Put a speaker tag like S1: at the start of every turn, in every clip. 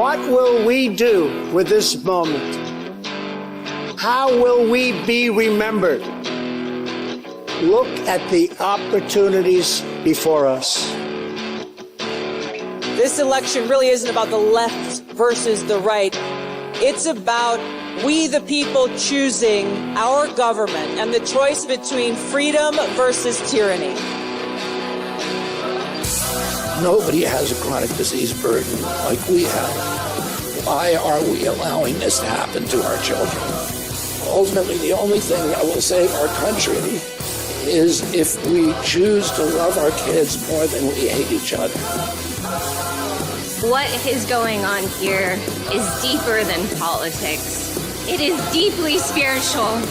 S1: What will we do with this moment? How will we be remembered? Look at the opportunities before us.
S2: This election really isn't about the left versus the right. It's about we the people choosing our government and the choice between freedom versus tyranny.
S3: Nobody has a chronic disease burden like we have. Why are we allowing this to happen to our children? Ultimately, the only thing that will save our country is if we choose to love our kids more than we hate each other.
S4: What is going on here is deeper than politics. It is deeply spiritual.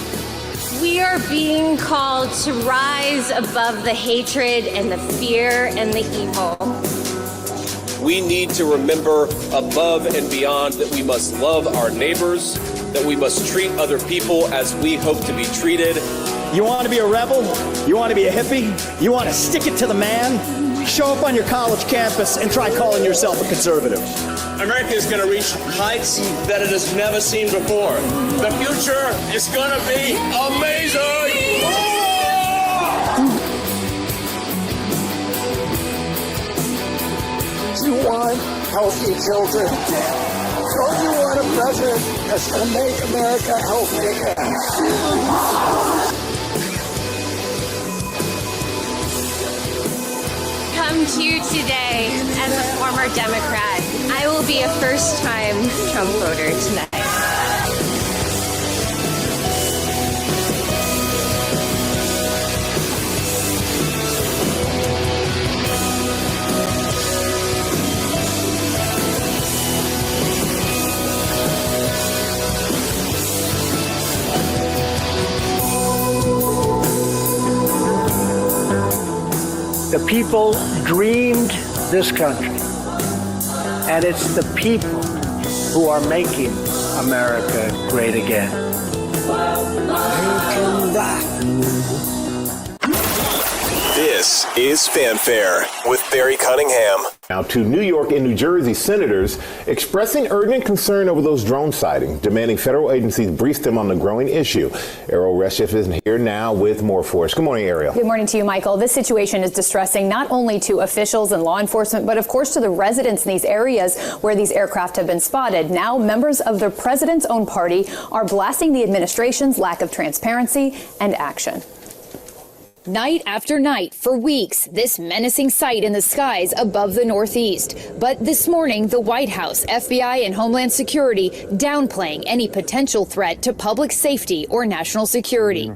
S4: We are being called to rise above the hatred and the fear and the evil.
S5: We need to remember above and beyond that we must love our neighbors, that we must treat other people as we hope to be treated.
S6: You want to be a rebel? You want to be a hippie? You want to stick it to the man? Show up on your college campus and try calling yourself a conservative.
S7: America is going to reach heights that it has never seen before. The future is going to be amazing!
S1: You want healthy children. Don't you want a president that's going to make America healthy again?
S4: Come to you today as a former Democrat. I will be a first-time Trump voter tonight.
S1: The people dreamed this country, and it's the people who are making America great again.
S8: This is Fanfare with Barry Cunningham.
S9: Now to New York and New Jersey senators expressing urgent concern over those drone sightings, demanding federal agencies brief them on the growing issue. Ariel Reshef is here now with more for us. Good morning, Ariel.
S10: Good morning to you, Michael. This situation is distressing not only to officials and law enforcement, but of course to the residents in these areas where these aircraft have been spotted. Now members of the president's own party are blasting the administration's lack of transparency and action.
S11: Night after night, for weeks, this menacing sight in the skies above the Northeast. But this morning, the White House, FBI, and Homeland Security downplaying any potential threat to public safety or national security.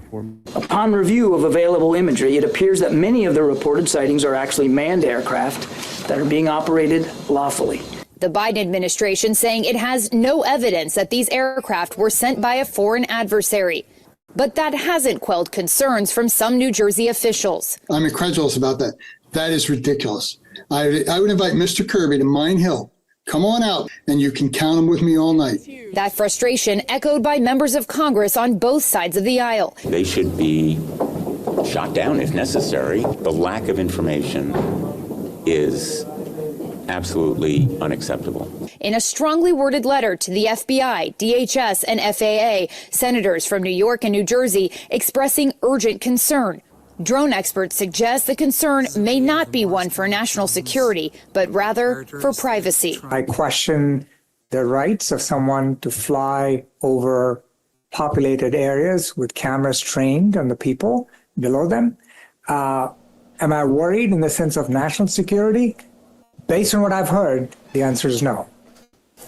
S12: Upon review of available imagery, it appears that many of the reported sightings are actually manned aircraft that are being operated lawfully.
S11: The Biden administration saying it has no evidence that these aircraft were sent by a foreign adversary. But that hasn't quelled concerns from some New Jersey officials.
S13: I'm incredulous about that. That is ridiculous. I would invite Mr. Kirby to Mine Hill. Come on out, and you can count him with me all night.
S11: That frustration echoed by members of Congress on both sides of the aisle.
S14: They should be shot down if necessary. The lack of information is absolutely unacceptable.
S11: In a strongly worded letter to the FBI, DHS, and FAA, senators from New York and New Jersey expressing urgent concern. Drone experts suggest the concern may not be one for national security, but rather for privacy.
S15: I question the rights of someone to fly over populated areas with cameras trained on the people below them. Am I worried in the sense of national security? Based on what I've heard, the answer is no.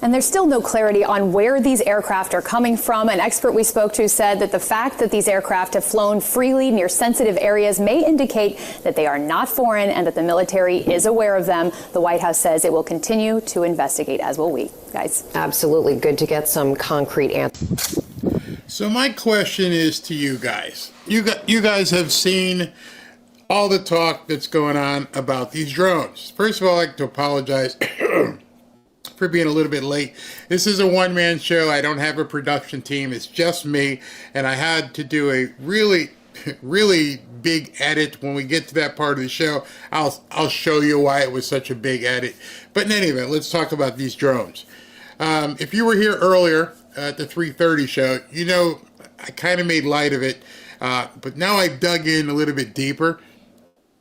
S10: And there's still no clarity on where these aircraft are coming from. An expert we spoke to said that the fact that these aircraft have flown freely near sensitive areas may indicate that they are not foreign and that the military is aware of them. The White House says it will continue to investigate, as will we. Guys.
S16: Absolutely. Good to get some concrete answers.
S17: So my question is to you guys. You guys have seen all the talk that's going on about these drones. First of all, I'd like to apologize for being a little bit late. This is a one-man show. I don't have a production team. It's just me. And I had to do a really big edit. When we get to that part of the show, I'll show you why it was such a big edit. But in any event, let's talk about these drones. If you were here earlier at the 3:30 show, you know I kind of made light of it, but now I've dug in a little bit deeper,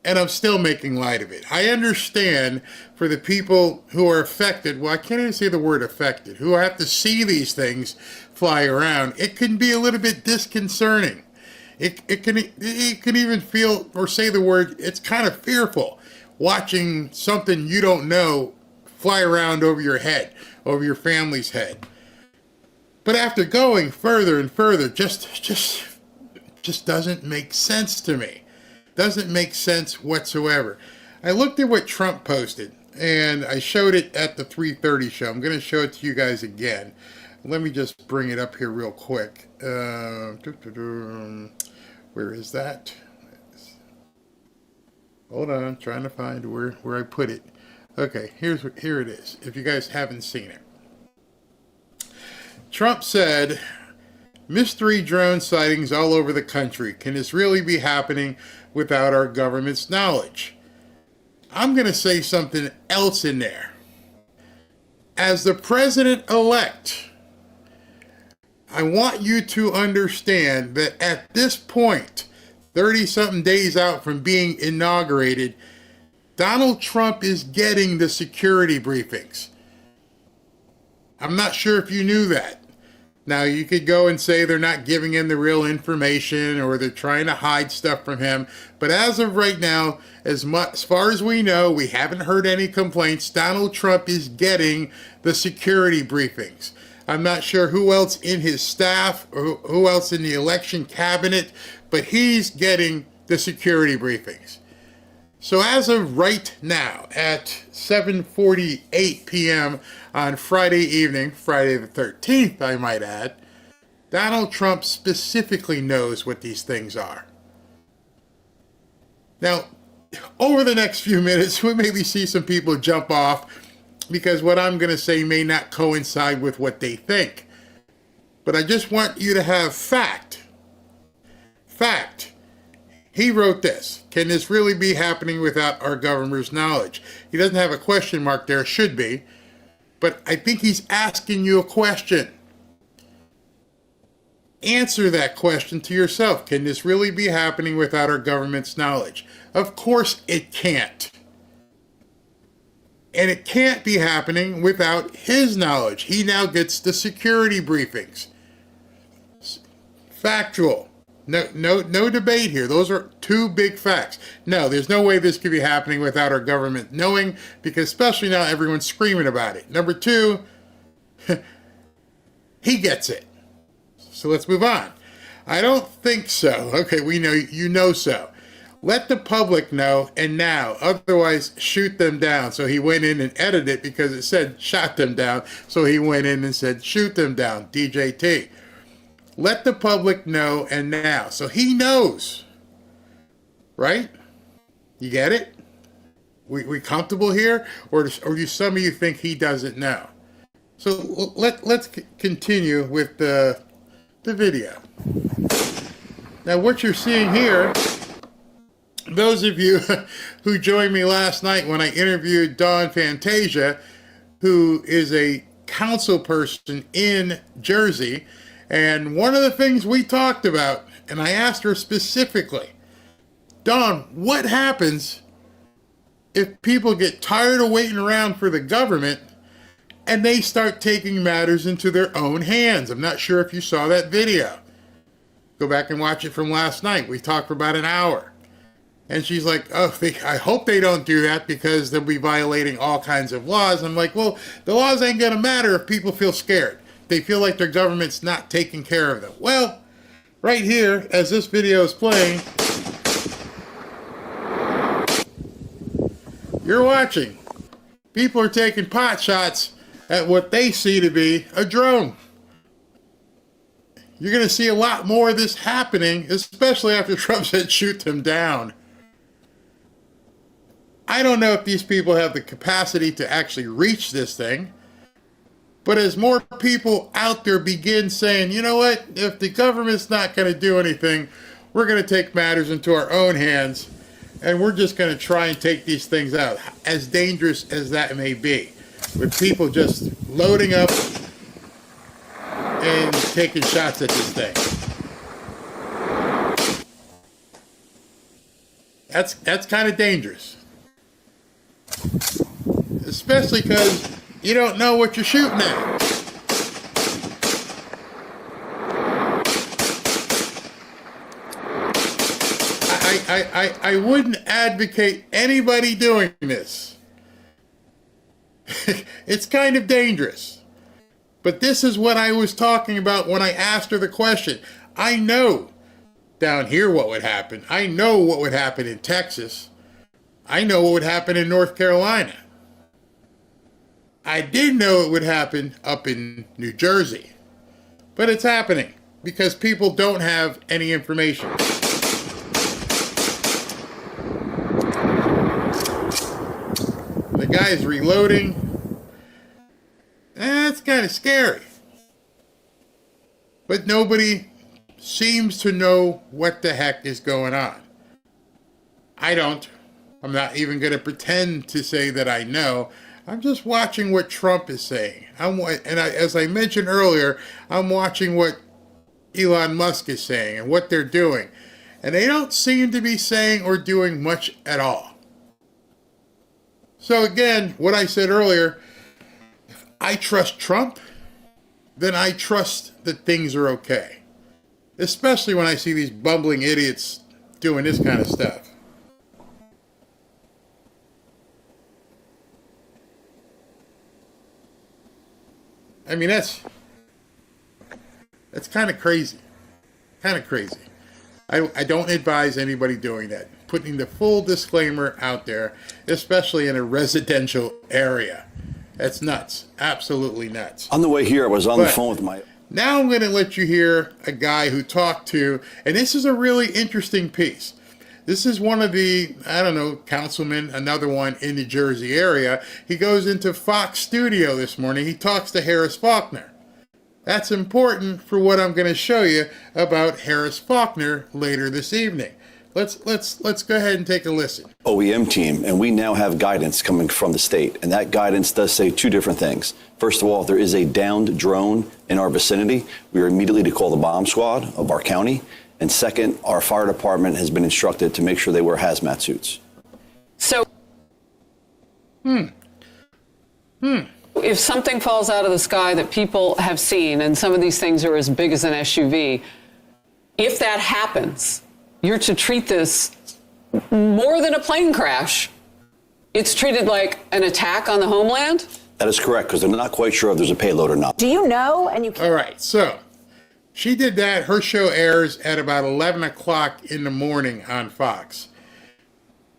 S17: and I'm still making light of it. I understand for the people who are affected, well, I can't even say the word affected, who have to see these things fly around, it can be a little bit disconcerting. It can even feel, or say the word, it's kind of fearful, watching something you don't know fly around over your head, over your family's head. But after going further and further, just doesn't make sense to me. Doesn't make sense whatsoever. I looked at what Trump posted, and I showed it at the 3:30 show. I'm going to show it to you guys again. Let me just bring it up here real quick. Where is that? Hold on, I'm trying to find where I put it. Okay, here it is, if you guys haven't seen it. Trump said, mystery drone sightings all over the country. Can this really be happening without our government's knowledge? I'm going to say something else in there. As the president-elect, I want you to understand that at this point, 30-something days out from being inaugurated, Donald Trump is getting the security briefings. I'm not sure if you knew that. Now, you could go and say they're not giving him the real information or they're trying to hide stuff from him. But as of right now, as far as we know, we haven't heard any complaints. Donald Trump is getting the security briefings. I'm not sure who else in his staff or who else in the election cabinet, but he's getting the security briefings. So as of right now, at 7:48 p.m. on Friday evening, Friday the 13th, I might add, Donald Trump specifically knows what these things are. Now, over the next few minutes, we maybe see some people jump off because what I'm going to say may not coincide with what they think. But I just want you to have fact. Fact. He wrote this. Can this really be happening without our government's knowledge? He doesn't have a question mark there. It should be. But I think he's asking you a question. Answer that question to yourself. Can this really be happening without our government's knowledge? Of course it can't. And it can't be happening without his knowledge. He now gets the security briefings. Factual. No debate here. Those are two big facts. No, there's no way this could be happening without our government knowing, because especially now everyone's screaming about it. Number two, he gets it. So let's move on. I don't think so. Okay, we know you know so. Let the public know, and now, otherwise shoot them down. So he went in and edited it because it said shot them down. So he went in and said shoot them down, DJT. Let the public know, and now. So he knows, right? You get it? We comfortable here? Or do some of you think he doesn't know? So let's continue with the video. Now what you're seeing here, those of you who joined me last night when I interviewed Dawn Fantasia, who is a council person in Jersey, and one of the things we talked about, and I asked her specifically, Dawn, what happens if people get tired of waiting around for the government and they start taking matters into their own hands? I'm not sure if you saw that video. Go back and watch it from last night. We talked for about an hour. And she's like, oh, I hope they don't do that because they'll be violating all kinds of laws. I'm like, well, the laws ain't going to matter if people feel scared. They feel like their government's not taking care of them. Well, right here, as this video is playing, you're watching. People are taking pot shots at what they see to be a drone. You're going to see a lot more of this happening, especially after Trump said shoot them down. I don't know if these people have the capacity to actually reach this thing. But as more people out there begin saying, you know what, if the government's not going to do anything, we're going to take matters into our own hands, and we're just going to try and take these things out, as dangerous as that may be, with people just loading up taking shots at this thing. That's kind of dangerous. Especially because you don't know what you're shooting at. I wouldn't advocate anybody doing this. It's kind of dangerous. But this is what I was talking about when I asked her the question. I know down here what would happen. I know what would happen in Texas. I know what would happen in North Carolina. I did know it would happen up in New Jersey. But it's happening because people don't have any information. The guy is reloading. That's kind of scary. But nobody seems to know what the heck is going on. I don't. I'm not even going to pretend to say that I know. I'm just watching what Trump is saying. As I mentioned earlier, I'm watching what Elon Musk is saying and what they're doing. And they don't seem to be saying or doing much at all. So again, what I said earlier, if I trust Trump, then I trust that things are okay. Especially when I see these bumbling idiots doing this kind of stuff. I mean, that's kind of crazy. Kind of crazy. I don't advise anybody doing that. Putting the full disclaimer out there, especially in a residential area. That's nuts. Absolutely nuts.
S18: On the way here, I was on the phone with my...
S17: Now I'm going to let you hear a guy who talked to, and this is a really interesting piece. This is one of the, councilmen, another one in the Jersey area. He goes into Fox Studio this morning. He talks to Harris Faulkner. That's important for what I'm going to show you about Harris Faulkner later this evening. Let's go ahead and take a listen.
S18: OEM team, and we now have guidance coming from the state, and that guidance does say two different things. First of all, if there is a downed drone in our vicinity, we are immediately to call the bomb squad of our county. And second, our fire department has been instructed to make sure they wear hazmat suits.
S19: So, if something falls out of the sky that people have seen, and some of these things are as big as an SUV, if that happens, you're to treat this more than a plane crash. It's treated like an attack on the homeland?
S18: That is correct, because they're not quite sure if there's a payload or not.
S19: Do you know?
S17: All right, so she did that. Her show airs at about 11 o'clock in the morning on Fox.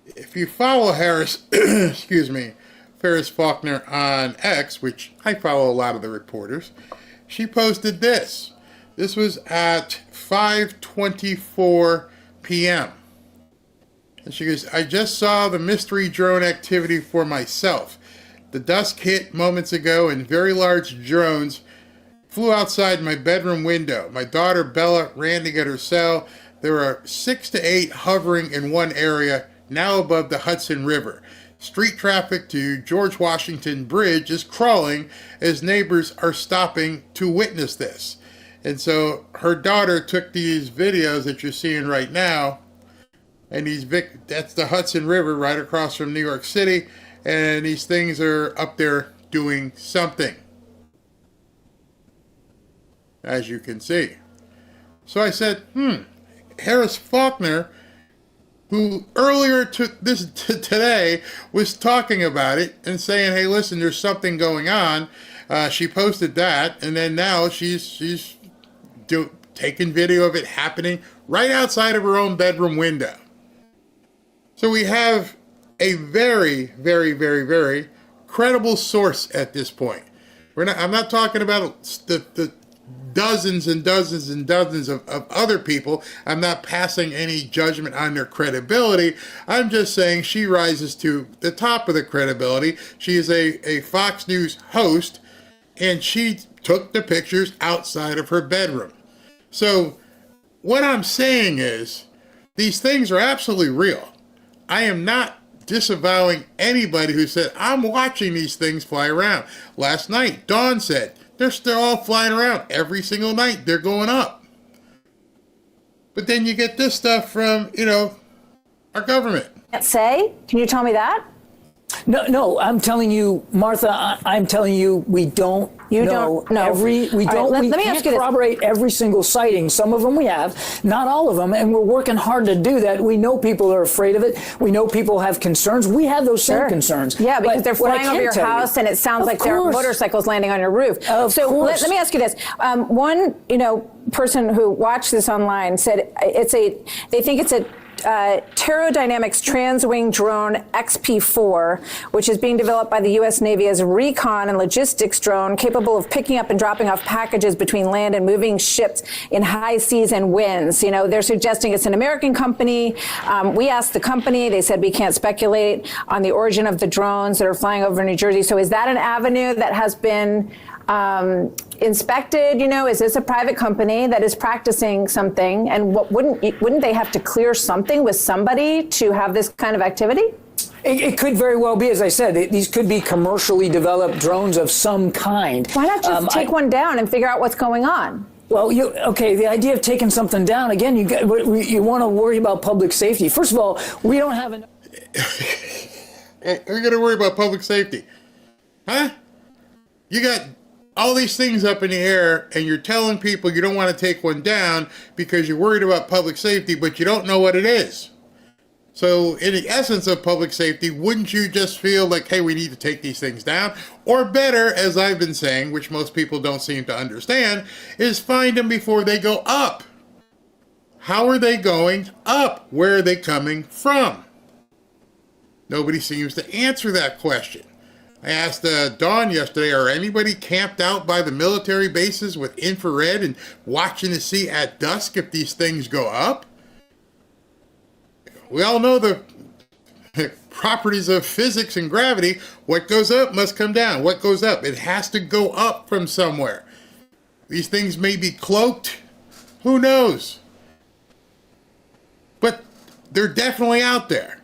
S17: If you follow Harris, Harris Faulkner on X, which I follow a lot of the reporters, she posted this. This was at 5:24 p.m. And she goes, I just saw the mystery drone activity for myself. The dusk hit moments ago and very large drones flew outside my bedroom window. My daughter Bella ran to get her cell. There are 6 to 8 hovering in one area, now above the Hudson River. Street traffic to George Washington Bridge is crawling as neighbors are stopping to witness this. And so her daughter took these videos that you're seeing right now, and that's the Hudson River right across from New York City, and these things are up there doing something, as you can see. So I said, Harris Faulkner, who earlier today was talking about it and saying, hey, listen, there's something going on. She posted that, and then now she's taking video of it happening right outside of her own bedroom window. So we have a very, very, very, very credible source at this point. I'm not talking about the dozens and dozens and dozens of other people. I'm not passing any judgment on their credibility. I'm just saying she rises to the top of the credibility. She is a Fox News host, and she took the pictures outside of her bedroom. So what I'm saying is these things are absolutely real. I am not disavowing anybody who said, I'm watching these things fly around. Last night, Dawn said, They're all flying around every single night. They're going up. But then you get this stuff from, our government.
S20: Can't say? Can you tell me that?
S12: No, I'm telling you, Martha, I'm telling you, we don't know.
S20: Let me ask you this.
S12: Corroborate every single sighting. Some of them we have, not all of them, and we're working hard to do that. We know people are afraid of it. We know people have concerns. We have those same concerns.
S20: Yeah, because they're flying over your house, and it sounds like there are motorcycles landing on your roof. Let me ask you this. One, person who watched this online said they think it's a Pterodynamics Transwing Drone XP4, which is being developed by the U.S. Navy as a recon and logistics drone capable of picking up and dropping off packages between land and moving ships in high seas and winds. They're suggesting it's an American company. We asked the company. They said we can't speculate on the origin of the drones that are flying over New Jersey. So is that an avenue that has been inspected? Is this a private company that is practicing something? And wouldn't they have to clear something with somebody to have this kind of activity?
S12: It could very well be, as I said, these could be commercially developed drones of some kind.
S20: Why not just take one down and figure out what's going on?
S12: Well, the idea of taking something down, again, you want to worry about public safety. First of all, we don't have enough.
S17: We're going to worry about public safety. Huh? You got all these things up in the air, and you're telling people you don't want to take one down because you're worried about public safety, but you don't know what it is. So in the essence of public safety, wouldn't you just feel like, hey, we need to take these things down? Or better, as I've been saying, which most people don't seem to understand, is find them before they go up. How are they going up? Where are they coming from? Nobody seems to answer that question. I asked Dawn yesterday, are anybody camped out by the military bases with infrared and watching to see at dusk if these things go up? We all know the properties of physics and gravity. What goes up must come down. What goes up? It has to go up from somewhere. These things may be cloaked. Who knows? But they're definitely out there.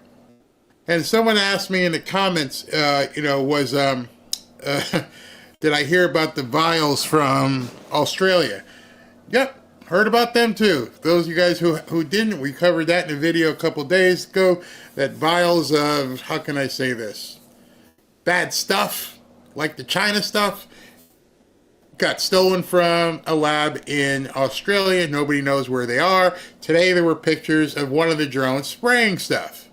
S17: And someone asked me in the comments, did I hear about the vials from Australia? Yep, heard about them too. Those of you guys who didn't, we covered that in a video a couple days ago, that vials of, how can I say this, bad stuff, like the China stuff, got stolen from a lab in Australia. Nobody knows where they are. Today there were pictures of one of the drones spraying stuff.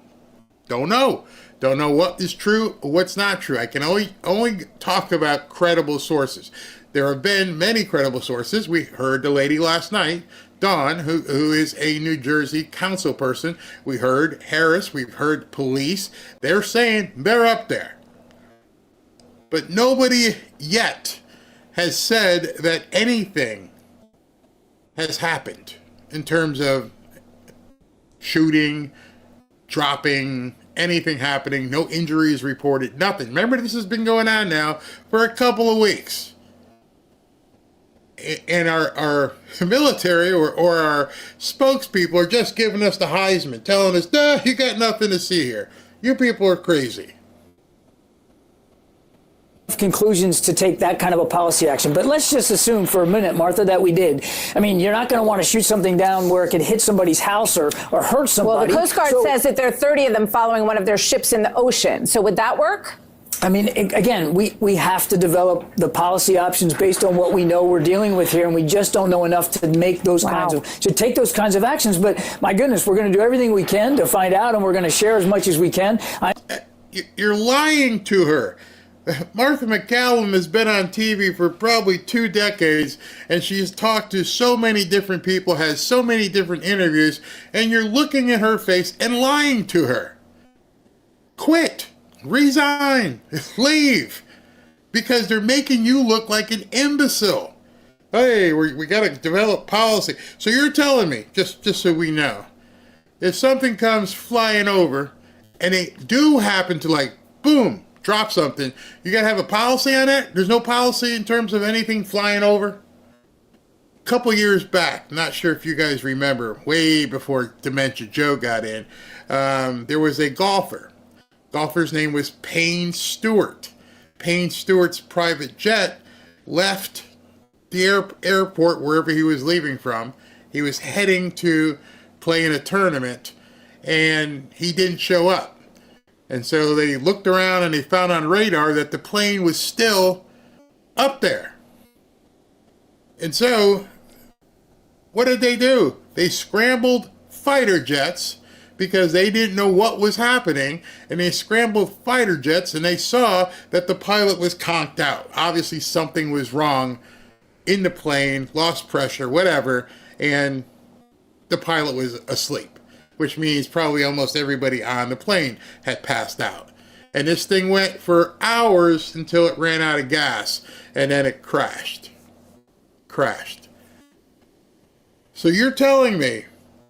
S17: Don't know what is true or what's not true. I can only talk about credible sources. There have been many credible sources. We heard the lady last night, Dawn, who is a New Jersey council person. We heard Harris. We've heard police. They're saying they're up there. But nobody yet has said that anything has happened in terms of shooting, dropping, anything happening, no injuries reported, nothing. Remember, this has been going on now for a couple of weeks. And our military or our spokespeople are just giving us the Heisman, telling us, nah, you got nothing to see here. You people are crazy.
S12: Conclusions to take that kind of a policy action. But let's just assume for a minute, Martha, that we did. I mean, you're not going to want to shoot something down where it could hit somebody's house or hurt somebody.
S20: Well, the Coast Guard says that there are 30 of them following one of their ships in the ocean. So would that work?
S12: I mean, again, we have to develop the policy options based on what we know we're dealing with here, and we just don't know enough to make those to take those kinds of actions. But my goodness, we're going to do everything we can to find out, and we're going to share as much as we can.
S17: You're lying to her. Martha McCallum has been on TV for probably 2 decades, and she's talked to so many different people, has so many different interviews, and you're looking at her face and lying to her. Quit. Resign. Leave. Because they're making you look like an imbecile. Hey, we got to develop policy. So you're telling me, just so we know, if something comes flying over and they do happen to, like, boom, drop something, you got to have a policy on that? There's no policy in terms of anything flying over? A couple years back, not sure if you guys remember, way before Dementia Joe got in, there was a golfer. Golfer's name was Payne Stewart. Payne Stewart's private jet left the airport wherever he was leaving from. He was heading to play in a tournament, and he didn't show up. And so they looked around and they found on radar that the plane was still up there. And so what did they do? They scrambled fighter jets because they didn't know what was happening, and they scrambled fighter jets and they saw that the pilot was conked out. Obviously something was wrong in the plane, lost pressure, whatever, and the pilot was asleep, which means probably almost everybody on the plane had passed out. And this thing went for hours until it ran out of gas, and then it crashed. So you're telling me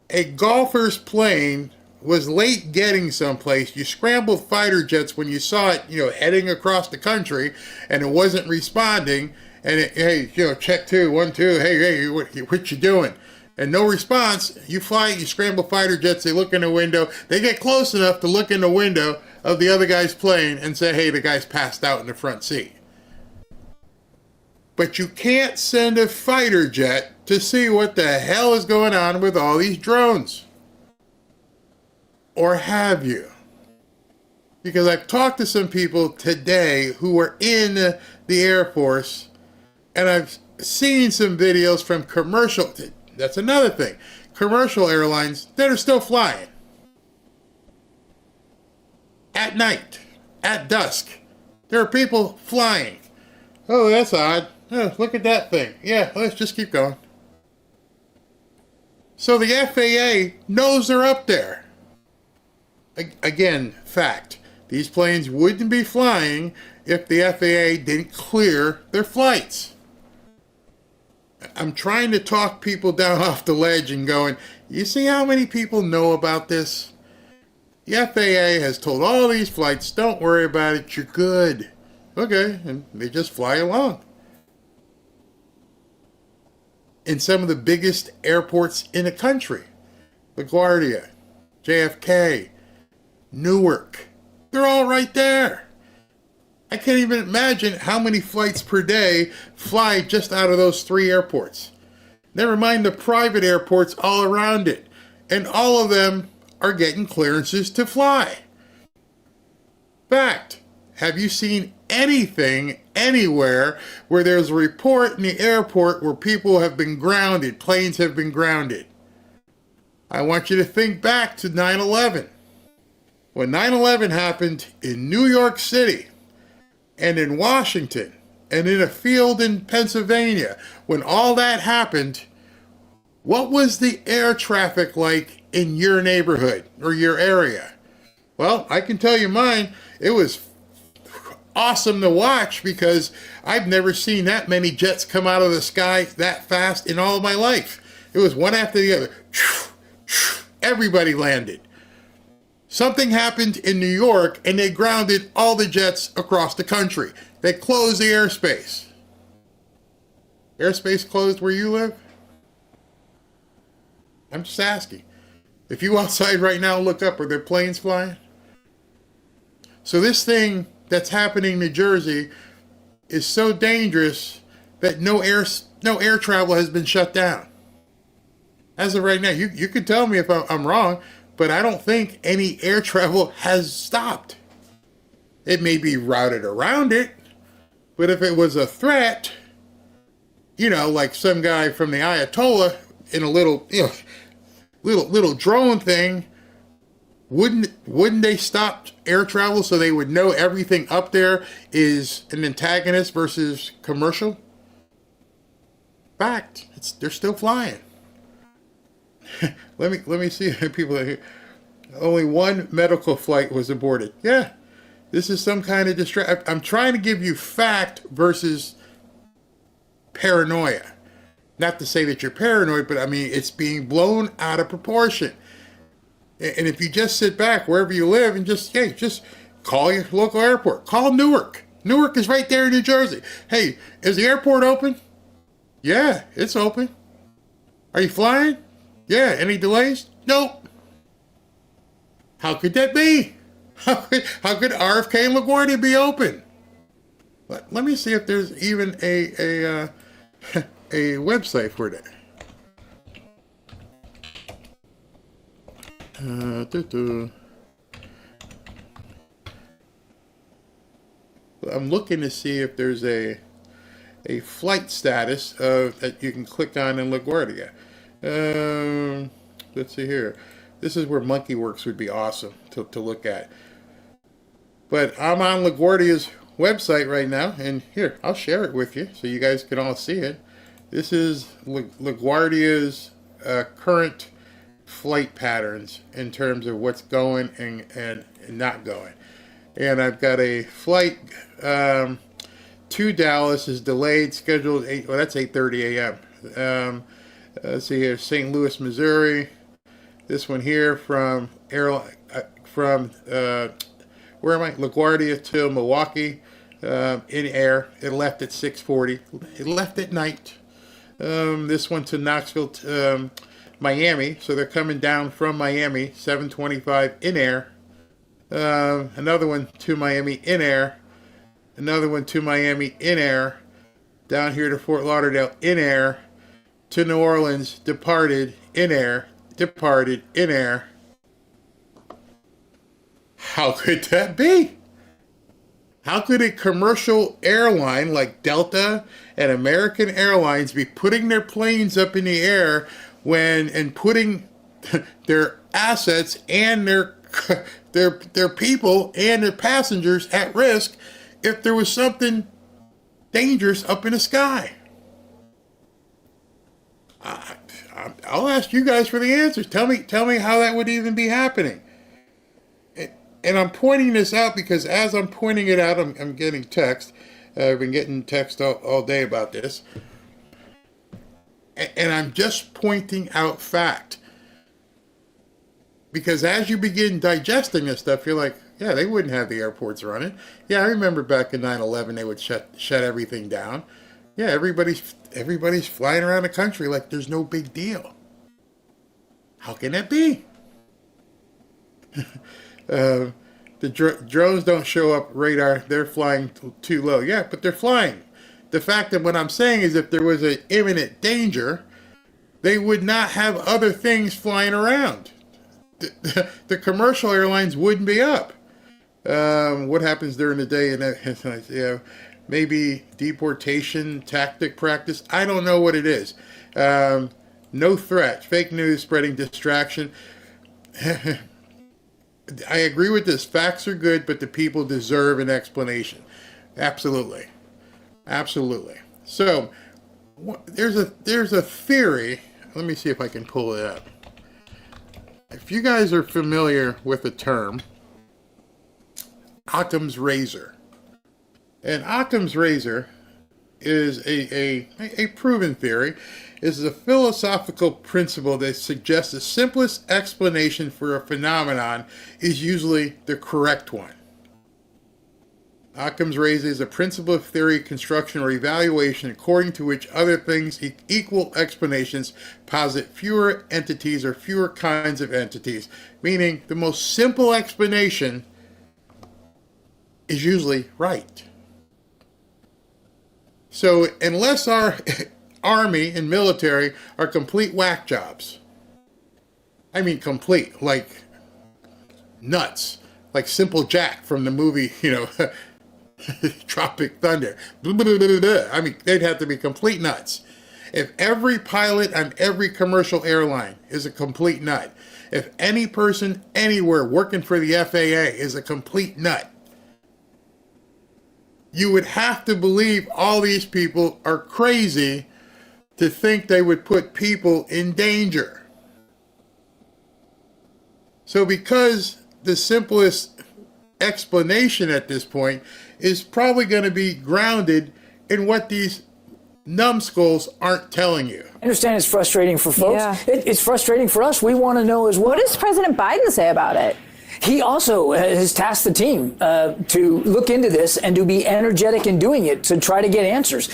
S17: a golfer's plane was late getting someplace, you scrambled fighter jets when you saw it, heading across the country, and it wasn't responding, and hey, check 2, 1, 2, hey, what you doing? And no response. You scramble fighter jets, they look in the window, they get close enough to look in the window of the other guy's plane and say, hey, the guy's passed out in the front seat. But you can't send a fighter jet to see what the hell is going on with all these drones. Or have you? Because I've talked to some people today who are in the Air Force, and I've seen some videos from commercial, that's another thing, commercial airlines that are still flying. At night, at dusk, there are people flying. Oh, that's odd. Oh, look at that thing. Yeah, let's just keep going. So the FAA knows they're up there. Again, fact. These planes wouldn't be flying if the FAA didn't clear their flights. I'm trying to talk people down off the ledge and going, you see how many people know about this? The FAA has told all these flights, don't worry about it, you're good. Okay, and they just fly along. In some of the biggest airports in the country, LaGuardia, JFK, Newark, they're all right there. I can't even imagine how many flights per day fly just out of those 3 airports. Never mind the private airports all around it. And all of them are getting clearances to fly. Fact, have you seen anything anywhere where there's a report in the airport where people have been grounded, planes have been grounded? I want you to think back to 9/11. When 9/11 happened in New York City and in Washington and in a field in Pennsylvania, when all that happened, what was the air traffic like in your neighborhood or your area? Well, I can tell you mine. It was awesome to watch because I've never seen that many jets come out of the sky that fast in all of my life. It was one after the other. Everybody landed. Something happened in New York and they grounded all the jets across the country. They closed the airspace. Airspace closed where you live? I'm just asking. If you outside right now look up, are there planes flying? So this thing that's happening in New Jersey is so dangerous that no air travel has been shut down. As of right now, you can tell me if I'm wrong, but I don't think any air travel has stopped. It may be routed around it, but if it was a threat, like some guy from the Ayatollah in a little drone thing, wouldn't they stop air travel so they would know everything up there is an antagonist versus commercial? Fact, they're still flying. Let me see people here. Only one medical flight was aborted. Yeah, this is some kind of I'm trying to give you fact versus paranoia. Not to say that you're paranoid, but I mean, it's being blown out of proportion. And if you just sit back wherever you live and just call your local airport. Call Newark. Newark is right there in New Jersey. Hey, is the airport open? Yeah, it's open. Are you flying? Yeah, any delays? Nope. How could that be? How could RFK and LaGuardia be open? Let me see if there's even a website for that. I'm looking to see if there's a flight status that you can click on in LaGuardia. Let's see here. This is where MonkeyWorks would be awesome to look at. But I'm on LaGuardia's website right now, and here, I'll share it with you so you guys can all see it. This is LaGuardia's current flight patterns in terms of what's going and not going. And I've got a flight to Dallas is delayed, scheduled that's 8:30 a.m. Let's see here, St. Louis, Missouri. This one here from where am I? LaGuardia to Milwaukee in air. It left at 6:40. It left at night. This one to Knoxville, Miami. So they're coming down from Miami, 7:25 in air. Another one to Miami in air. Another one to Miami in air. Down here to Fort Lauderdale in air. To New Orleans, departed in air. Departed in air. How could that be? How could a commercial airline like Delta and American Airlines be putting their planes up in the air and putting their assets and their people and their passengers at risk if there was something dangerous up in the sky? I'll ask you guys for the answers. Tell me how that would even be happening. And I'm pointing this out because as I'm pointing it out, I'm getting text. I've been getting text all day about this. And I'm just pointing out fact. Because as you begin digesting this stuff, you're like, yeah, they wouldn't have the airports running. Yeah, I remember back in 9/11, they would shut everything down. Yeah, everybody's flying around the country like there's no big deal. How can that be? The drones don't show up radar. They're flying too low. Yeah, but they're flying. The fact that what I'm saying is if there was an imminent danger, they would not have other things flying around. The commercial airlines wouldn't be up. What happens during the day? And maybe deportation tactic practice. I don't know what it is. No threat. Fake news spreading distraction. I agree with this. Facts are good, but the people deserve an explanation. Absolutely. Absolutely. So there's a theory. Let me see if I can pull it up. If you guys are familiar with the term Occam's razor. And Occam's razor is a proven theory. Is a philosophical principle that suggests the simplest explanation for a phenomenon is usually the correct one. Occam's razor is a principle of theory, construction, or evaluation according to which other things equal explanations posit fewer entities or fewer kinds of entities, meaning the most simple explanation is usually right. So unless our army and military are complete whack jobs, I mean complete, like nuts, like Simple Jack from the movie, Tropic Thunder. I mean, they'd have to be complete nuts. If every pilot on every commercial airline is a complete nut, if any person anywhere working for the FAA is a complete nut, you would have to believe all these people are crazy to think they would put people in danger. So because the simplest explanation at this point is probably going to be grounded in what these numbskulls aren't telling you.
S12: I understand it's frustrating for folks.
S20: Yeah.
S12: It's frustrating for us. We want to know as well.
S20: What does President Biden say about it?
S12: He also has tasked the team to look into this and to be energetic in doing it to try to get answers.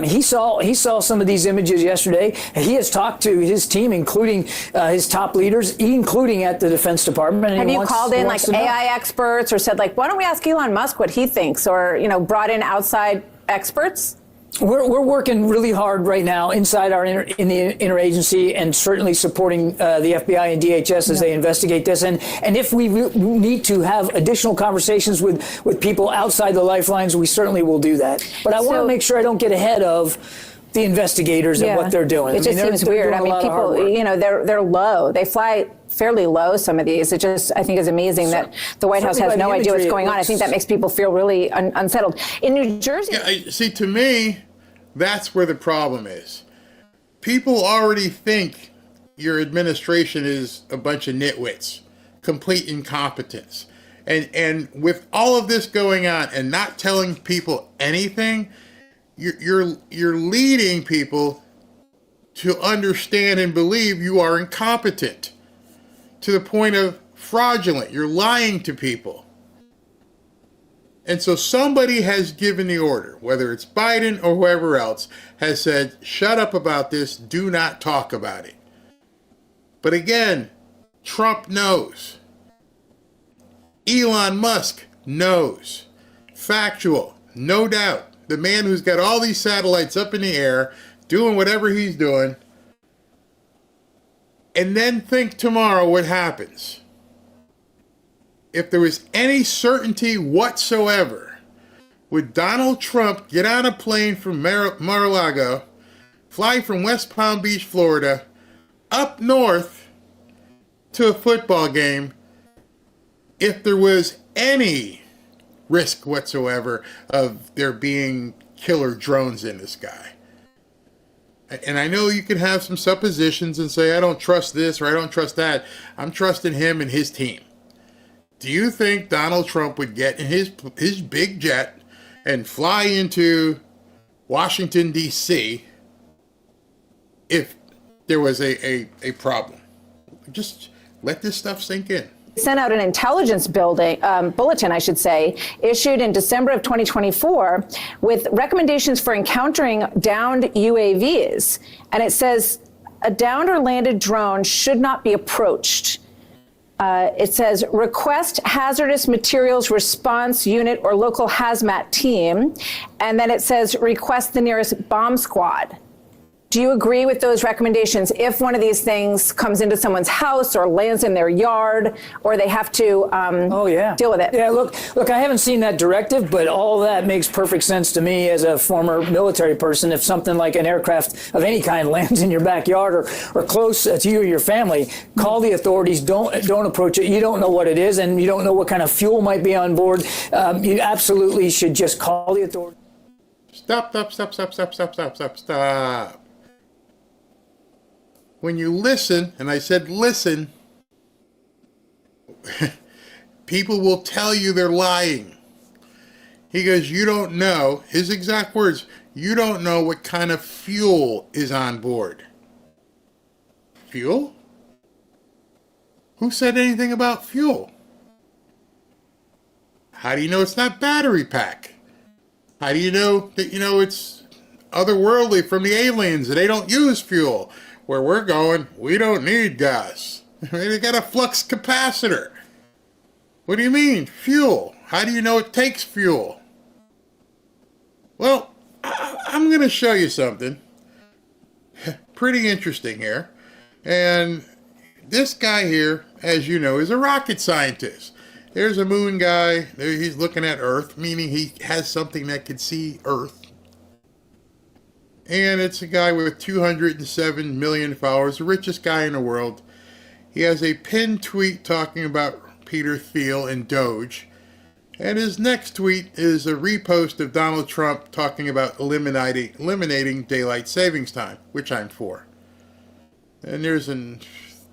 S12: He saw some of these images yesterday. He has talked to his team, including his top leaders, including at the Defense Department.
S20: Have you called in like AI experts or said like, why don't we ask Elon Musk what he thinks, or brought in outside experts?
S12: We're working really hard right now inside in the interagency, and certainly supporting the FBI and DHS as they investigate this. And if we need to have additional conversations with people outside the lifelines, we certainly will do that. But I want to make sure I don't get ahead of the investigators and what they're doing.
S20: It just seems weird. I mean, people, they're low. They fly fairly low, some of these. It just, I think, is amazing that the White House has no idea what's going on. I think that makes people feel really unsettled. In New Jersey...
S17: Yeah, see, to me, that's where the problem is. People already think your administration is a bunch of nitwits, complete incompetence. And with all of this going on and not telling people anything, you're leading people to understand and believe you are incompetent to the point of fraudulent. You're lying to people. And so somebody has given the order, whether it's Biden or whoever else, has said, shut up about this, do not talk about it. But again, Trump knows. Elon Musk knows. Factual, no doubt. The man who's got all these satellites up in the air, doing whatever he's doing, and then think tomorrow what happens. If there was any certainty whatsoever, would Donald Trump get on a plane from Mar-a-Lago, fly from West Palm Beach, Florida, up north to a football game, if there was any risk whatsoever of there being killer drones in the sky? And I know you can have some suppositions and say, I don't trust this or I don't trust that. I'm trusting him and his team. Do you think Donald Trump would get in his big jet and fly into Washington, D.C. if there was a problem? Just let this stuff sink in.
S20: Sent out an intelligence bulletin, I should say, issued in December of 2024 with recommendations for encountering downed UAVs. And it says a downed or landed drone should not be approached. It says request hazardous materials response unit or local hazmat team. And then it says request the nearest bomb squad. Do you agree with those recommendations if one of these things comes into someone's house or lands in their yard, or they have to deal with it?
S12: Yeah, look, I haven't seen that directive, but all that makes perfect sense to me as a former military person. If something like an aircraft of any kind lands in your backyard or close to you or your family, call the authorities. Don't approach it. You don't know what it is, and you don't know what kind of fuel might be on board. You absolutely should just call the authorities.
S17: Stop. When you listen, and I said listen, people will tell you they're lying. He goes, you don't know, his exact words, you don't know what kind of fuel is on board. Fuel? Who said anything about fuel? How do you know it's not battery pack? How do you know that, it's otherworldly from the aliens and they don't use fuel? Where we're going, we don't need gas. They got a flux capacitor. What do you mean, fuel? How do you know it takes fuel? Well, I'm going to show you something pretty interesting here. And this guy here, as you know, is a rocket scientist. There's a moon guy. There he's looking at Earth, meaning he has something that can see Earth. And it's a guy with 207 million followers, the richest guy in the world. He has a pinned tweet talking about Peter Thiel and Doge. And his next tweet is a repost of Donald Trump talking about eliminating daylight savings time, which I'm for. And there's a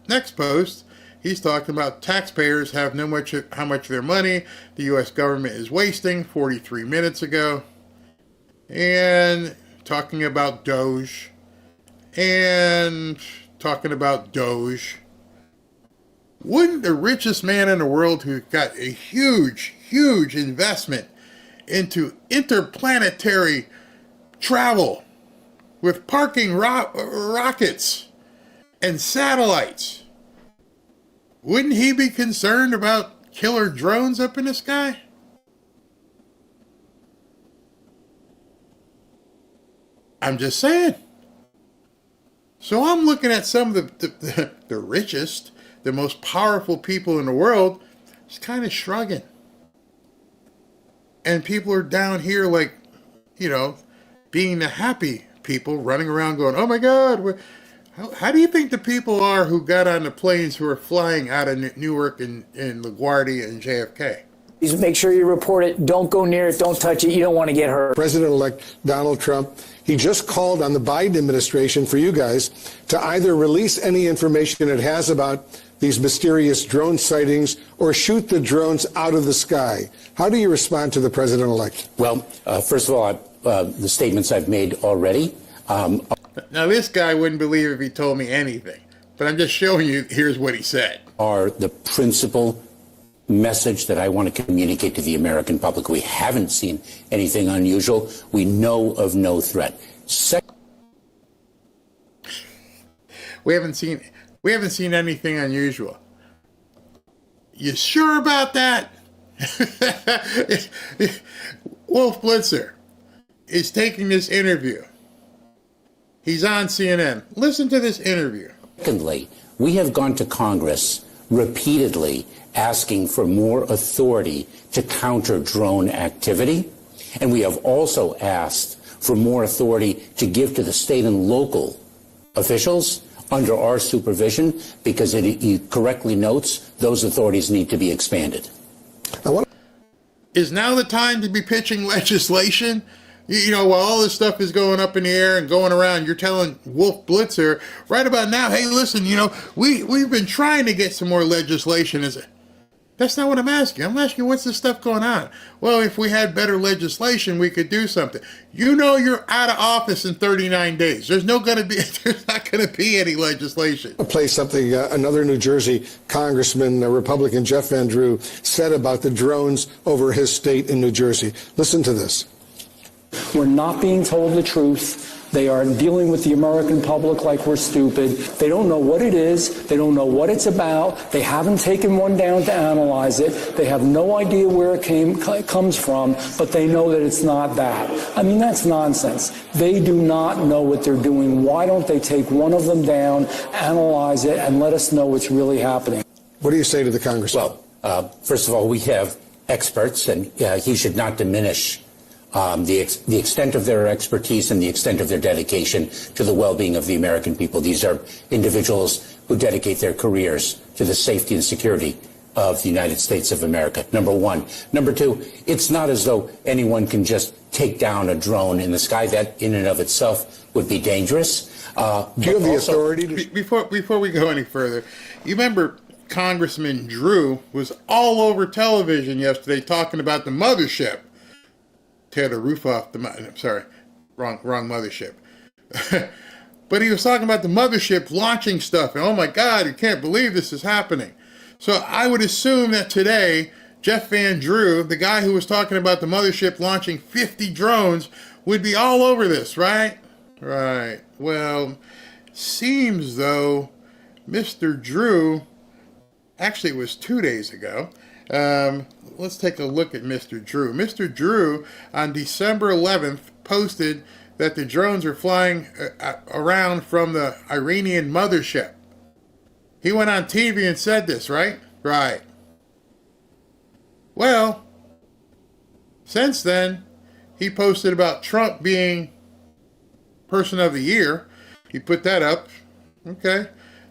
S17: next post. He's talking about taxpayers have how much of their money the U.S. government is wasting 43 minutes ago. And talking about Doge, and talking about Doge. wouldn't the richest man in the world, who got a huge, huge investment into interplanetary travel with parking rockets and satellites, wouldn't he be concerned about killer drones up in the sky? I'm just saying. So I'm looking at some of the richest, the most powerful people in the world, just kind of shrugging. And people are down here like, you know, being the happy people running around going, oh my God, how do you think the people are who got on the planes who are flying out of Newark and LaGuardia and JFK?
S12: Please make sure you report it. Don't go near it. Don't touch it. You don't want to get hurt.
S21: President-elect Donald Trump, he just called on the Biden administration for you guys to either release any information it has about these mysterious drone sightings or shoot the drones out of the sky. How do you respond to the president-elect?
S22: Well, first of all, the statements I've made already.
S17: Now, this guy wouldn't believe if he told me anything, but I'm just showing you, here's what he said.
S22: Are the principal message that I want to communicate to the American public. We haven't seen anything unusual. We know of no threat.
S17: We haven't seen anything unusual. You sure about that? Wolf Blitzer is taking this interview. He's on CNN. Listen to this interview.
S22: Secondly, we have gone to Congress repeatedly asking for more authority to counter drone activity. And we have also asked for more authority to give to the state and local officials under our supervision, because he correctly notes those authorities need to be expanded.
S17: Is now the time to be pitching legislation? You know, while all this stuff is going up in the air and going around, you're telling Wolf Blitzer right about now, hey, listen, you know, we've been trying to get some more legislation. That's not what I'm asking. I'm asking, what's this stuff going on? Well, if we had better legislation, we could do something. You know, you're out of office in 39 days. There's not going to be any legislation.
S21: I'll play something another New Jersey Congressman, Republican Jeff Van Drew, said about the drones over his state in New Jersey. Listen to this.
S23: We're not being told the truth. They are dealing with the American public like we're stupid. They don't know what it is. They don't know what it's about. They haven't taken one down to analyze it. They have no idea where it comes from, but they know that it's not that. I mean, that's nonsense. They do not know what they're doing. Why don't they take one of them down, analyze it, and let us know what's really happening?
S21: What do you say to the congressman?
S22: Well, first of all, we have experts, and he should not diminish the extent of their expertise and the extent of their dedication to the well-being of the American people. These are individuals who dedicate their careers to the safety and security of the United States of America, number one. Number two, it's not as though anyone can just take down a drone in the sky. That in and of itself would be dangerous.
S21: Do you have the authority to...
S17: Before we go any further, you remember Congressman Drew was all over television yesterday talking about the mothership. Tear the roof off the... I'm sorry, wrong mothership. But he was talking about the mothership launching stuff, and oh my God, you can't believe this is happening. So I would assume that today, Jeff Van Drew, the guy who was talking about the mothership launching 50 drones, would be all over this, right? Right. Well, seems though Mr. Drew, actually it was 2 days ago, let's take a look at Mr. Drew. Mr. Drew, on December 11th, posted that the drones are flying around from the Iranian mothership. He went on TV and said this, right? Right. Well, since then, he posted about Trump being Person of the Year. He put that up. Okay.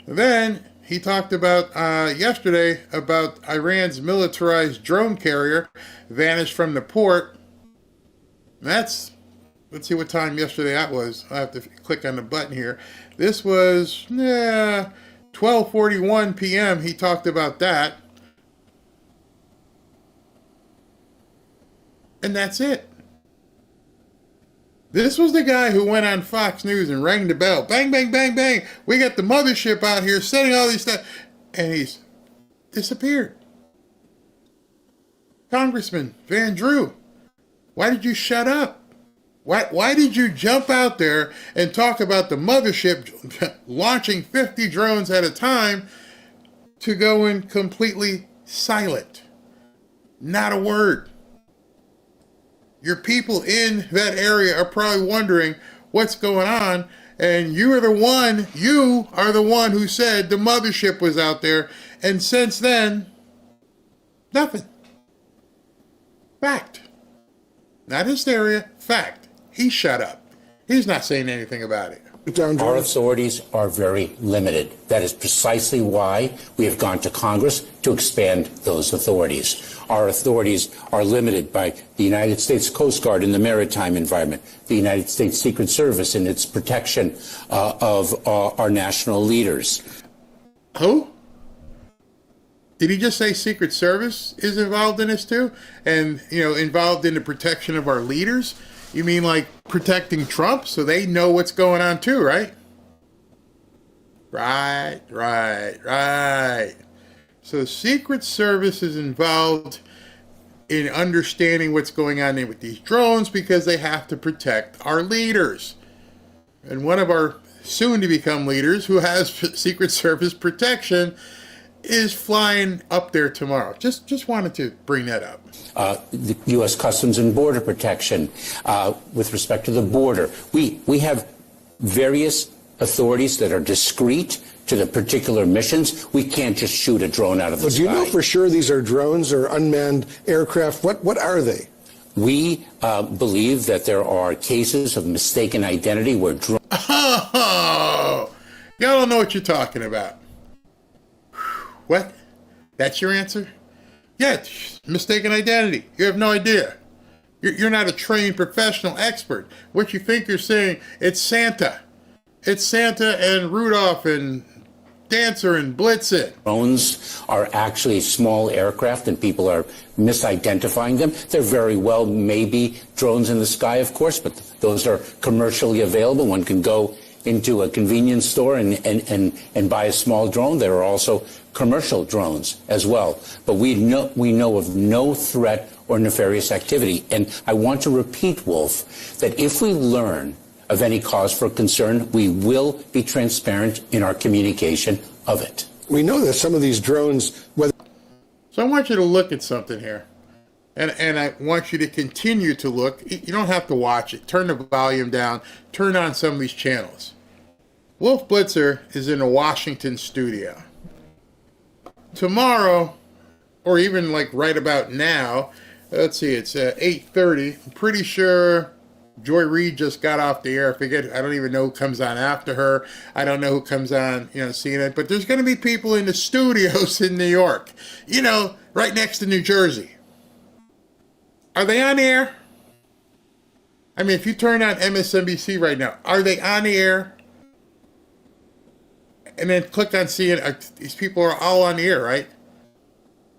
S17: Then he talked about yesterday about Iran's militarized drone carrier vanished from the port. Let's see what time yesterday that was. I have to click on the button here. This was 12:41 p.m. He talked about that. And that's it. This was the guy who went on Fox News and rang the bell. Bang, bang, bang, bang. We got the mothership out here setting all these stuff. And he's disappeared. Congressman Van Drew, why did you shut up? Why did you jump out there and talk about the mothership launching 50 drones at a time to go in completely silent? Not a word. Your people in that area are probably wondering what's going on, and you are the one who said the mothership was out there, and since then, nothing. Fact. Not hysteria, fact. He shut up. He's not saying anything about it.
S22: Our authorities are very limited. That is precisely why we have gone to Congress to expand those authorities. Our authorities are limited by the United States Coast Guard in the maritime environment, the United States Secret Service in its protection of our national leaders.
S17: Who? Did he just say Secret Service is involved in this too? And, involved in the protection of our leaders? You mean like protecting Trump so they know what's going on too, right? Right. So Secret Service is involved in understanding what's going on with these drones because they have to protect our leaders. And one of our soon-to-become leaders who has Secret Service protection is flying up there tomorrow. Just wanted to bring that up.
S22: The U.S. Customs and Border Protection, with respect to the border. We have various authorities that are discrete to the particular missions. We can't just shoot a drone out of the sky.
S21: Do you know for sure these are drones or unmanned aircraft? What are they?
S22: We believe that there are cases of mistaken identity where drones...
S17: Oh, y'all don't know what you're talking about. What? That's your answer? Yeah, mistaken identity. You have no idea. You're not a trained professional expert. What you think you're saying, it's Santa. It's Santa and Rudolph and Dancer and Blitzen.
S22: Drones are actually small aircraft and people are misidentifying them. They're very well maybe drones in the sky, of course, but those are commercially available. One can go into a convenience store and buy a small drone. There are also commercial drones as well. But we know of no threat or nefarious activity. And I want to repeat, Wolf, that if we learn of any cause for concern, we will be transparent in our communication of it.
S21: We know that some of these drones...
S17: So I want you to look at something here. And I want you to continue to look. You don't have to watch it. Turn the volume down. Turn on some of these channels. Wolf Blitzer is in a Washington studio. Tomorrow, or even like right about now, let's see, it's 8:30. I'm pretty sure Joy Reid just got off the air. I don't even know who comes on after her. I don't know who comes on, seeing it. But there's going to be people in the studios in New York, right next to New Jersey. Are they on the air? I mean, if you turn on MSNBC right now, are they on the air? And then click on CNN. These people are all on the air, right?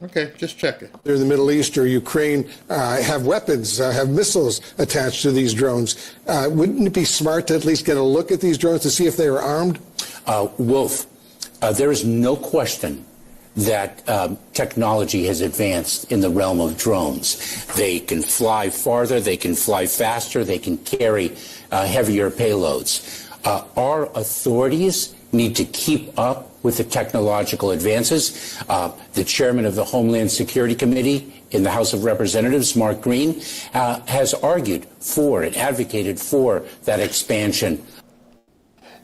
S17: Okay, just check it.
S21: They're in the Middle East or Ukraine, have weapons, have missiles attached to these drones. Wouldn't it be smart to at least get a look at these drones to see if they are armed?
S22: Wolf, there is no question that technology has advanced in the realm of drones. They can fly farther, they can fly faster, they can carry heavier payloads. Our authorities need to keep up with the technological advances. The chairman of the Homeland Security Committee in the House of Representatives, Mark Green, has argued for and advocated for that expansion.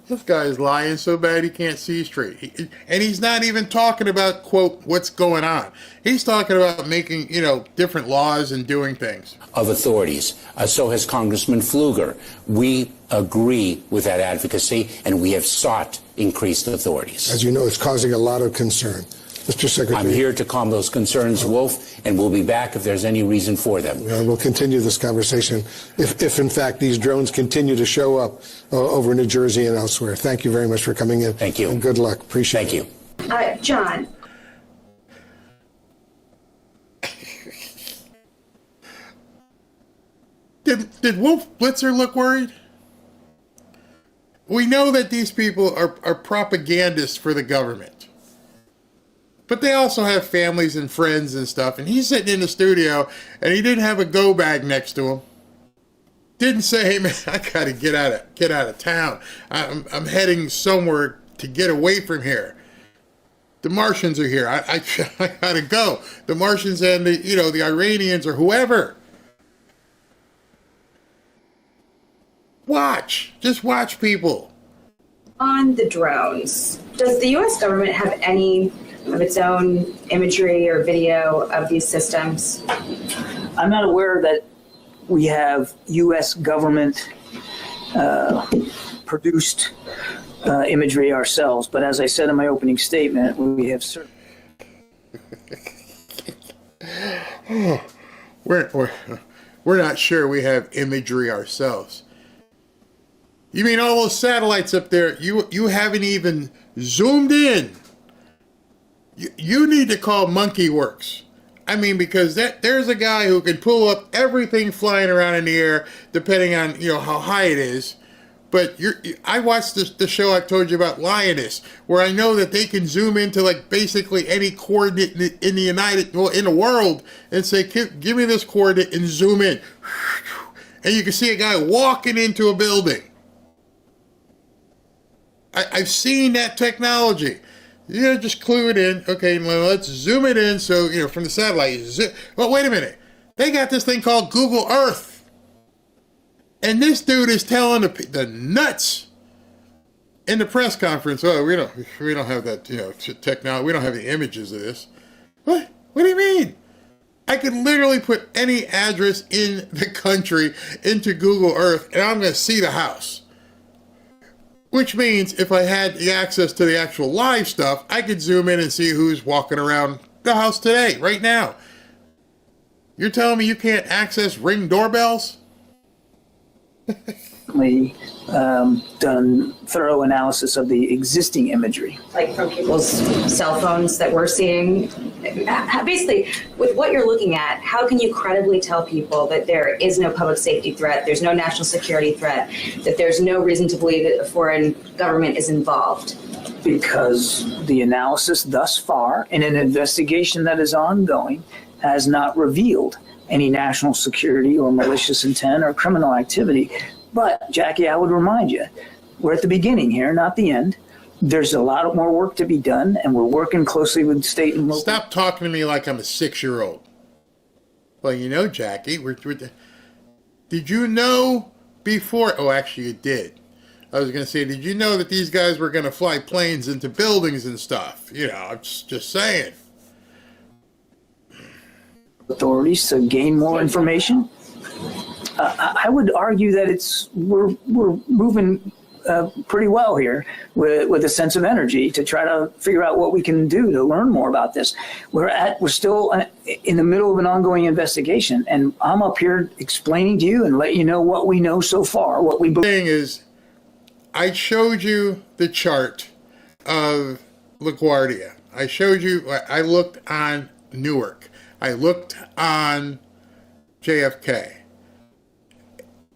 S17: This guy is lying so bad he can't see straight. And he's not even talking about, quote, what's going on. He's talking about making, different laws and doing things.
S22: Of authorities. So has Congressman Pfluger. We agree with that advocacy, and we have sought increased authorities.
S21: As you know, it's causing a lot of concern. Mr. Secretary.
S22: I'm here to calm those concerns, Wolf, and we'll be back if there's any reason for them.
S21: We'll continue this conversation if in fact, these drones continue to show up over New Jersey and elsewhere. Thank you very much for coming in.
S22: Thank you.
S21: And good luck. Appreciate it.
S22: Thank you.
S2: John.
S17: Did Wolf Blitzer look worried? We know that these people are propagandists for the government. But they also have families and friends and stuff. And he's sitting in the studio, and he didn't have a go bag next to him. Didn't say, "Hey man, I gotta get out of town. I'm heading somewhere to get away from here. The Martians are here. I gotta go. The Martians and the Iranians or whoever." Just watch people.
S2: On the drones, does the U.S. government have any of its own imagery or video of these systems?
S12: I'm not aware that we have U.S. government produced imagery ourselves, but as I said in my opening statement, we have certain.
S17: We're not sure we have imagery ourselves. You mean all those satellites up there, you haven't even zoomed in. You need to call Monkey Works. I mean, because there's a guy who can pull up everything flying around in the air, depending on how high it is. But I watched the show I told you about, Lioness, where I know that they can zoom into like basically any coordinate in the world and say, "Give me this coordinate," and zoom in, and you can see a guy walking into a building. I've seen that technology. Just clue it in. Okay, well, let's zoom it in. So, from the satellite. Well, wait a minute. They got this thing called Google Earth. And this dude is telling the nuts in the press conference. Oh, we don't have that, technology. We don't have the images of this. What? What do you mean? I could literally put any address in the country into Google Earth, and I'm going to see the house. Which means if I had the access to the actual live stuff, I could zoom in and see who's walking around the house today, right now. You're telling me you can't access Ring doorbells?
S12: Done thorough analysis of the existing imagery.
S2: Like from people's cell phones that we're seeing? Basically, with what you're looking at, how can you credibly tell people that there is no public safety threat, there's no national security threat, that there's no reason to believe that a foreign government is involved?
S12: Because the analysis thus far, in an investigation that is ongoing, has not revealed any national security or malicious intent or criminal activity. But, Jackie, I would remind you, we're at the beginning here, not the end. There's a lot more work to be done, and we're working closely with state and local.
S17: Stop talking to me like I'm a 6-year-old. Well, Jackie, did you know before? Oh, actually, you did. I was going to say, did you know that these guys were going to fly planes into buildings and stuff? I'm just saying.
S12: Authorities to gain more information. I would argue that we're moving pretty well here with a sense of energy to try to figure out what we can do to learn more about this. We're still in the middle of an ongoing investigation, and I'm up here explaining to you and let you know what we know so far. What we believe
S17: is, I showed you the chart of LaGuardia. I showed you. I looked on Newark. I looked on JFK.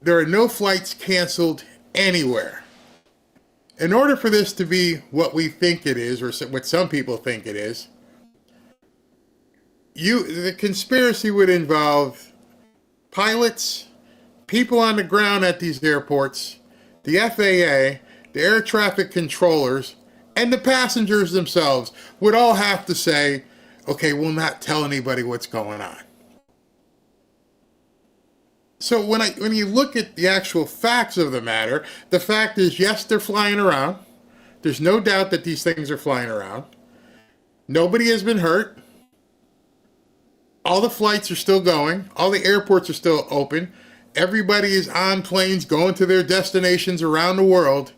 S17: There are no flights canceled anywhere. In order for this to be what we think it is, or what some people think it is, the conspiracy would involve pilots, people on the ground at these airports, the FAA, the air traffic controllers, and the passengers themselves would all have to say, okay, we'll not tell anybody what's going on. So when you look at the actual facts of the matter, the fact is, yes, they're flying around. There's no doubt that these things are flying around. Nobody has been hurt. All the flights are still going. All the airports are still open. Everybody is on planes going to their destinations around the world.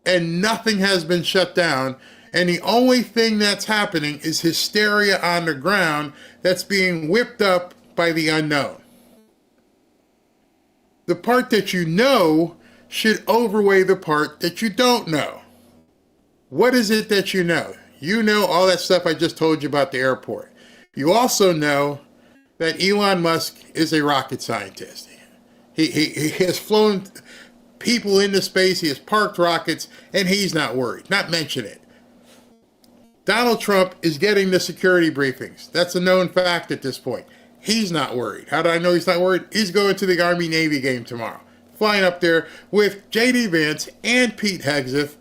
S17: And nothing has been shut down. And the only thing that's happening is hysteria on the ground that's being whipped up by the unknown. The part that you know should overweigh the part that you don't know. What is it that you know? You know all that stuff I just told you about the airport. You also know that Elon Musk is a rocket scientist. He has flown people into space, he has parked rockets, and he's not worried. Not mention it. Donald Trump is getting the security briefings. That's a known fact at this point. He's not worried. How do I know he's not worried? He's going to the Army-Navy game tomorrow. Flying up there with J.D. Vance and Pete Hegseth,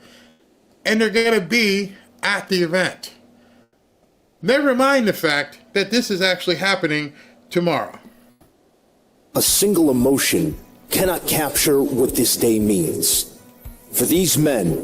S17: and they're going to be at the event. Never mind the fact that this is actually happening tomorrow.
S3: A single emotion cannot capture what this day means. For these men,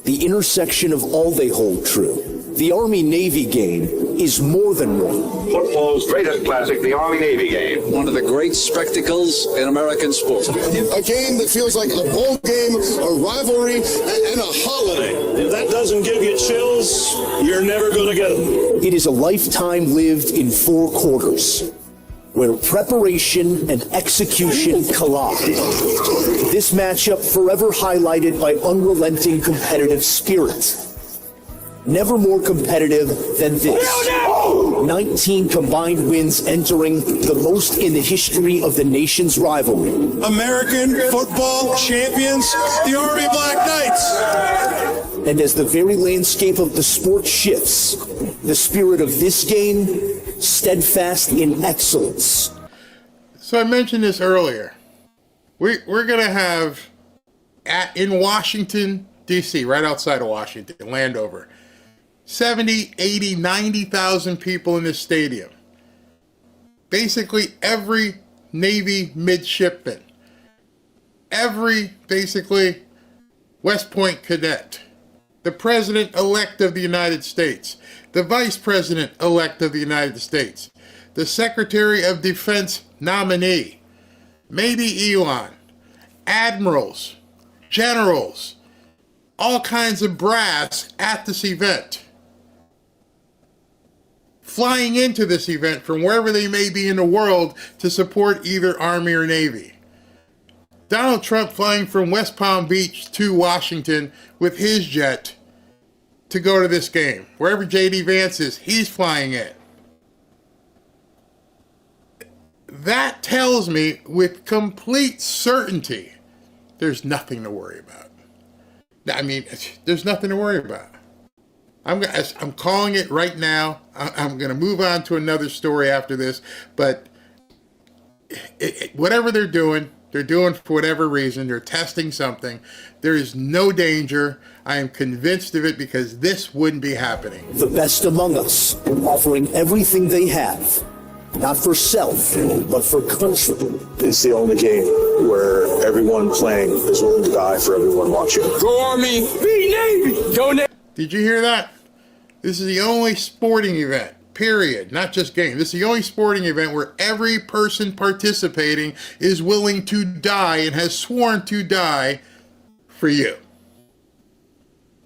S3: the intersection of all they hold true, the Army-Navy game is more than one.
S5: Football's greatest classic, the Army-Navy game. One of the great spectacles in American sports.
S21: A game that feels like a bowl game, a rivalry, and a holiday.
S5: If that doesn't give you chills, you're never going to get them.
S3: It is a lifetime lived in 4 quarters, where preparation and execution collide. This matchup forever highlighted by unrelenting competitive spirit. Never more competitive than this. 19 combined wins entering the most in the history of the nation's rivalry.
S5: American football champions, the Army Black Knights.
S3: And as the very landscape of the sport shifts, the spirit of this game, steadfast in excellence.
S17: So I mentioned this earlier. We're going to have in Washington, D.C., right outside of Washington, Landover, 70, 80, 90,000 people in this stadium. Basically every Navy midshipman, every basically West Point cadet, the President-elect of the United States, the Vice President-elect of the United States, the Secretary of Defense nominee, maybe Elon, admirals, generals, all kinds of brass at this event. Flying into this event from wherever they may be in the world to support either Army or Navy. Donald Trump flying from West Palm Beach to Washington with his jet to go to this game. Wherever J.D. Vance is, he's flying in. That tells me with complete certainty there's nothing to worry about. I mean, there's nothing to worry about. I'm calling it right now. I'm going to move on to another story after this, but whatever they're doing for whatever reason. They're testing something. There is no danger. I am convinced of it because this wouldn't be happening.
S3: The best among us, offering everything they have, not for self, but for country.
S5: It's the only game where everyone playing is willing to die for everyone watching. Go Army, be Navy, go Navy.
S17: Did you hear that? This is the only sporting event, period, not just game. This is the only sporting event where every person participating is willing to die and has sworn to die for you.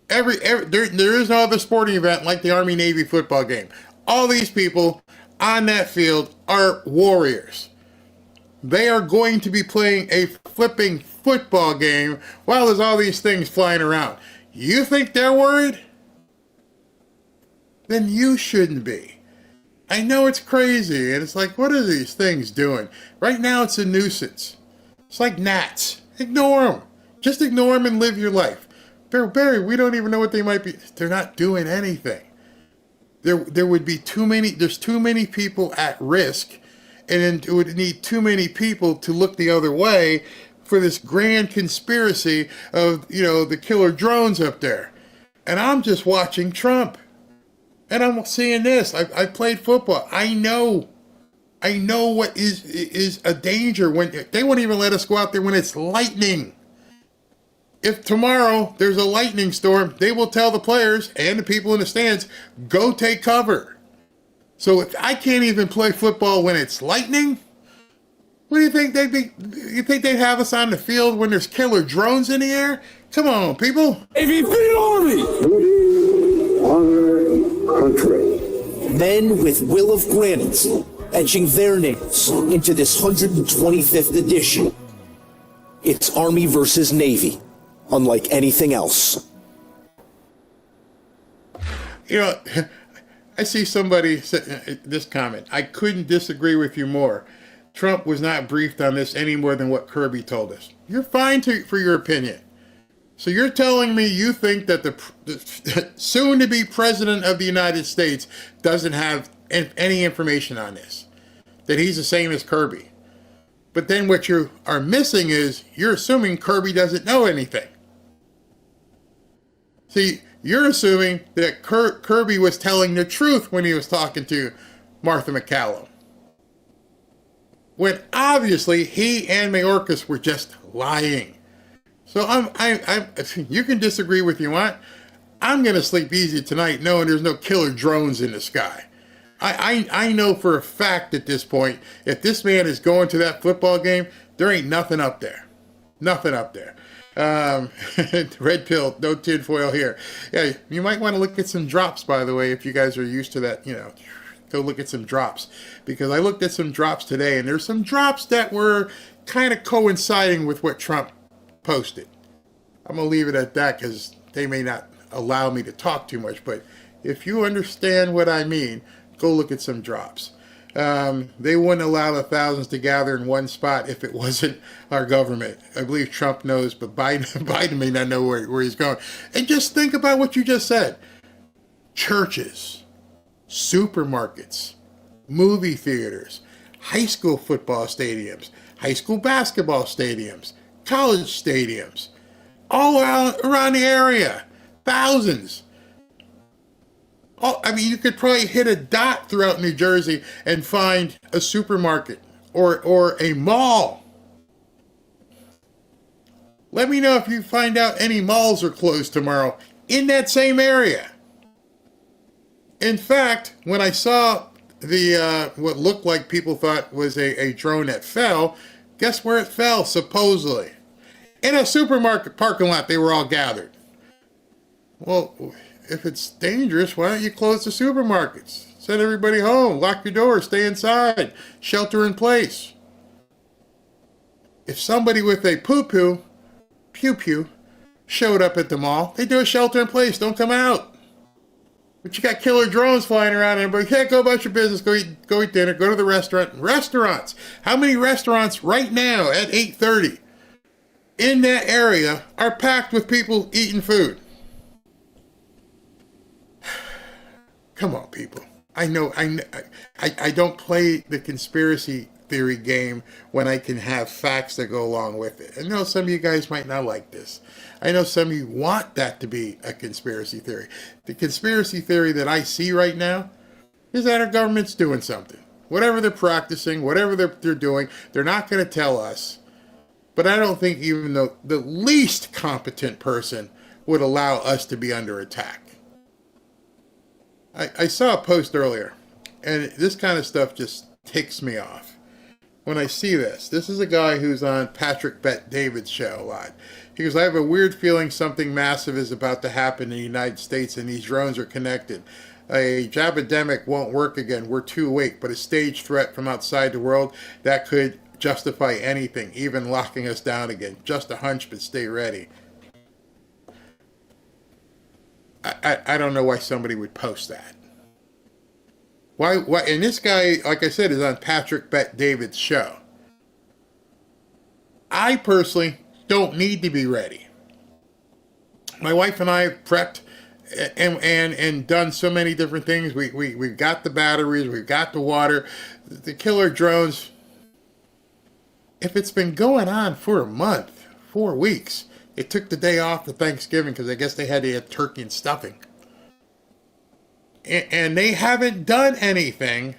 S17: There is no other sporting event like the Army-Navy football game. All these people on that field are warriors. They are going to be playing a flipping football game while there's all these things flying around. You think they're worried? Then you shouldn't be. I know it's crazy, and it's like, what are these things doing? Right now it's a nuisance. It's like gnats. Ignore them. Just ignore them and live your life. Barry, we don't even know what they might be. They're not doing anything. There would be there's too many people at risk, and it would need too many people to look the other way for this grand conspiracy of, the killer drones up there. And I'm just watching Trump. And I'm seeing this. I played football. I know what is a danger when they won't even let us go out there when it's lightning. If tomorrow there's a lightning storm, they will tell the players and the people in the stands, go take cover. So if I can't even play football when it's lightning, what do you think you think they'd have us on the field when there's killer drones in the air? Come on, people.
S5: Navy, beat Army.
S3: Country. Men with will of granite etching their names into this 125th edition. It's Army versus Navy, unlike anything else.
S17: I see somebody say this comment. I couldn't disagree with you more. Trump was not briefed on this any more than what Kirby told us. You're fine for your opinion. So you're telling me you think that the soon-to-be president of the United States doesn't have any information on this, that he's the same as Kirby. But then what you are missing is you're assuming Kirby doesn't know anything. See, you're assuming that Kirby was telling the truth when he was talking to Martha McCallum, when obviously he and Mayorkas were just lying. So you can disagree with you want. I'm going to sleep easy tonight knowing there's no killer drones in the sky. I know for a fact at this point, if this man is going to that football game, there ain't nothing up there. Nothing up there. Red pill, no tinfoil here. Yeah, you might want to look at some drops, by the way, if you guys are used to that, go look at some drops. Because I looked at some drops today, and there's some drops that were kind of coinciding with what Trump posted. I'm going to leave it at that because they may not allow me to talk too much, but if you understand what I mean, go look at some drops. They wouldn't allow the thousands to gather in one spot if it wasn't our government. I believe Trump knows, but Biden may not know where he's going. And just think about what you just said. Churches, supermarkets, movie theaters, high school football stadiums, high school basketball stadiums, college stadiums, all around the area. Thousands. You could probably hit a dot throughout New Jersey and find a supermarket or a mall. Let me know if you find out any malls are closed tomorrow in that same area. In fact, when I saw the what looked like people thought was a drone that fell, guess where it fell, supposedly? In a supermarket parking lot. They were all gathered. Well, if it's dangerous, why don't you close the supermarkets? Send everybody home, lock your doors, stay inside, shelter in place. If somebody with a pew-pew, showed up at the mall, they do a shelter in place, don't come out. But you got killer drones flying around and everybody can't go about your business, go eat dinner, go to the restaurant. Restaurants. How many restaurants right now at 8:30 in that area are packed with people eating food? Come on, people. I know. I don't play the conspiracy theory game when I can have facts that go along with it. I know some of you guys might not like this. I know some of you want that to be a conspiracy theory. The conspiracy theory that I see right now is that our government's doing something. Whatever they're practicing, whatever they're doing, they're not going to tell us. But I don't think even the least competent person would allow us to be under attack. I saw a post earlier, and this kind of stuff just ticks me off. When I see this is a guy who's on Patrick Bet-David's show a lot. He goes, I have a weird feeling something massive is about to happen in the United States, and these drones are connected. A jabademic won't work again. We're too weak, but a stage threat from outside the world, that could justify anything, even locking us down again. Just a hunch, but stay ready. I don't know why somebody would post that. Why? And this guy, like I said, is on Patrick Bet-David's show. I personally don't need to be ready. My wife and I have prepped and done so many different things. We've got the batteries, we've got the water, the killer drones. If it's been going on for a month, 4 weeks, it took the day off for Thanksgiving because I guess they had to have turkey and stuffing. And they haven't done anything.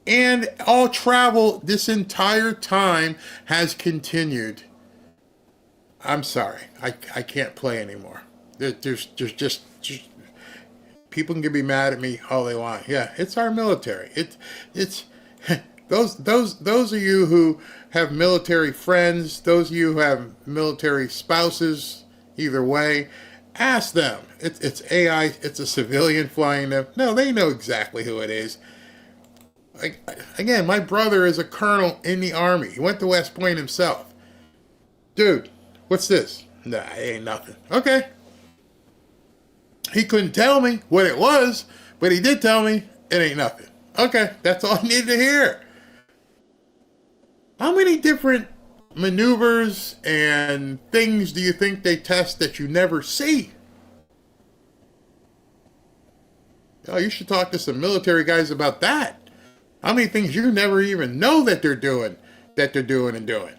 S17: And all travel this entire time has continued. I'm sorry. I can't play anymore. There's just people can be mad at me all they want. Yeah, it's our military. It's those of you who have military friends, those of you who have military spouses, either way, ask them. It's AI, it's a civilian flying them. No, they know exactly who it is. Again, my brother is a colonel in the Army. He went to West Point himself. Dude, what's this? Nah, it ain't nothing. Okay. He couldn't tell me what it was, but he did tell me it ain't nothing. Okay, that's all I needed to hear. How many different maneuvers and things do you think they test that you never see? Oh, you should talk to some military guys about that. How many things you never even know that they're doing and doing?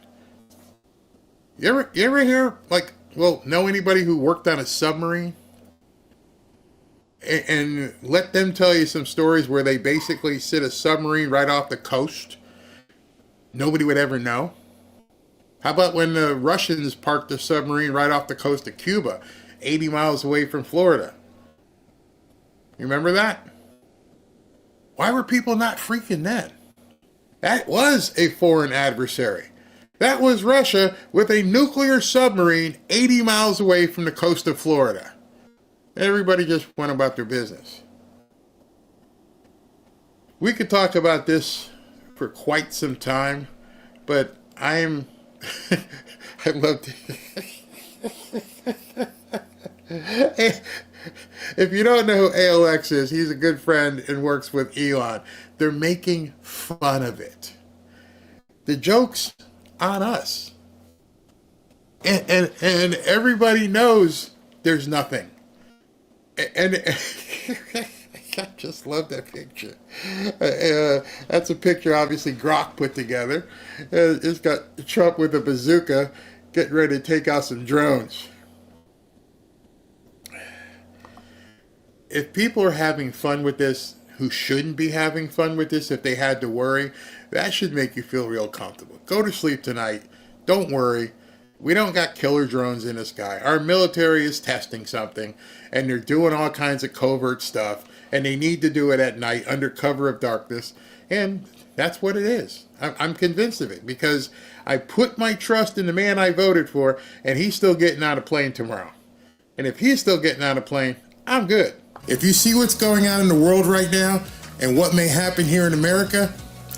S17: You ever hear, know anybody who worked on a submarine? And let them tell you some stories where they basically sit a submarine right off the coast. Nobody would ever know. How about when the Russians parked a submarine right off the coast of Cuba, 80 miles away from Florida? You remember that? Why were people not freaking then? That was a foreign adversary. That was Russia with a nuclear submarine 80 miles away from the coast of Florida. Everybody just went about their business. We could talk about this for quite some time, but I'd love to. If you don't know who ALX is, he's a good friend and works with Elon. They're making fun of it. The joke's on us. And everybody knows there's nothing. And I just love that picture. That's a picture obviously Grok put together. It's got Trump with a bazooka getting ready to take out some drones. If people are having fun with this who shouldn't be having fun with this, if they had to worry, that should make you feel real comfortable. Go to sleep tonight. Don't worry. We don't got killer drones in the sky. Our military is testing something, and they're doing all kinds of covert stuff, and they need to do it at night under cover of darkness, and that's what it is. I'm convinced of it, because I put my trust in the man I voted for, and he's still getting on a plane tomorrow. And if he's still getting on a plane, I'm good. If you see what's going on in the world right now, and what may happen here in America,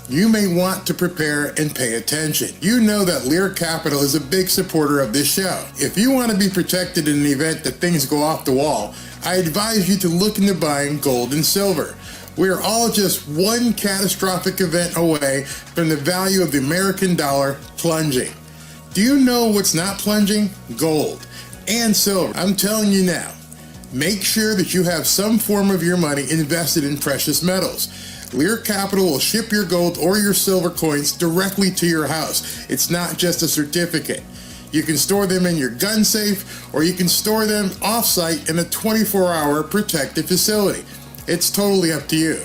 S17: you may want to prepare and pay attention. You know that Lear Capital is a big supporter of this show. If you want to be protected in the event that things go off the wall, I advise you to look into buying gold and silver. We are all just one catastrophic event away from the value of the American dollar plunging. Do you know what's not plunging? Gold and silver. I'm telling you now, make sure that you have some form of your money invested in precious metals. Lear Capital will ship your gold or your silver coins directly to your house. It's not just a certificate. You can store them in your gun safe, or you can store them off-site in a 24-hour protected facility. It's totally up to you.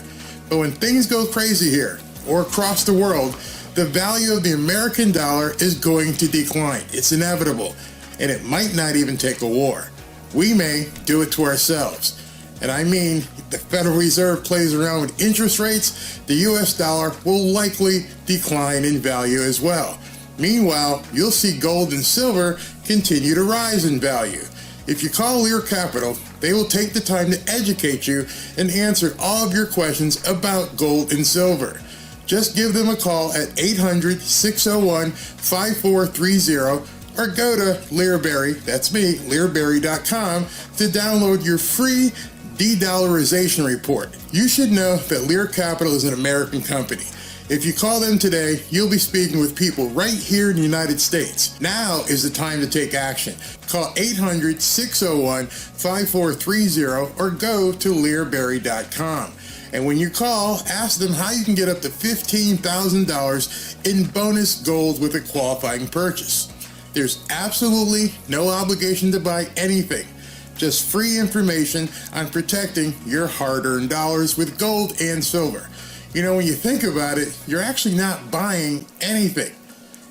S17: But when things go crazy here, or across the world, the value of the American dollar is going to decline. It's inevitable, and it might not even take a war. We may do it to ourselves. And I mean, the Federal Reserve plays around with interest rates, the US dollar will likely decline in value as well. Meanwhile, you'll see gold and silver continue to rise in value. If you call Lear Capital, they will take the time to educate you and answer all of your questions about gold and silver. Just give them a call at 800-601-5430 or go to Learberry, that's me, Learberry.com to download your free de-dollarization report. You should know that Lear Capital is an American company. If you call them today, you'll be speaking with people right here in the United States. Now is the time to take action. Call 800-601-5430 or go to Learberry.com. And when you call, ask them how you can get up to $15,000 in bonus gold with a qualifying purchase. There's absolutely no obligation to buy anything. Just free information on protecting your hard-earned dollars with gold and silver. You know, when you think about it, you're actually not buying anything.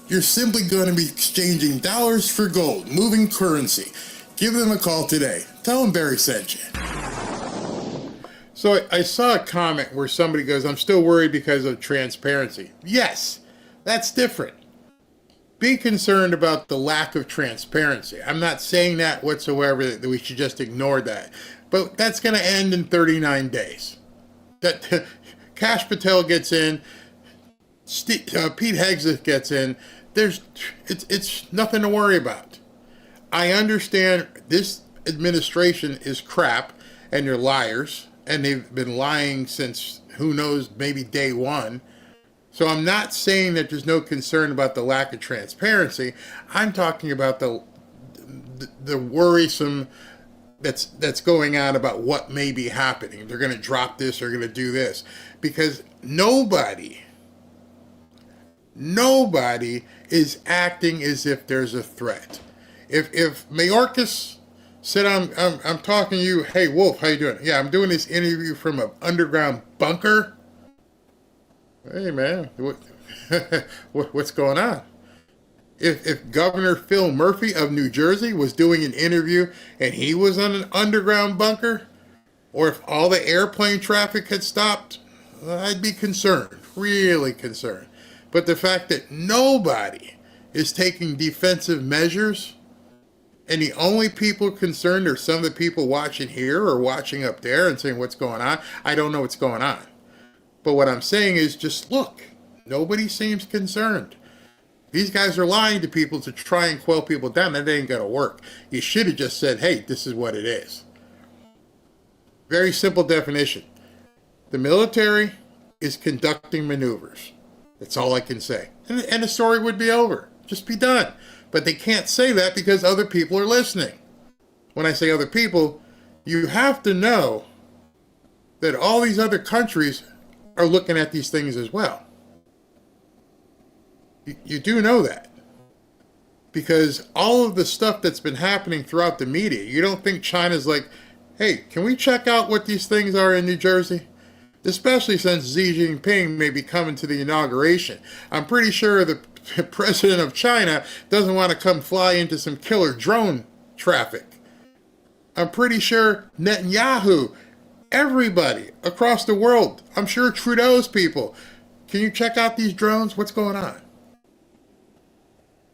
S17: You're simply going to be exchanging dollars for gold, moving currency. Give them a call today. Tell them Barry sent you. So I saw a comment where somebody goes, I'm still worried because of transparency. Yes, that's different. Be concerned about the lack of transparency. I'm not saying that whatsoever, that we should just ignore that. But that's going to end in 39 days. That Kash Patel gets in, Pete Hegseth gets in. It's nothing to worry about. I understand this administration is crap, and they're liars, and they've been lying since, who knows, maybe day one. So I'm not saying that there's no concern about the lack of transparency. I'm talking about the worrisome that's going on about what may be happening. They're going to drop this, they're going to do this. Because nobody is acting as if there's a threat. If Mayorkas said, I'm talking to you, hey Wolf, how you doing? Yeah, I'm doing this interview from an underground bunker. Hey man, what's going on? If Governor Phil Murphy of New Jersey was doing an interview and he was on an underground bunker, or if all the airplane traffic had stopped, I'd be concerned, really concerned. But the fact that nobody is taking defensive measures, and the only people concerned are some of the people watching here or watching up there and saying, what's going on? I don't know what's going on. But what I'm saying is just look, nobody seems concerned. These guys are lying to people to try and quell people down. That ain't going to work. You should have just said, hey, this is what it is. Very simple definition. The military is conducting maneuvers. That's all I can say. And the story would be over. Just be done. But they can't say that because other people are listening. When I say other people, you have to know that all these other countries are looking at these things as well. You do know that. Because all of the stuff that's been happening throughout the media, you don't think China's like, hey, can we check out what these things are in New Jersey? Especially since Xi Jinping may be coming to the inauguration. I'm pretty sure the president of China doesn't want to come fly into some killer drone traffic. I'm pretty sure Netanyahu, everybody across the world, I'm sure Trudeau's people, can you check out these drones? What's going on?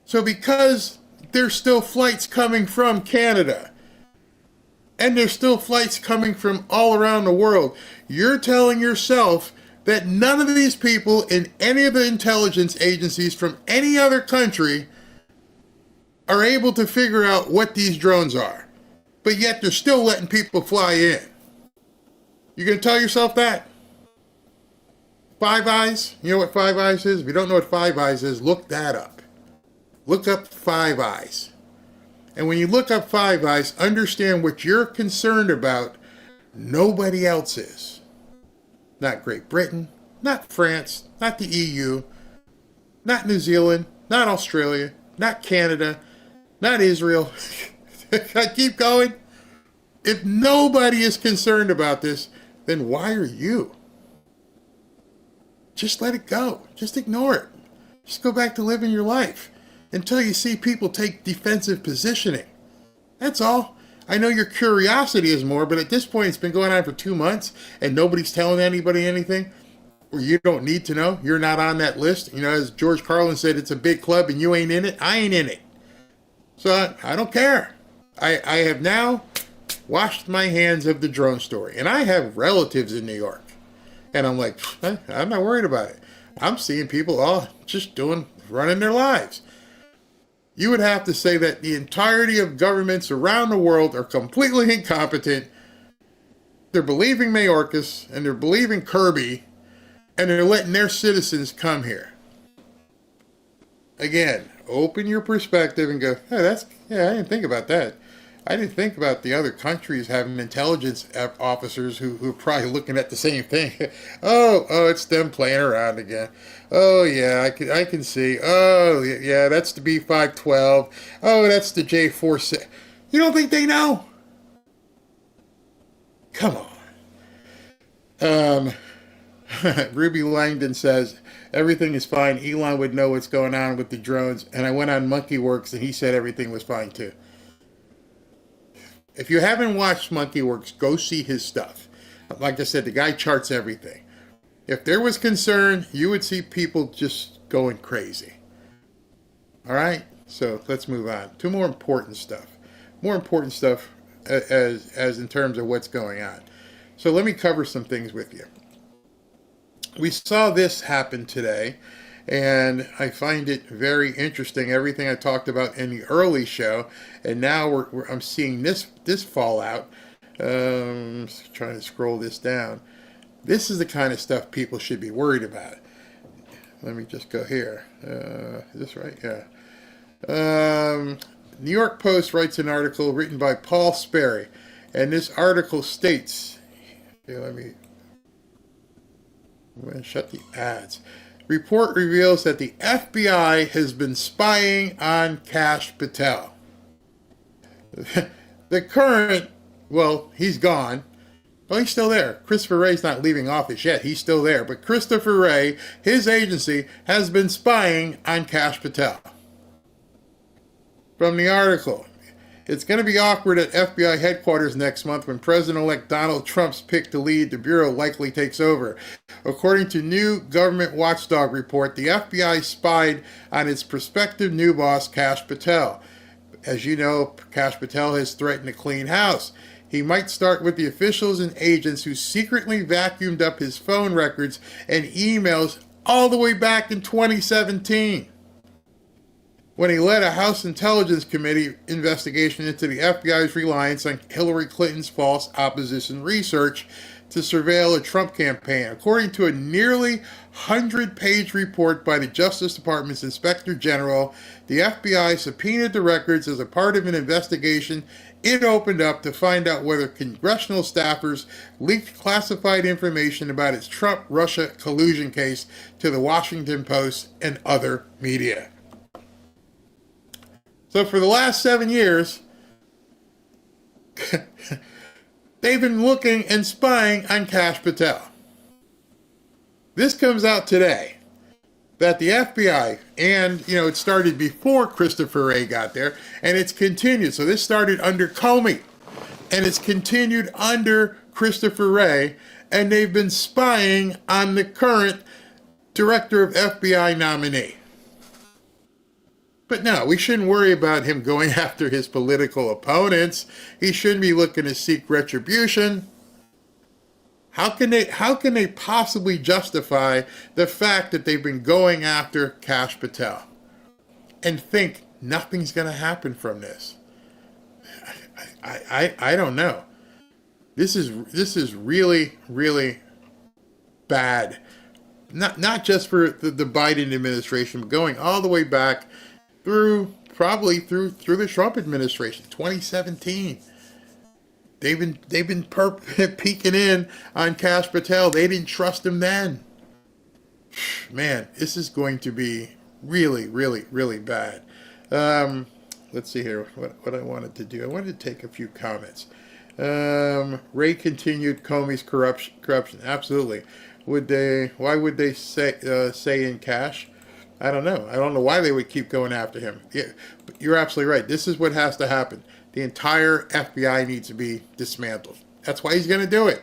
S17: So because there's still flights coming from Canada, and there's still flights coming from all around the world, you're telling yourself that none of these people in any of the intelligence agencies from any other country are able to figure out what these drones are. But yet they're still letting people fly in. You gonna tell yourself that? Five Eyes? You know what Five Eyes is? If you don't know what Five Eyes is, look that up. Look up Five Eyes. And when you look up Five Eyes, understand what you're concerned about, nobody else is. Not Great Britain, not France, not the EU, not New Zealand, not Australia, not Canada, not Israel. I keep going. If nobody is concerned about this, then why are you? Just let it go. Just ignore it. Just go back to living your life until you see people take defensive positioning. That's all. I know your curiosity is more, but at this point it's been going on for 2 months and nobody's telling anybody anything, or you don't need to know. You're not on that list. You know, as George Carlin said, it's a big club and you ain't in it. I ain't in it. So I don't care. I have now washed my hands of the drone story. And I have relatives in New York. And I'm like, I'm not worried about it. I'm seeing people all just running their lives. You would have to say that the entirety of governments around the world are completely incompetent. They're believing Mayorkas and they're believing Kirby and they're letting their citizens come here. Again, open your perspective and go, hey, I didn't think about that. I didn't think about the other countries having intelligence officers who are probably looking at the same thing. Oh, it's them playing around again. Oh, yeah, I can see. Oh, yeah, that's the B512. Oh, that's the J46. You don't think they know? Come on. Ruby Langdon says, everything is fine. Elon would know what's going on with the drones. And I went on MonkeyWorks and he said everything was fine too. If you haven't watched MonkeyWorks, go see his stuff. Like I said, the guy charts everything. If there was concern, you would see people just going crazy. All right? So let's move on to more important stuff. More important stuff as in terms of what's going on. So let me cover some things with you. We saw this happen today, and I find it very interesting, everything I talked about in the early show, and now I'm seeing this fallout. Trying to scroll this down. This is the kind of stuff people should be worried about. let me just go here. Is this right? Yeah. New York Post writes an article written by Paul Sperry, and this article states, here, I'm going to shut the ads. Report reveals that the FBI has been spying on Kash Patel. The current, well, he's gone. Well, he's still there. Christopher Wray's not leaving office yet. He's still there. But Christopher Wray, his agency, has been spying on Kash Patel. From the article, it's going to be awkward at FBI headquarters next month when President-elect Donald Trump's pick to lead the Bureau likely takes over. According to new government watchdog report, the FBI spied on its prospective new boss, Kash Patel. As you know, Kash Patel has threatened to clean house. He might start with the officials and agents who secretly vacuumed up his phone records and emails all the way back in 2017. When he led a House Intelligence Committee investigation into the FBI's reliance on Hillary Clinton's false opposition research to surveil a Trump campaign. According to a nearly 100-page report by the Justice Department's Inspector General, the FBI subpoenaed the records as a part of an investigation it opened up to find out whether congressional staffers leaked classified information about its Trump-Russia collusion case to the Washington Post and other media. So for the last 7 years, they've been looking and spying on Kash Patel. This comes out today that the FBI, and it started before Christopher Wray got there, and it's continued. So this started under Comey, and it's continued under Christopher Wray, and they've been spying on the current director of FBI nominee. But no, we shouldn't worry about him going after his political opponents. He shouldn't be looking to seek retribution. How can they possibly justify the fact that they've been going after Kash Patel and think nothing's going to happen from this? I don't know. This is really, really bad. Not just for the Biden administration, but going all the way back through the Trump administration, 2017. They've been peeking in on Kash Patel. They didn't trust him then. Man, this is going to be really, really, really bad. Let's see here what I wanted to do. I wanted to take a few comments. Wray continued Comey's corruption. Absolutely. Why would they say in Kash? I don't know. I don't know why they would keep going after him. Yeah, but you're absolutely right. This is what has to happen. The entire FBI needs to be dismantled. That's why he's going to do it.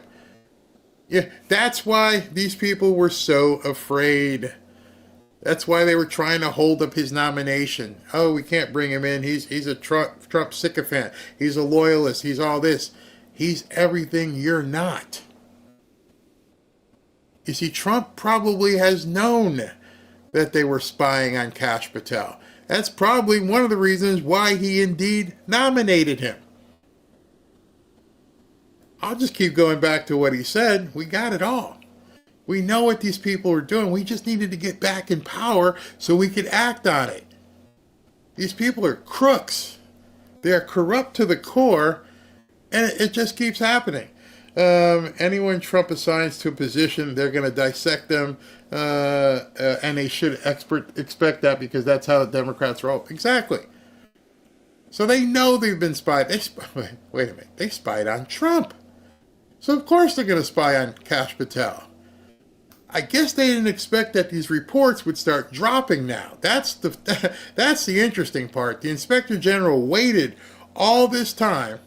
S17: Yeah, that's why these people were so afraid. That's why they were trying to hold up his nomination. Oh, we can't bring him in. He's a Trump sycophant. He's a loyalist. He's all this. He's everything you're not. You see, Trump probably has known that they were spying on Kash Patel. That's probably one of the reasons why he indeed nominated him. I'll just keep going back to what he said. We got it all. We know what these people are doing. We just needed to get back in power so we could act on it. These people are crooks. They are corrupt to the core, and it just keeps happening. Anyone Trump assigns to a position, they're going to dissect them, and they should expect that because that's how the Democrats roll. Exactly. So they know they've been spied. Wait a minute. They spied on Trump. So of course they're going to spy on Kash Patel. I guess they didn't expect that these reports would start dropping now. That's the interesting part. The Inspector General waited all this time.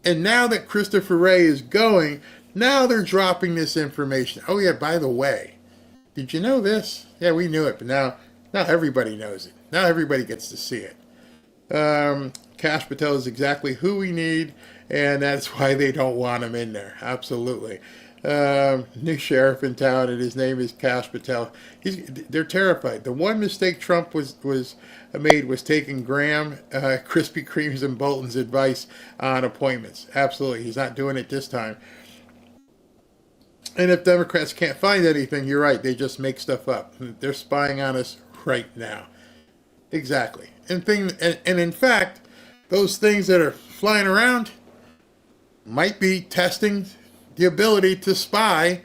S17: And now that Christopher Wray is going, now they're dropping this information. Oh yeah, by the way, did you know this? Yeah, we knew it, but now everybody knows it. Now everybody gets to see it. Kash Patel is exactly who we need, and that's why they don't want him in there. Absolutely. New sheriff in town, and his name is Kash Patel. They're terrified. The one mistake Trump made was taking Graham, Krispy Kreme's, and Bolton's advice on appointments. Absolutely, he's not doing it this time. And if Democrats can't find anything, you're right, they just make stuff up. They're spying on us right now. Exactly. And in fact, those things that are flying around might be testing the ability to spy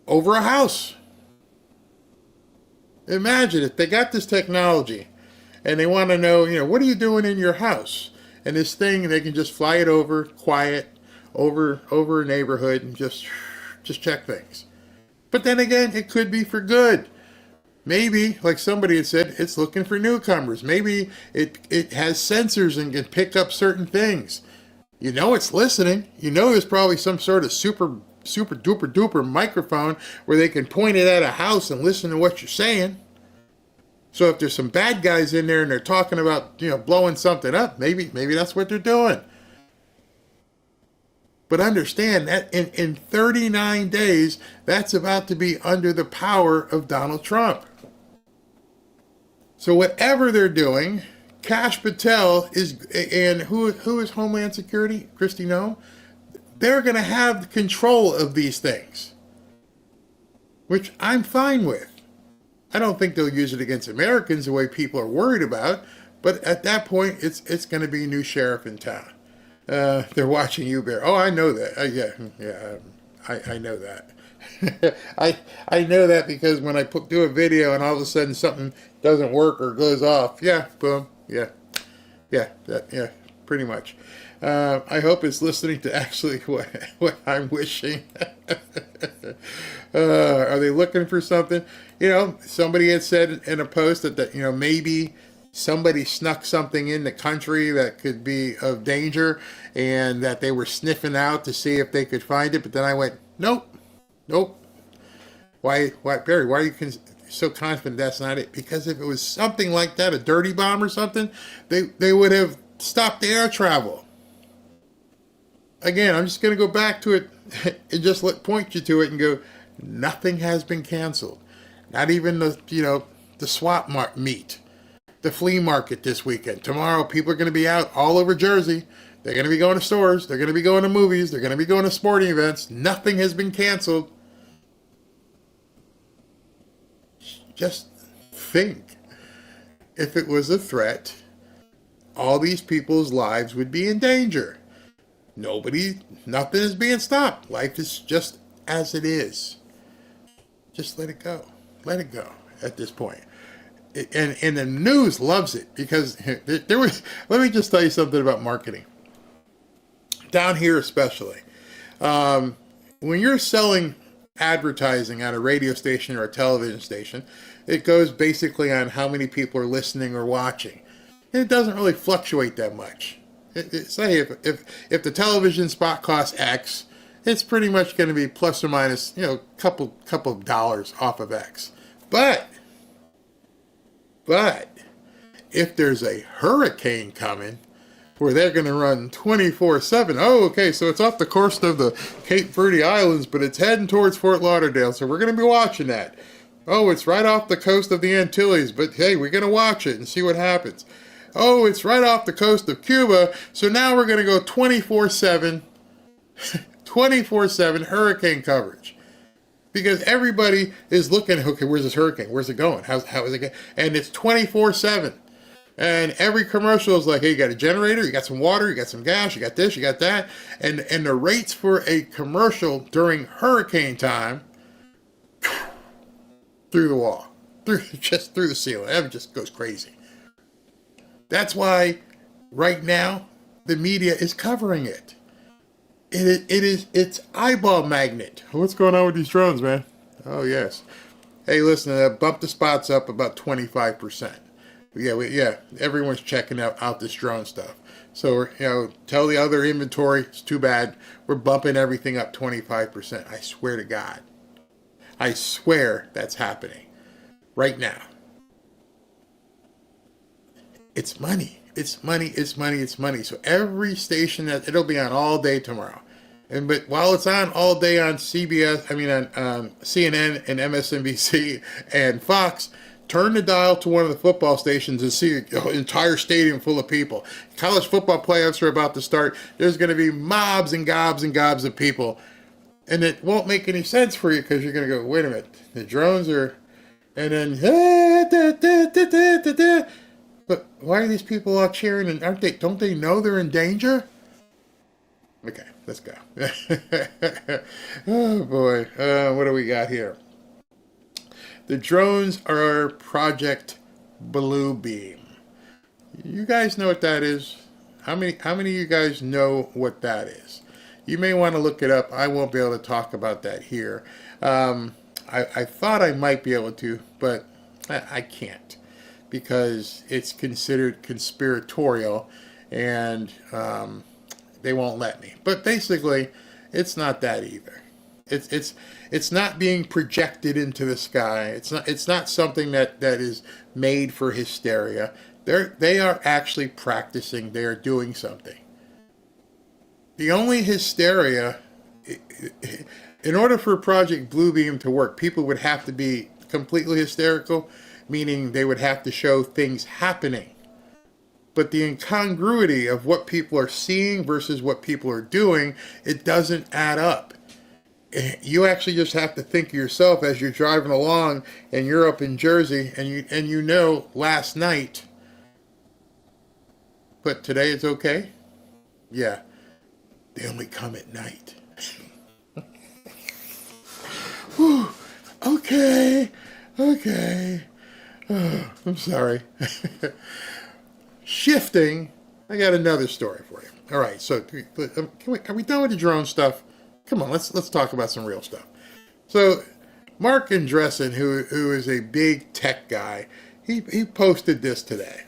S17: over a house. Imagine if they got this technology and they want to know, what are you doing in your house? And this thing, they can just fly it over, quiet, over a neighborhood and just check things. But then again, it could be for good. Maybe, like somebody had said, it's looking for newcomers. Maybe it has sensors and can pick up certain things. It's listening. There's probably some sort of super duper duper microphone where they can point it at a house and listen to what you're saying. So if there's some bad guys in there and they're talking about, blowing something up, maybe that's what they're doing. But understand that in 39 days, that's about to be under the power of Donald Trump. So whatever they're doing, Kash Patel and who is Homeland Security? Kristi Noem? They're going to have control of these things, which I'm fine with. I don't think they'll use it against Americans the way people are worried about, but at that point, it's going to be a new sheriff in town. They're watching you, Bear. Oh, I know that. I know that. I know that because when I do a video and all of a sudden something doesn't work or goes off, boom, pretty much. I hope it's listening to actually what I'm wishing. Are they looking for something? Somebody had said in a post that maybe somebody snuck something in the country that could be of danger and that they were sniffing out to see if they could find it. But then I went, nope. Why, Barry, why are you so confident that's not it? Because if it was something like that, a dirty bomb or something, they would have stopped the air travel. Again, I'm just going to go back to it and just point you to it and go, nothing has been canceled. Not even the swap meet. The flea market this weekend. Tomorrow, people are going to be out all over Jersey. They're going to be going to stores. They're going to be going to movies. They're going to be going to sporting events. Nothing has been canceled. Just think. If it was a threat, all these people's lives would be in danger. Nothing is being stopped. Life is just as it is. Just let it go. Let it go at this point. And the news loves it because let me just tell you something about marketing. Down here especially. When you're selling advertising at a radio station or a television station, it goes basically on how many people are listening or watching. And it doesn't really fluctuate that much. Say if the television spot costs X, it's pretty much going to be plus or minus, a couple of dollars off of X. But if there's a hurricane coming where they're going to run 24/7, okay, so it's off the coast of the Cape Verde Islands, but it's heading towards Fort Lauderdale, so we're going to be watching that. Oh, it's right off the coast of the Antilles, but hey, we're going to watch it and see what happens. Oh, it's right off the coast of Cuba, so now we're going to go 24/7 hurricane coverage. Because everybody is looking, okay, where's this hurricane? Where's it going? How is it going? And it's 24/7. And every commercial is like, hey, you got a generator, you got some water, you got some gas, you got this, you got that. And the rates for a commercial during hurricane time, through the wall, through the ceiling. It just goes crazy. That's why right now the media is covering it. It's eyeball magnet. What's going on with these drones, man? Oh, yes. Hey, listen, bump the spots up about 25%. Yeah, everyone's checking out this drone stuff. So, tell the other inventory, it's too bad. We're bumping everything up 25%. I swear to God. I swear that's happening right now. It's money. It's money. So every station it'll be on all day tomorrow. But while it's on all day on CNN and MSNBC and Fox, turn the dial to one of the football stations and see an entire stadium full of people. College football playoffs are about to start. There's going to be mobs and gobs of people And it won't make any sense for you because you're going to go, wait a minute, the drones are, and then, but why are these people all cheering and don't they know they're in danger? Okay, let's go. Oh boy, what do we got here? The drones are Project Bluebeam. You guys know what that is? How many of you guys know what that is? You may want to look it up. I won't be able to talk about that here. I thought I might be able to, but I can't because it's considered conspiratorial and they won't let me. But basically, it's not that either. It's not being projected into the sky. It's not something that is made for hysteria. They are actually practicing. They are doing something. The only hysteria, in order for Project Bluebeam to work, people would have to be completely hysterical, meaning they would have to show things happening. But the incongruity of what people are seeing versus what people are doing, it doesn't add up. You actually just have to think of yourself as you're driving along and you're up in Jersey and you know last night, but today it's okay? Yeah. They only come at night. Whew. Okay. Oh, I'm sorry. Shifting. I got another story for you. All right. So, are we done with the drone stuff? Come on. Let's talk about some real stuff. So, Mark Andreessen, who is a big tech guy, he posted this today.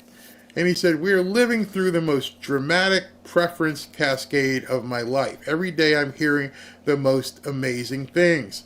S17: And he said, "We are living through the most dramatic preference cascade of my life. Every day I'm hearing the most amazing things."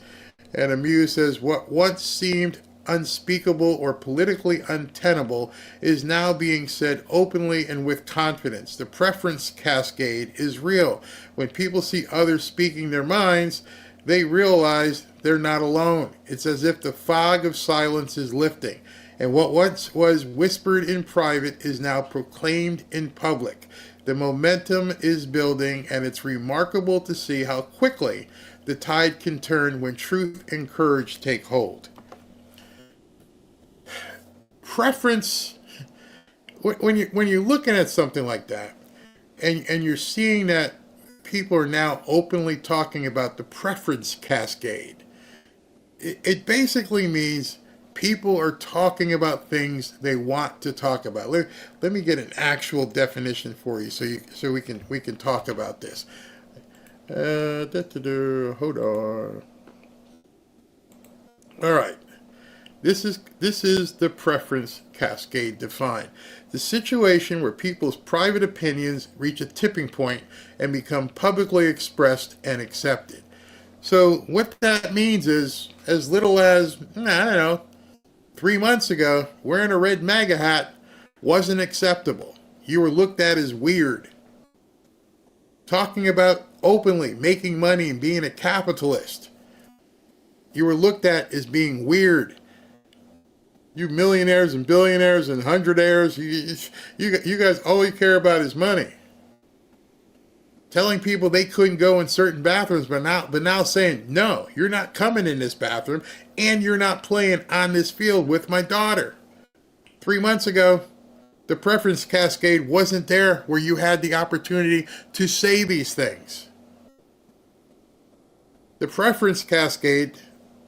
S17: And Amuse says, "What once seemed unspeakable or politically untenable is now being said openly and with confidence. The preference cascade is real. When people see others speaking their minds, they realize they're not alone. It's as if the fog of silence is lifting. And what once was whispered in private is now proclaimed in public. The momentum is building, and it's remarkable to see how quickly the tide can turn when truth and courage take hold." Preference, when you're looking at something like that, and you're seeing that people are now openly talking about the preference cascade, it basically means people are talking about things they want to talk about. Let me get an actual definition for you so we can talk about this. Hold on. All right. This is the preference cascade defined. The situation where people's private opinions reach a tipping point and become publicly expressed and accepted. So what that means is, as little as, I don't know, 3 months ago, wearing a red MAGA hat wasn't acceptable. You were looked at as weird. Talking about openly making money and being a capitalist, you were looked at as being weird. You millionaires and billionaires and hundredaires, you guys all you care about is money. Telling people they couldn't go in certain bathrooms, but now saying, no, you're not coming in this bathroom, and you're not playing on this field with my daughter. 3 months ago, the preference cascade wasn't there where you had the opportunity to say these things. The preference cascade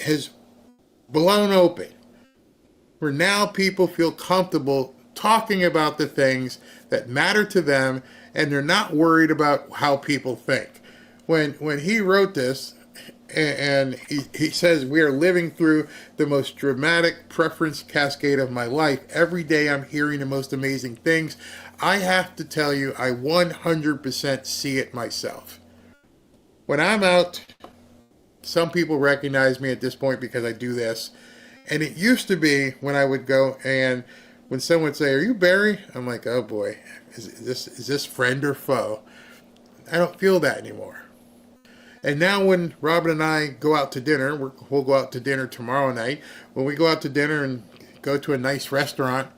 S17: has blown open, where now people feel comfortable talking about the things that matter to them, and they're not worried about how people think. When he wrote this, and he says, "We are living through the most dramatic preference cascade of my life. Every day I'm hearing the most amazing things." I have to tell you, I 100% see it myself. When I'm out, some people recognize me at this point because I do this. And it used to be when I would go and when someone would say, "Are you Barry?" I'm like, oh boy, is this friend or foe? I don't feel that anymore. And now when Robin and I go out to dinner, we'll go out to dinner tomorrow night. When we go out to dinner and go to a nice restaurant,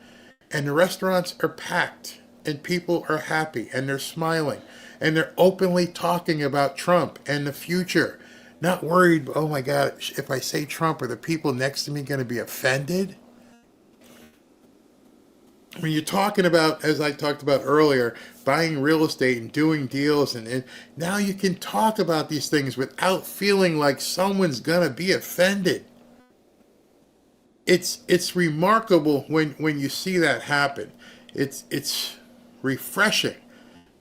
S17: and the restaurants are packed, and people are happy, and they're smiling, and they're openly talking about Trump and the future. not worried, oh my God, if I say Trump, are the people next to me going to be offended? When you're talking about, as I talked about earlier, buying real estate and doing deals, and now you can talk about these things without feeling like someone's going to be offended. It's remarkable when you see that happen. It's refreshing.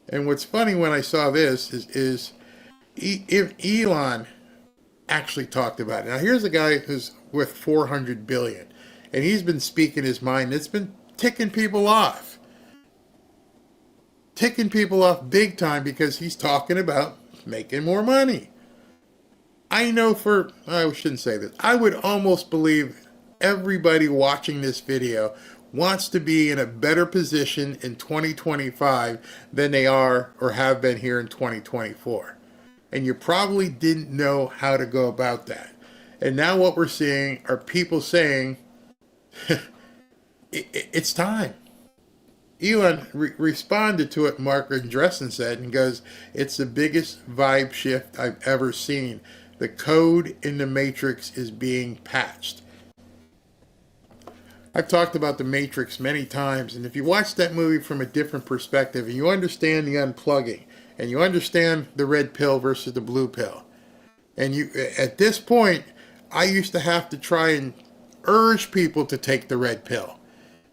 S17: And what's funny when I saw this is Elon actually talked about it. Now here's a guy who's worth $400 billion, and he's been speaking his mind. It's been ticking people off big time because he's talking about making more money. I shouldn't say this. I would almost believe everybody watching this video wants to be in a better position in 2025 than they are or have been here in 2024. And you probably didn't know how to go about that. And now what we're seeing are people saying, it's time. Elon responded to it, Mark Andreessen said, and goes, it's the biggest vibe shift I've ever seen. The code in the Matrix is being patched. I've talked about the Matrix many times, and if you watch that movie from a different perspective, and you understand the unplugging, and you understand the red pill versus the blue pill, and you, at this point, I used to have to try and urge people to take the red pill.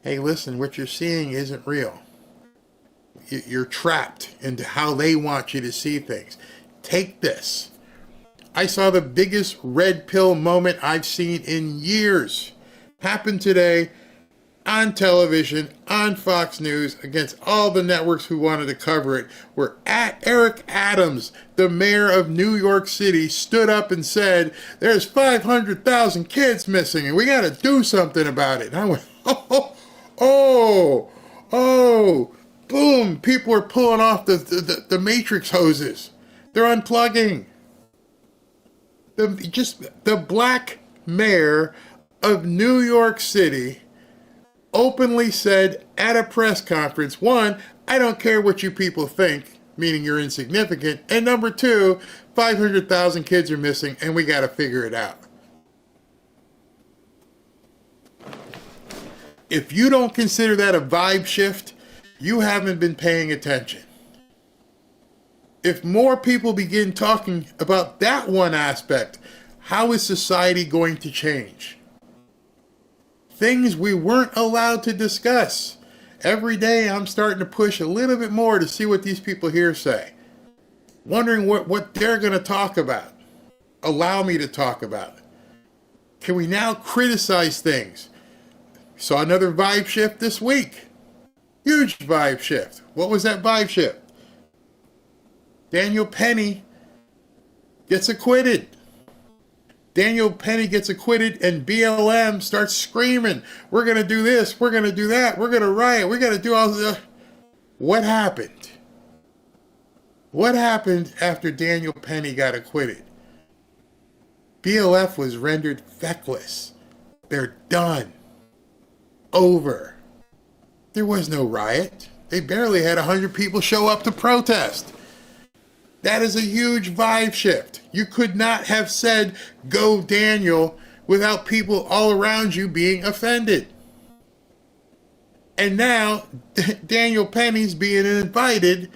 S17: Hey, listen, what you're seeing isn't real. You're trapped into how they want you to see things. Take this. I saw the biggest red pill moment I've seen in years happen today on television, on Fox News, against all the networks who wanted to cover it, where Eric Adams, the mayor of New York City, stood up and said, there's 500,000 kids missing and we got to do something about it. And I went, oh, boom, people are pulling off the Matrix hoses. They're unplugging. The black mayor of New York City openly said at a press conference, one, I don't care what you people think, meaning you're insignificant, and number two, 500,000 kids are missing and we got to figure it out. If you don't consider that a vibe shift, you haven't been paying attention. If more people begin talking about that one aspect, how is society going to change? Things we weren't allowed to discuss. Every day I'm starting to push a little bit more to see what these people here say. Wondering what they're going to talk about. Allow me to talk about. Can we now criticize things? Saw another vibe shift this week. Huge vibe shift. What was that vibe shift? Daniel Penny gets acquitted. Daniel Penny gets acquitted and BLM starts screaming, we're going to do this, we're going to do that, we're going to riot, we're going to do all this. What happened? What happened after Daniel Penny got acquitted? BLF was rendered feckless. They're done. Over. There was no riot. They barely had 100 people show up to protest. That is a huge vibe shift. You could not have said, go Daniel, without people all around you being offended. And now, Daniel Penny's being invited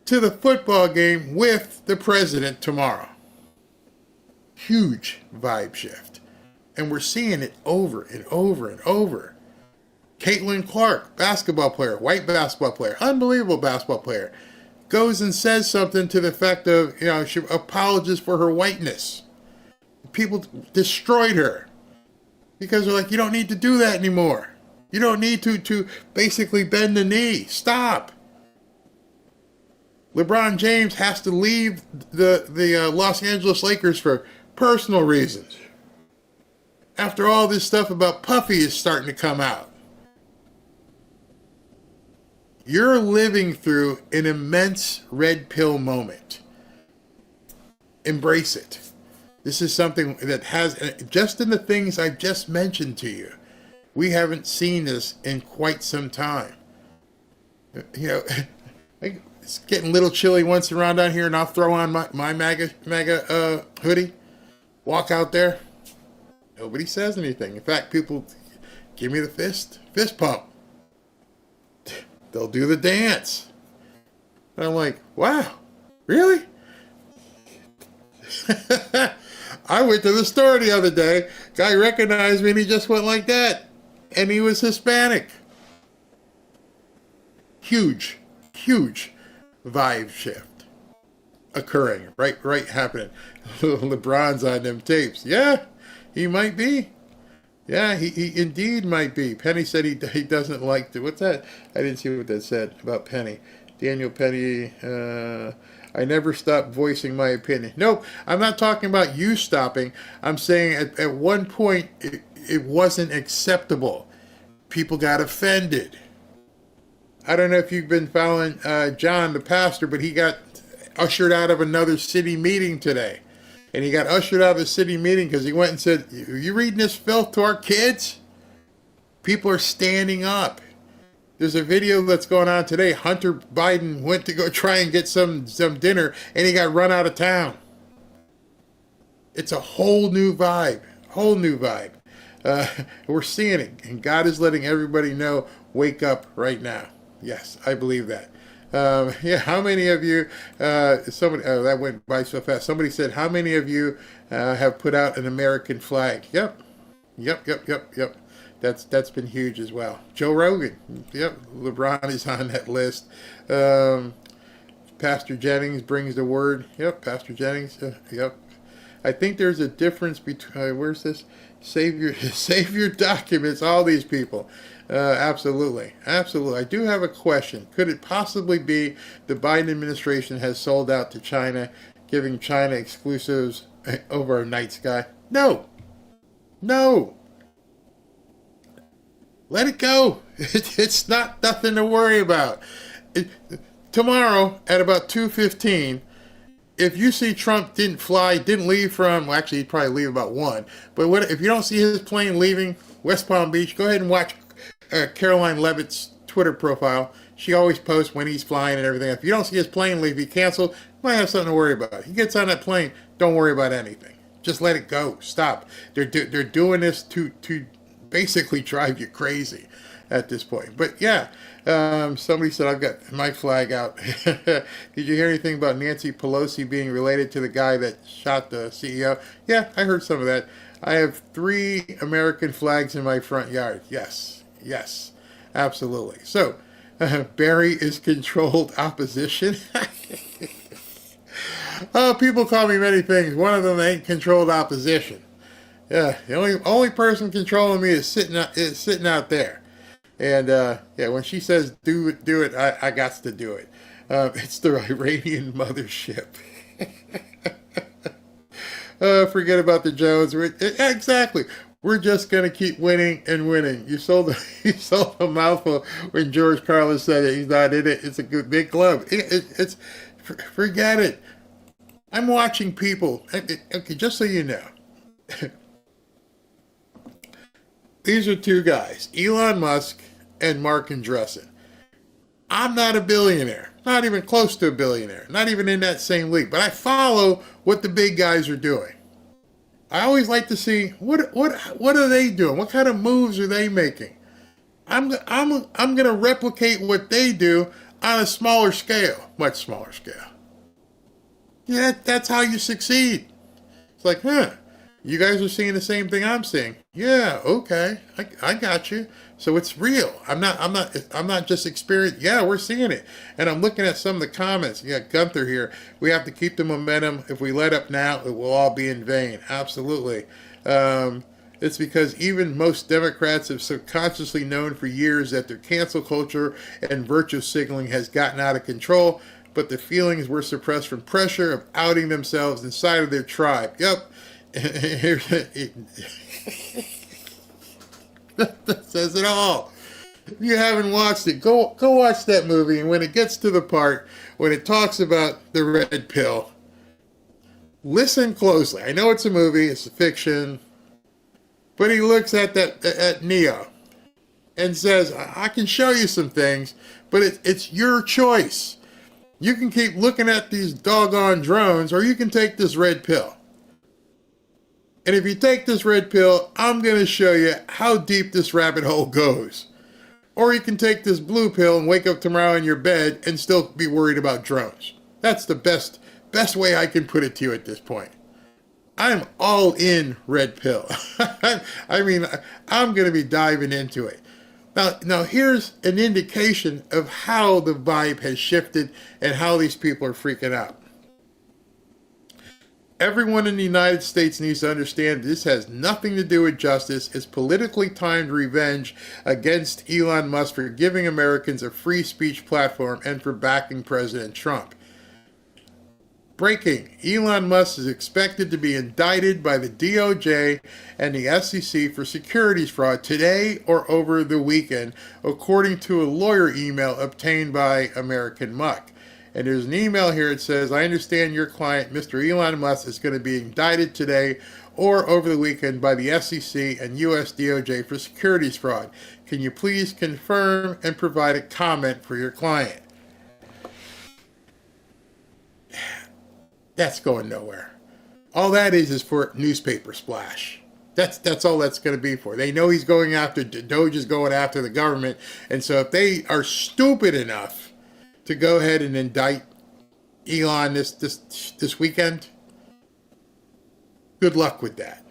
S17: to the football game with the president tomorrow. Huge vibe shift. And we're seeing it over and over and over. Caitlin Clark, basketball player, white basketball player, unbelievable basketball player, goes and says something to the effect of, she apologizes for her whiteness. People destroyed her because they're like, you don't need to do that anymore. You don't need to basically bend the knee. Stop. LeBron James has to leave the Los Angeles Lakers for personal reasons. After all this stuff about Puffy is starting to come out. You're living through an immense red pill moment. Embrace it. This is something that has, just in the things I've just mentioned to you, we haven't seen this in quite some time. It's getting a little chilly once around down here, and I'll throw on my MAGA hoodie. walk out there, nobody says anything. In fact, people give me the fist pump. They'll do the dance. And I'm like, wow, really? I went to the store the other day. Guy recognized me and he just went like that. And he was Hispanic. Huge vibe shift occurring. Right happening. LeBron's on them tapes. Yeah, he might be. Yeah, he indeed might be. Penny said he doesn't like what's that? I didn't see what that said about Penny. Daniel Penny, I never stopped voicing my opinion. Nope, I'm not talking about you stopping. I'm saying at one point it wasn't acceptable. People got offended. I don't know if you've been following John, the pastor, but he got ushered out of another city meeting today. And he got ushered out of a city meeting because he went and said, "Are you reading this filth to our kids?" People are standing up. There's a video that's going on today. Hunter Biden went to go try and get some dinner, and he got run out of town. It's a whole new vibe. We're seeing it, and God is letting everybody know, wake up right now. Yes, I believe that. How many of you, that went by so fast. Somebody said, how many of you have put out an American flag? Yep. That's been huge as well. Joe Rogan. Yep. LeBron is on that list. Pastor Jennings brings the word. Yep. Pastor Jennings. Yep. I think there's a difference between, where's this? Save your documents, all these people. Absolutely. I do have a question. Could it possibly be the Biden administration has sold out to China, giving China exclusives over our night sky? No. Let it go. It's nothing to worry about. Tomorrow at about 2:15, if you see Trump didn't leave from, well, actually he'd probably leave about 1, but if you don't see his plane leaving West Palm Beach, go ahead and watch Caroline Levitt's Twitter profile. She always posts when he's flying and everything. If you don't see his plane leave, he canceled, you might have something to worry about. He gets on that plane, don't worry about anything. Just let it go. Stop. They're doing this to basically drive you crazy at this point. But yeah, somebody said, I've got my flag out. Did you hear anything about Nancy Pelosi being related to the guy that shot the CEO? Yeah, I heard some of that. I have 3 American flags in my front yard. Yes, absolutely. So, Barry is controlled opposition. People call me many things. One of them ain't controlled opposition. Yeah, the only person controlling me is sitting out there. And when she says do it, I got to do it. It's the Iranian mothership. Forget about the Jones. Exactly. We're just gonna keep winning and winning. You sold a mouthful when George Carlin said it. He's not in it. It's a good big club. It's forget it. I'm watching people. Okay, just so you know. These are 2 guys, Elon Musk and Mark Andreessen. I'm not a billionaire, not even close to a billionaire, not even in that same league, but I follow what the big guys are doing. I always like to see what are they doing? What kind of moves are they making? I'm going to replicate what they do on a smaller scale, much smaller scale. Yeah, that's how you succeed. It's like, you guys are seeing the same thing I'm seeing. Yeah, okay, I got you. So it's real. I'm not just experienced. Yeah, we're seeing it. And I'm looking at some of the comments. You got Gunther here. We have to keep the momentum. If we let up now, it will all be in vain. Absolutely. It's because even most Democrats have subconsciously known for years that their cancel culture and virtue signaling has gotten out of control, but the feelings were suppressed from pressure of outing themselves inside of their tribe. Yep. That says it all. If you haven't watched it, go watch that movie. And when it gets to the part when it talks about the red pill, listen closely. I know it's a movie, it's a fiction, but he looks at Neo and says, I can show you some things, but it's your choice. You can keep looking at these doggone drones, or you can take this red pill. And if you take this red pill, I'm going to show you how deep this rabbit hole goes. Or you can take this blue pill and wake up tomorrow in your bed and still be worried about drones. That's the best way I can put it to you at this point. I'm all in red pill. I mean, I'm going to be diving into it. Now here's an indication of how the vibe has shifted and how these people are freaking out. Everyone in the United States needs to understand this has nothing to do with justice. It's politically timed revenge against Elon Musk for giving Americans a free speech platform and for backing President Trump. Breaking. Elon Musk is expected to be indicted by the DOJ and the SEC for securities fraud today or over the weekend, according to a lawyer email obtained by American Muck. And there's an email here that says, I understand your client, Mr. Elon Musk, is going to be indicted today or over the weekend by the SEC and US DOJ for securities fraud. Can you please confirm and provide a comment for your client? That's going nowhere. All that is for newspaper splash. That's all that's going to be for. They know he's going after, Doge is going after the government. And so if they are stupid enough to go ahead and indict Elon this weekend, good luck with that.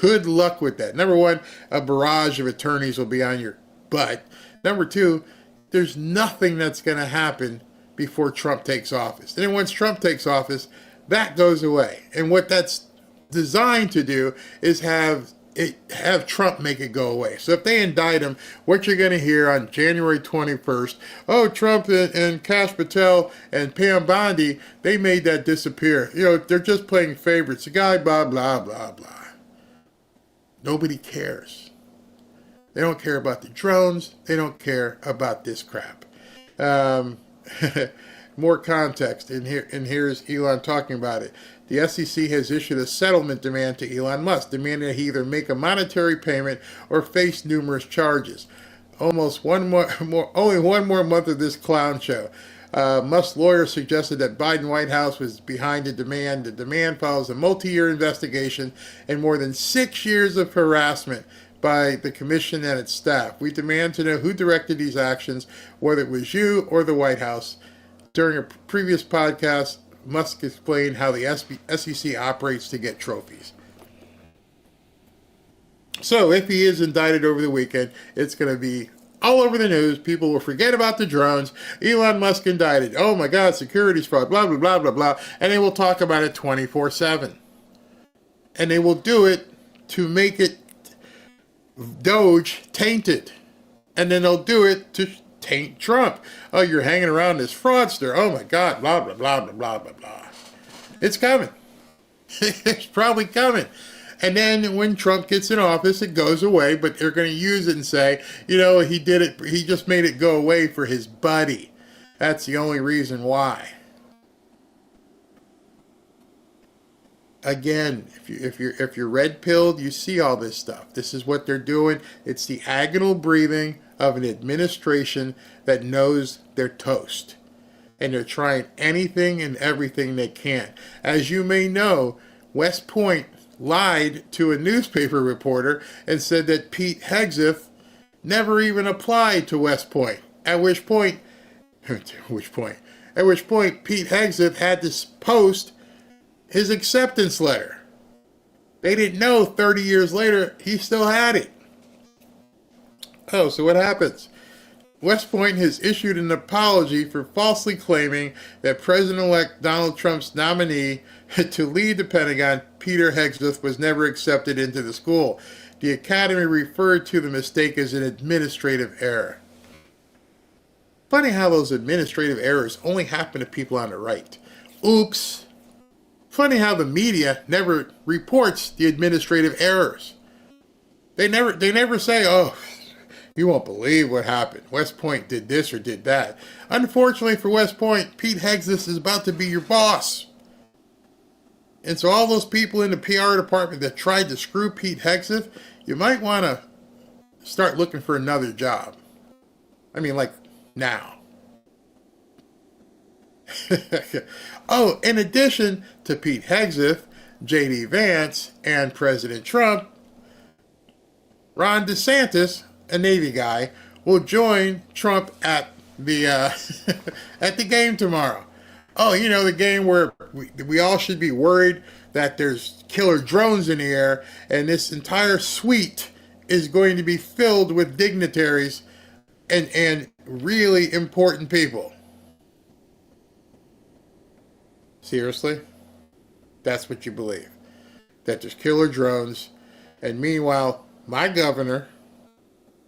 S17: Good luck with that. Number one, a barrage of attorneys will be on your butt. Number two, there's nothing that's going to happen before Trump takes office. And then once Trump takes office, that goes away. And what that's designed to do is have Trump make it go away. So if they indict him, what you're going to hear on January 21st, oh, Trump and Kash Patel and Pam Bondi, they made that disappear. You know, they're just playing favorites. The guy, blah, blah, blah, blah. Nobody cares. They don't care about the drones. They don't care about this crap. More context, and here's Elon talking about it. The SEC has issued a settlement demand to Elon Musk, demanding that he either make a monetary payment or face numerous charges. Only one more month of this clown show. Musk's lawyer suggested that Biden White House was behind the demand. The demand follows a multi-year investigation and more than 6 years of harassment by the commission and its staff. We demand to know who directed these actions, whether it was you or the White House. During a previous podcast, Musk explained how the SEC operates to get trophies. So if he is indicted over the weekend, it's going to be all over the news. People will forget about the drones. Elon Musk indicted. Oh my God, securities fraud, blah, blah, blah, blah, blah. And they will talk about it 24/7. And they will do it to make it Doge tainted. And then they'll do it to taint Trump. Oh, you're hanging around this fraudster. Oh my God, blah, blah, blah, blah, blah, blah, blah. It's coming. It's probably coming. And then when Trump gets in office, it goes away, but they're going to use it and say, you know, he did it, he just made it go away for his buddy. That's the only reason why. Again, if you're red-pilled, you see all this stuff. This is what they're doing. It's the agonal breathing of an administration that knows they're toast. And they're trying anything and everything they can. As you may know, West Point lied to a newspaper reporter and said that Pete Hegseth never even applied to West Point. At which point Pete Hegseth had to post his acceptance letter. They didn't know 30 years later he still had it. Oh, so what happens? West Point has issued an apology for falsely claiming that President-elect Donald Trump's nominee to lead the Pentagon, Peter Hegseth, was never accepted into the school. The Academy referred to the mistake as an administrative error. Funny how those administrative errors only happen to people on the right. Oops. Funny how the media never reports the administrative errors. They never say, oh, you won't believe what happened. West Point did this or did that. Unfortunately for West Point, Pete Hegseth is about to be your boss. And so all those people in the PR department that tried to screw Pete Hegseth, you might want to start looking for another job. I mean, like, now. Oh, in addition to Pete Hegseth, J.D. Vance and President Trump, Ron DeSantis, a Navy guy, will join Trump at the at the game tomorrow. Oh, you know, the game where we all should be worried that there's killer drones in the air, and this entire suite is going to be filled with dignitaries and really important people. Seriously? That's what you believe? That there's killer drones, and meanwhile, my governor,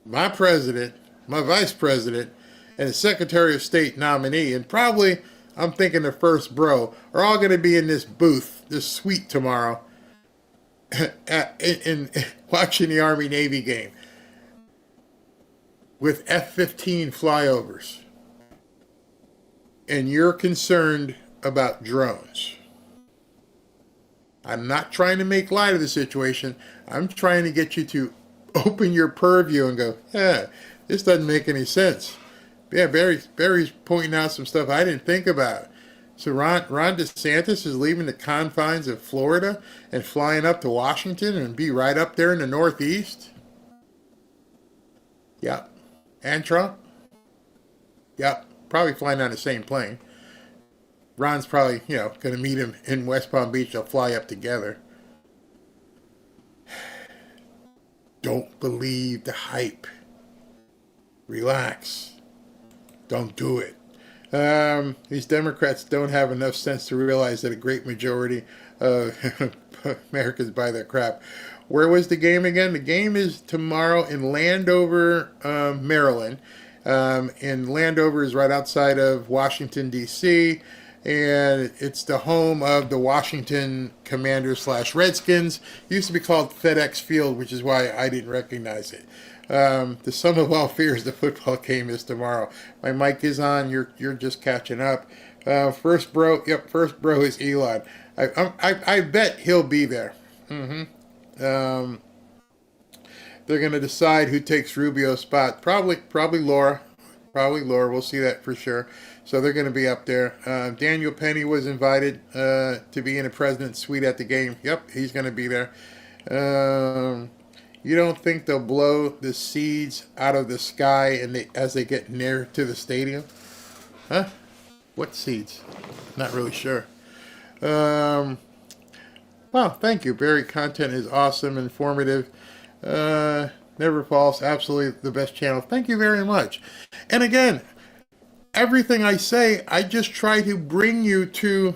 S17: my president, my vice president, and the Secretary of State nominee, and probably, I'm thinking the first bro, are all going to be in this booth, this suite tomorrow, in watching the Army-Navy game with F-15 flyovers. And you're concerned about drones. I'm not trying to make light of the situation. I'm trying to get you to open your purview and go, yeah, this doesn't make any sense. Yeah, Barry's pointing out some stuff I didn't think about. So Ron DeSantis is leaving the confines of Florida and flying up to Washington and be right up there in the Northeast? Yep. And Trump? Yep. Probably flying on the same plane. Ron's probably, going to meet him in West Palm Beach. They'll fly up together. Don't believe the hype. Relax. Don't do it. These Democrats don't have enough sense to realize that a great majority of Americans buy their crap. Where was the game again? The game is tomorrow in Landover, Maryland. And Landover is right outside of Washington, D.C., and it's the home of the Washington Commanders/Redskins. It used to be called FedEx Field, which is why I didn't recognize it. The sum of all fears, the football game is tomorrow. My mic is on. You're just catching up. First bro is Elon. I bet he'll be there. They're going to decide who takes Rubio's spot. Probably Laura. Probably Laura. We'll see that for sure. So they're going to be up there. Daniel Penny was invited to be in the president's suite at the game. Yep, he's going to be there. You don't think they'll blow the seeds out of the sky as they get near to the stadium? Huh? What seeds? Not really sure. Well, thank you. Barry, content is awesome, informative. Never false. Absolutely the best channel. Thank you very much. And again, everything I say, I just try to bring you to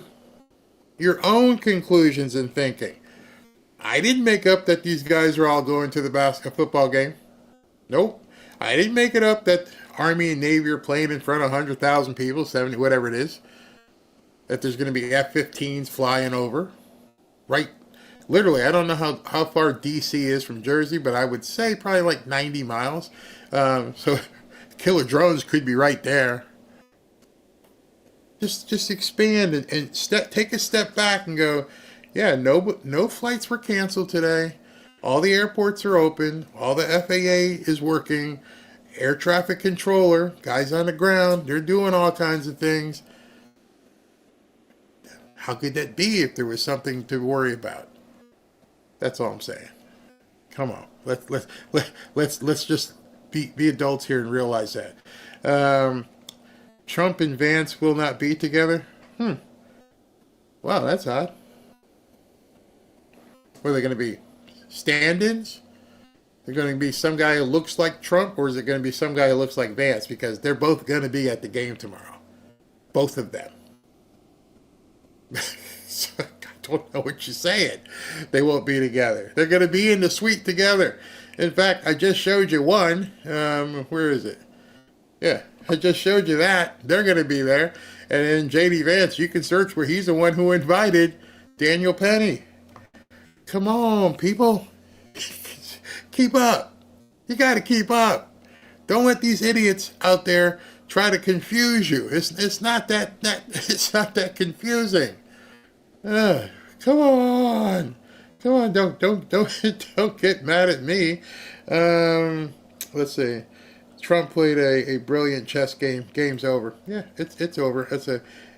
S17: your own conclusions and thinking. I didn't make up that these guys are all going to the football game. Nope. I didn't make it up that Army and Navy are playing in front of 100,000 people, 70, whatever it is. That there's going to be F-15s flying over. Right. Literally, I don't know how far D.C. is from Jersey, but I would say probably like 90 miles. So killer drones could be right there. Just expand and take a step back and go, yeah, no flights were canceled today. All the airports are open. All the FAA is working. Air traffic controller, guys on the ground, they're doing all kinds of things. How could that be if there was something to worry about? That's all I'm saying. Come on, let's just be adults here and realize that. Trump and Vance will not be together. Wow, that's odd. What are they going to be? Stand-ins? They're going to be some guy who looks like Trump, or is it going to be some guy who looks like Vance? Because they're both going to be at the game tomorrow. Both of them. So, I don't know what you're saying. They won't be together. They're going to be in the suite together. In fact, I just showed you one. Where is it? Yeah, I just showed you that. They're going to be there. And then J.D. Vance, you can search where he's the one who invited Daniel Penny. Come on, people. Keep up. You got to keep up. Don't let these idiots out there try to confuse you. It's not that it's not that confusing. Come on. Don't get mad at me. Let's see. Trump played a brilliant chess game. Game's over. Yeah, it's over.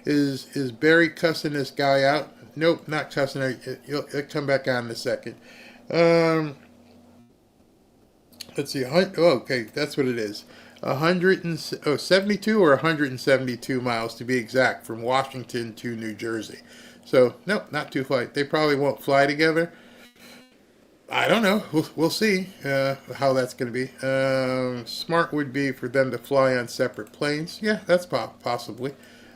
S17: Is Barry cussing this guy out? Nope, not cussing. It'll come back on in a second. Let's see. Okay, that's what it is. 72 or 172 miles to be exact from Washington to New Jersey. So, nope, not too far. They probably won't fly together. I don't know. We'll see how that's going to be. Smart would be for them to fly on separate planes. Yeah, that's possibly.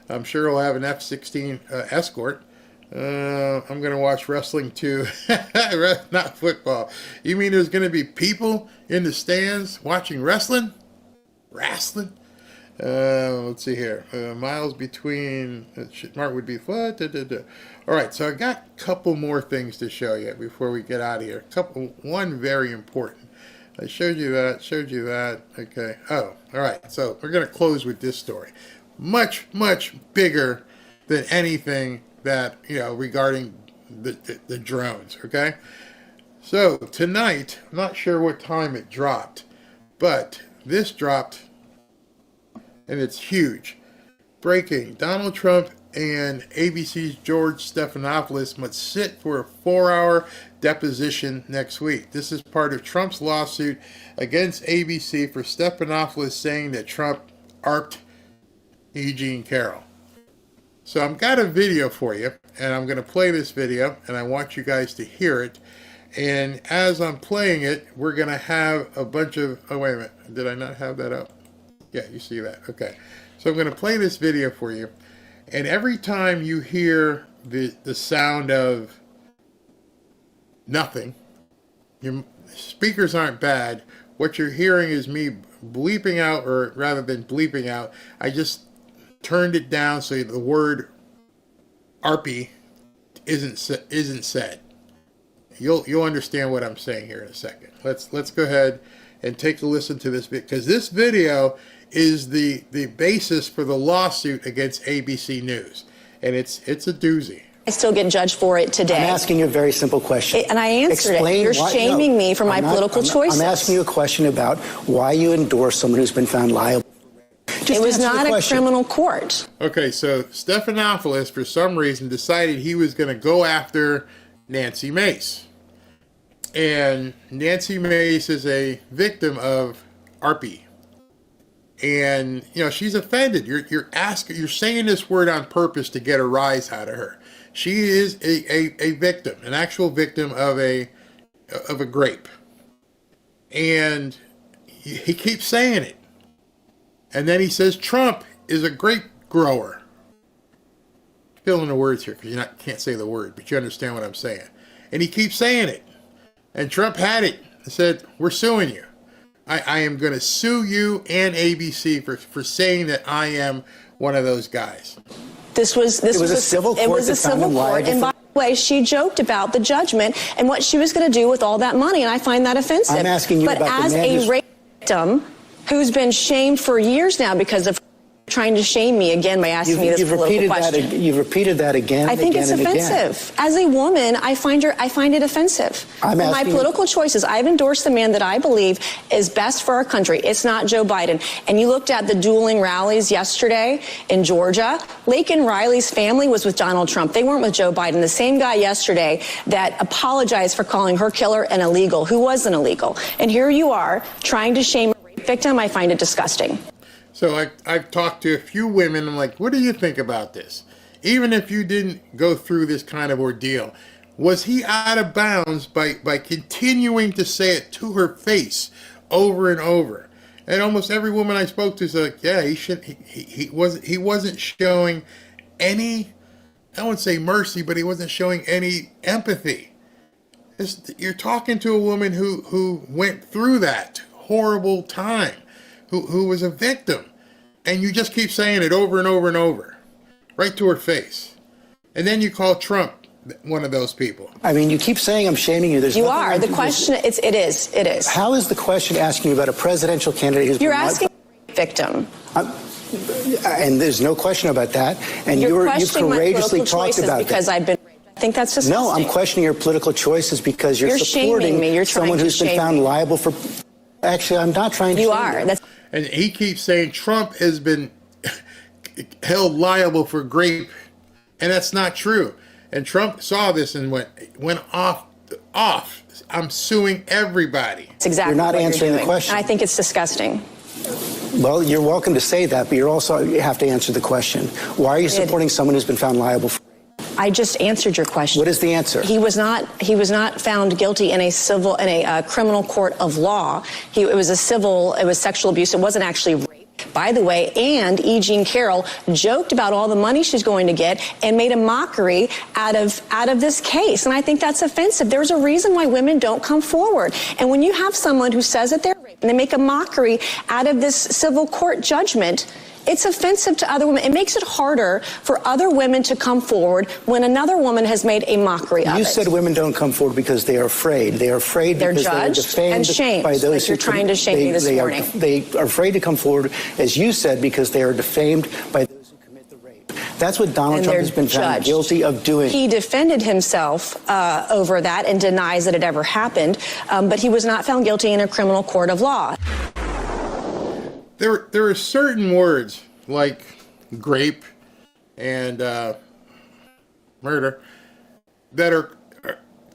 S17: I'm sure he'll have an F-16 escort. I'm going to watch wrestling too. Not football. You mean there's going to be people in the stands watching wrestling? Wrestling? Let's see here. Miles between... Smart would be... All right, so I got a couple more things to show you before we get out of here. One very important. I showed you that. Okay. Oh, all right. So we're going to close with this story. Much, much bigger than anything that, regarding the drones, okay? So tonight, I'm not sure what time it dropped, but this dropped, and it's huge. Breaking: Donald Trump and ABC's George Stephanopoulos must sit for a 4-hour deposition next week. This is part of Trump's lawsuit against ABC for Stephanopoulos saying that Trump ARPed E. Jean Carroll. So I've got a video for you, and I'm going to play this video, and I want you guys to hear it. And as I'm playing it, we're going to have a bunch of... Oh, wait a minute. Did I not have that up? Yeah, you see that. Okay. So I'm going to play this video for you. And every time you hear the sound of nothing, your speakers aren't bad. What you're hearing is me bleeping out, or rather than bleeping out, I just turned it down so the word ARPy isn't said. You'll understand what I'm saying here in a second. Let's go ahead and take a listen to this because this video is the basis for the lawsuit against ABC News, and it's a doozy.
S4: I still get judged for it today.
S6: I'm asking you a very simple question.
S4: And I answered it. You're shaming me for my political choices.
S6: I'm asking you a question about why you endorse someone who's been found liable.
S4: It was not a criminal court.
S17: Okay, so Stephanopoulos, for some reason, decided he was going to go after Nancy Mace. And Nancy Mace is a victim of ARPy. And, she's offended. You're saying this word on purpose to get a rise out of her. She is a victim, an actual victim of a grape. And he keeps saying it. And then he says Trump is a grape grower. Fill in the words here because you can't say the word, but you understand what I'm saying. And he keeps saying it. And Trump had it and said, we're suing you. I am going to sue you and ABC for saying that I am one of those guys.
S4: This was a civil court. It was a civil court. And by the way, she joked about the judgment and what she was going to do with all that money. And I find that offensive.
S6: I'm asking you about
S4: as a rape victim who's been shamed for years now because of trying to shame me again by asking me this political question.
S6: You've repeated that again.
S4: I think it's offensive. As a woman, I find it offensive. My political choices, I've endorsed the man that I believe is best for our country. It's not Joe Biden. And you looked at the dueling rallies yesterday in Georgia. Laken Riley's family was with Donald Trump. They weren't with Joe Biden. The same guy yesterday that apologized for calling her killer an illegal, who wasn't illegal. And here you are trying to shame a rape victim. I find it disgusting.
S17: So I've talked to a few women. I'm like, what do you think about this? Even if you didn't go through this kind of ordeal, was he out of bounds by continuing to say it to her face over and over? And almost every woman I spoke to said, like, yeah, he wasn't showing any, I wouldn't say mercy, but he wasn't showing any empathy. You're talking to a woman who went through that horrible time, who was a victim. And you just keep saying it over and over and over, right to her face. And then you call Trump one of those people.
S6: I mean, you keep saying I'm shaming you.
S4: You are. The question, it is.
S6: How is the question asking you about a presidential candidate who's
S4: You're asking a victim.
S6: And there's no question about that. And you've courageously talked about
S4: because
S6: that.
S4: I've been raped. I think that's disgusting.
S6: No, I'm questioning your political choices because you're supporting
S4: me. You're
S6: someone who's been found liable for... Actually, I'm not trying to
S4: You are.
S17: And he keeps saying Trump has been held liable for grape, and that's not true. And Trump saw this and went off. I'm suing everybody.
S4: It's exactly
S6: You're not
S4: what
S6: answering
S4: you're
S6: the
S4: doing.
S6: question.
S4: And I think it's disgusting.
S6: Well, you're welcome to say that, but you have to answer the question. Why are you supporting someone who's been found liable for?
S4: I just answered your question.
S6: What is the answer?
S4: He was not found guilty in a criminal court of law. It was sexual abuse. It wasn't actually rape. By the way, and E. Jean Carroll joked about all the money she's going to get and made a mockery out of this case. And I think that's offensive. There's a reason why women don't come forward. And when you have someone who says that they're raped and they make a mockery out of this civil court judgment, it's offensive to other women. It makes it harder for other women to come forward when another woman has made a mockery of it.
S6: You said women don't come forward because they are afraid. They are afraid
S4: they're
S6: because
S4: judged
S6: they are defamed
S4: and shamed,
S6: by those
S4: like you're trying to shame me this morning.
S6: They are afraid to come forward, as you said, because they are defamed by those who commit the rape. That's what Donald Trump has been found guilty of doing.
S4: He defended himself over that and denies that it ever happened, but he was not found guilty in a criminal court of law.
S17: There are certain words like grape and murder that are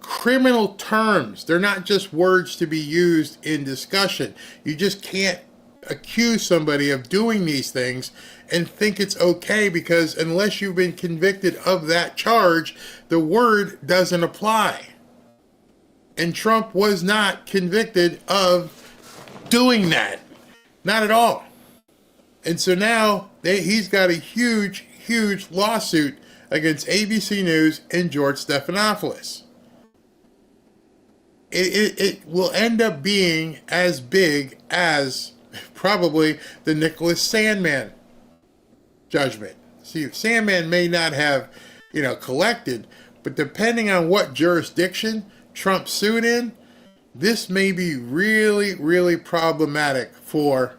S17: criminal terms. They're not just words to be used in discussion. You just can't accuse somebody of doing these things and think it's okay, because unless you've been convicted of that charge, the word doesn't apply. And Trump was not convicted of doing that. Not at all. And so now he's got a huge, huge lawsuit against ABC News and George Stephanopoulos. It will end up being as big as probably the Nicholas Sandmann judgment. See, Sandmann may not have, collected, but depending on what jurisdiction Trump sued in, this may be really, really problematic for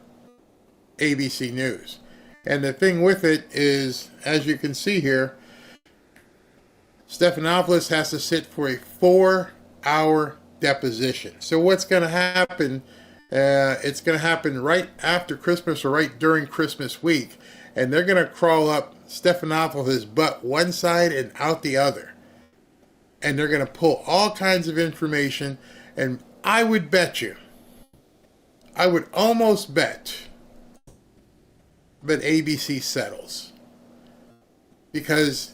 S17: ABC News. And the thing with it is, as you can see here, Stephanopoulos has to sit for a 4-hour deposition. So what's going to happen, it's going to happen right after Christmas or right during Christmas week. And they're going to crawl up Stephanopoulos' butt one side and out the other. And they're going to pull all kinds of information. And I would almost bet that ABC settles. Because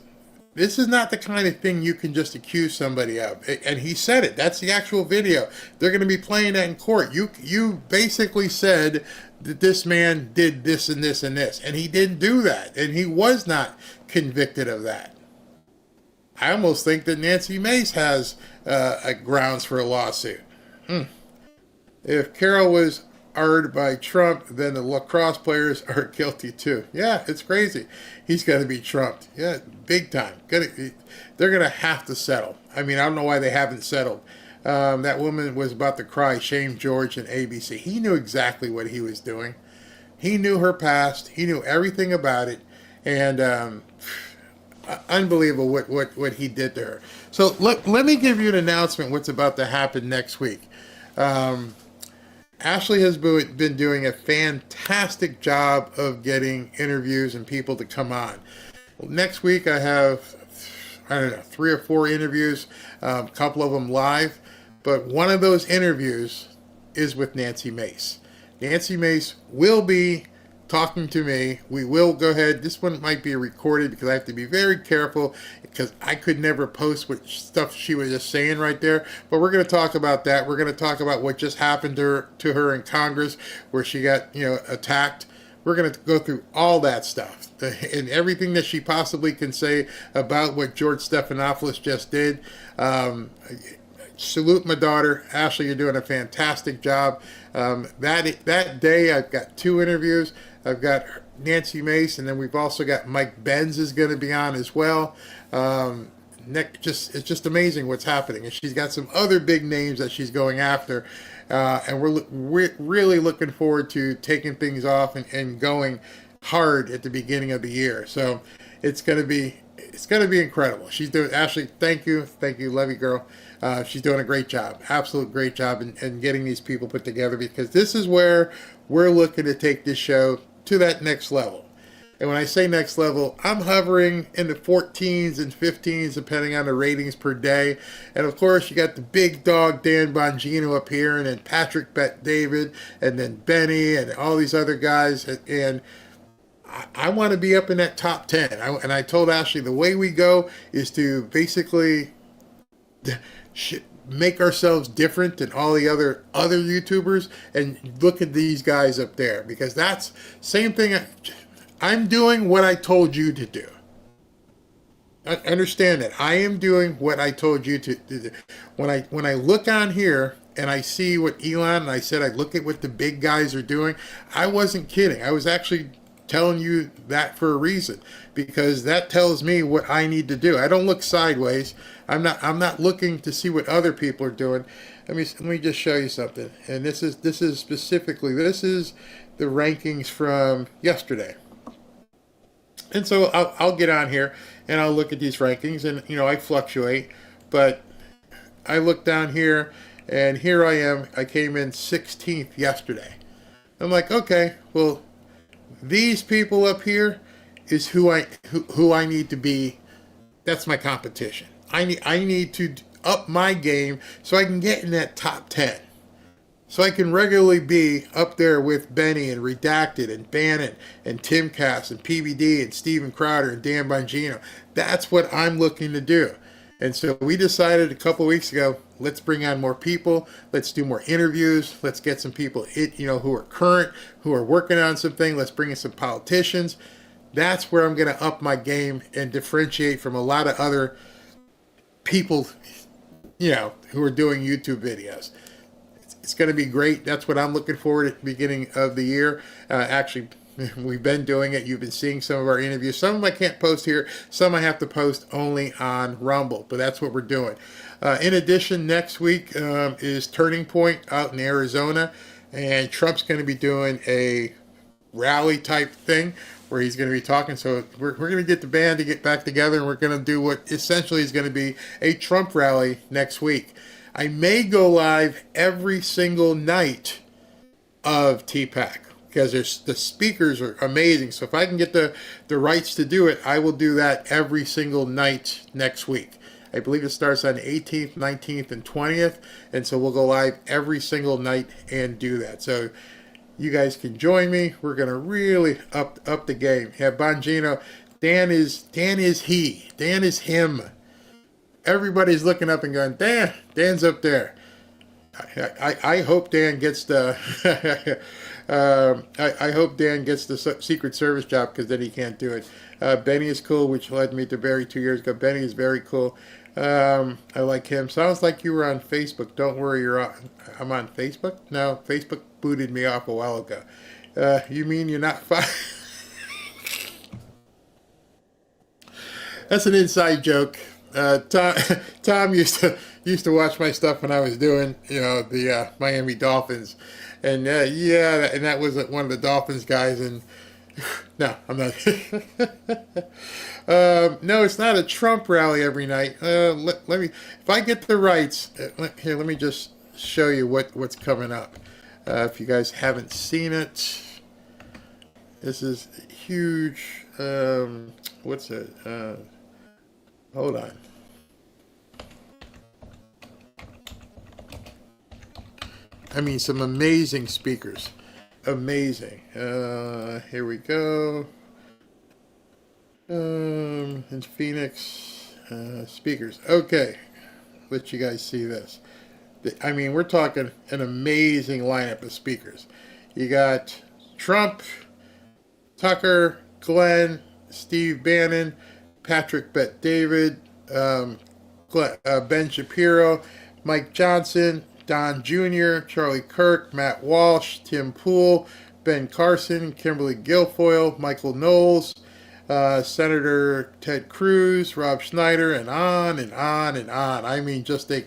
S17: this is not the kind of thing you can just accuse somebody of. And he said it. That's the actual video. They're going to be playing that in court. You basically said that this man did this and this and this. And he didn't do that. And he was not convicted of that. I almost think that Nancy Mace has grounds for a lawsuit. If Carroll was argued by Trump, then the lacrosse players are guilty too. Yeah, it's crazy. He's going to be trumped. Yeah, big time. They're going to have to settle. I mean, I don't know why they haven't settled. That woman was about to cry, shame George and ABC. He knew exactly what he was doing. He knew her past. He knew everything about it. And unbelievable what he did to her. So let me give you an announcement what's about to happen next week. Ashley has been doing a fantastic job of getting interviews and people to come on. Next week I have, 3 or 4 interviews, a couple of them live, but one of those interviews is with Nancy Mace. Nancy Mace will be talking to me. We will go ahead. This one might be recorded because I have to be very careful because I could never post what stuff she was just saying right there. But we're going to talk about that. We're going to talk about what just happened to her in Congress where she got, attacked. We're going to go through all that stuff and everything that she possibly can say about what George Stephanopoulos just did. Salute my daughter. Ashley, you're doing a fantastic job. That day, I've got 2 interviews. I've got Nancy Mace, and then we've also got Mike Benz is going to be on as well. It's just amazing what's happening. And she's got some other big names that she's going after. And we're really looking forward to taking things off and going hard at the beginning of the year. So it's going to be incredible. She's doing, Ashley, thank you, love you, girl. She's doing a great job, absolute great job in getting these people put together, because this is where we're looking to take this show to that next level. And when I say next level, I'm hovering in the 14s and 15s, depending on the ratings per day. And of course, you got the big dog Dan Bongino up here, and then Patrick Bet-David, and then Benny, and all these other guys. And I want to be up in that top 10. And I told Ashley the way we go is to basically make ourselves different than all the other YouTubers and look at these guys up there, because that's same thing. I'm doing what I told you to do. I understand that. I am doing what I told you to do. When I look on here and I see what Elon, and I said I look at what the big guys are doing, I wasn't kidding. I was actually telling you that for a reason, because that tells me what I need to do. I don't look sideways. I'm not looking to see what other people are doing. Let me just show you something. And this is specifically the rankings from yesterday. And so I'll get on here and I'll look at these rankings, and I fluctuate, but I look down here and here I am. I came in 16th yesterday. I'm like, okay, well, these people up here is who I need to be. That's my competition. I need to up my game so I can get in that top 10. So I can regularly be up there with Benny and Redacted and Bannon and Timcast and PBD and Steven Crowder and Dan Bongino. That's what I'm looking to do. And so we decided a couple of weeks ago, let's bring on more people. Let's do more interviews. Let's get some people, who are current, who are working on something. Let's bring in some politicians. That's where I'm going to up my game and differentiate from a lot of other people, who are doing YouTube videos. It's going to be great. That's what I'm looking forward at the beginning of the year. Actually, we've been doing it. You've been seeing some of our interviews. Some of them I can't post here. Some I have to post only on Rumble. But that's what we're doing. In addition, next week is Turning Point out in Arizona. And Trump's going to be doing a rally type thing where he's going to be talking. So we're going to get the band to get back together, and we're going to do what essentially is going to be a Trump rally next week. I may go live every single night of TPAC because the speakers are amazing. So if I can get the rights to do it, I will do that every single night next week. I believe it starts on the 18th, 19th, and 20th. And so we'll go live every single night and do that. So you guys can join me. We're going to really up the game. Yeah, Bongino, Dan is he. Dan is him. Everybody's looking up and going, Dan's up there. I hope Dan gets the I hope Dan gets the Secret Service job, because then he can't do it. Benny is cool, which led me to Barry 2 years ago. Benny is very cool. I like him. Sounds like you were on Facebook. Don't worry, I'm on Facebook? No, Facebook booted me off a while ago. You mean you're not That's an inside joke. Tom used to watch my stuff when I was doing, the Miami Dolphins, and and that was one of the Dolphins guys. And no, I'm not. No, it's not a Trump rally every night. Let me, if I get the rights, let me just show you what's coming up. If you guys haven't seen it, this is huge. What's it? Hold on. I mean, some amazing speakers. Amazing. Here we go. In Phoenix, speakers. Okay. Let you guys see this. I mean, we're talking an amazing lineup of speakers. You got Trump, Tucker, Glenn, Steve Bannon, Patrick Bet-David, Ben Shapiro, Mike Johnson, Don Jr., Charlie Kirk, Matt Walsh, Tim Pool, Ben Carson, Kimberly Guilfoyle, Michael Knowles, Senator Ted Cruz, Rob Schneider, and on and on and on. I mean, just a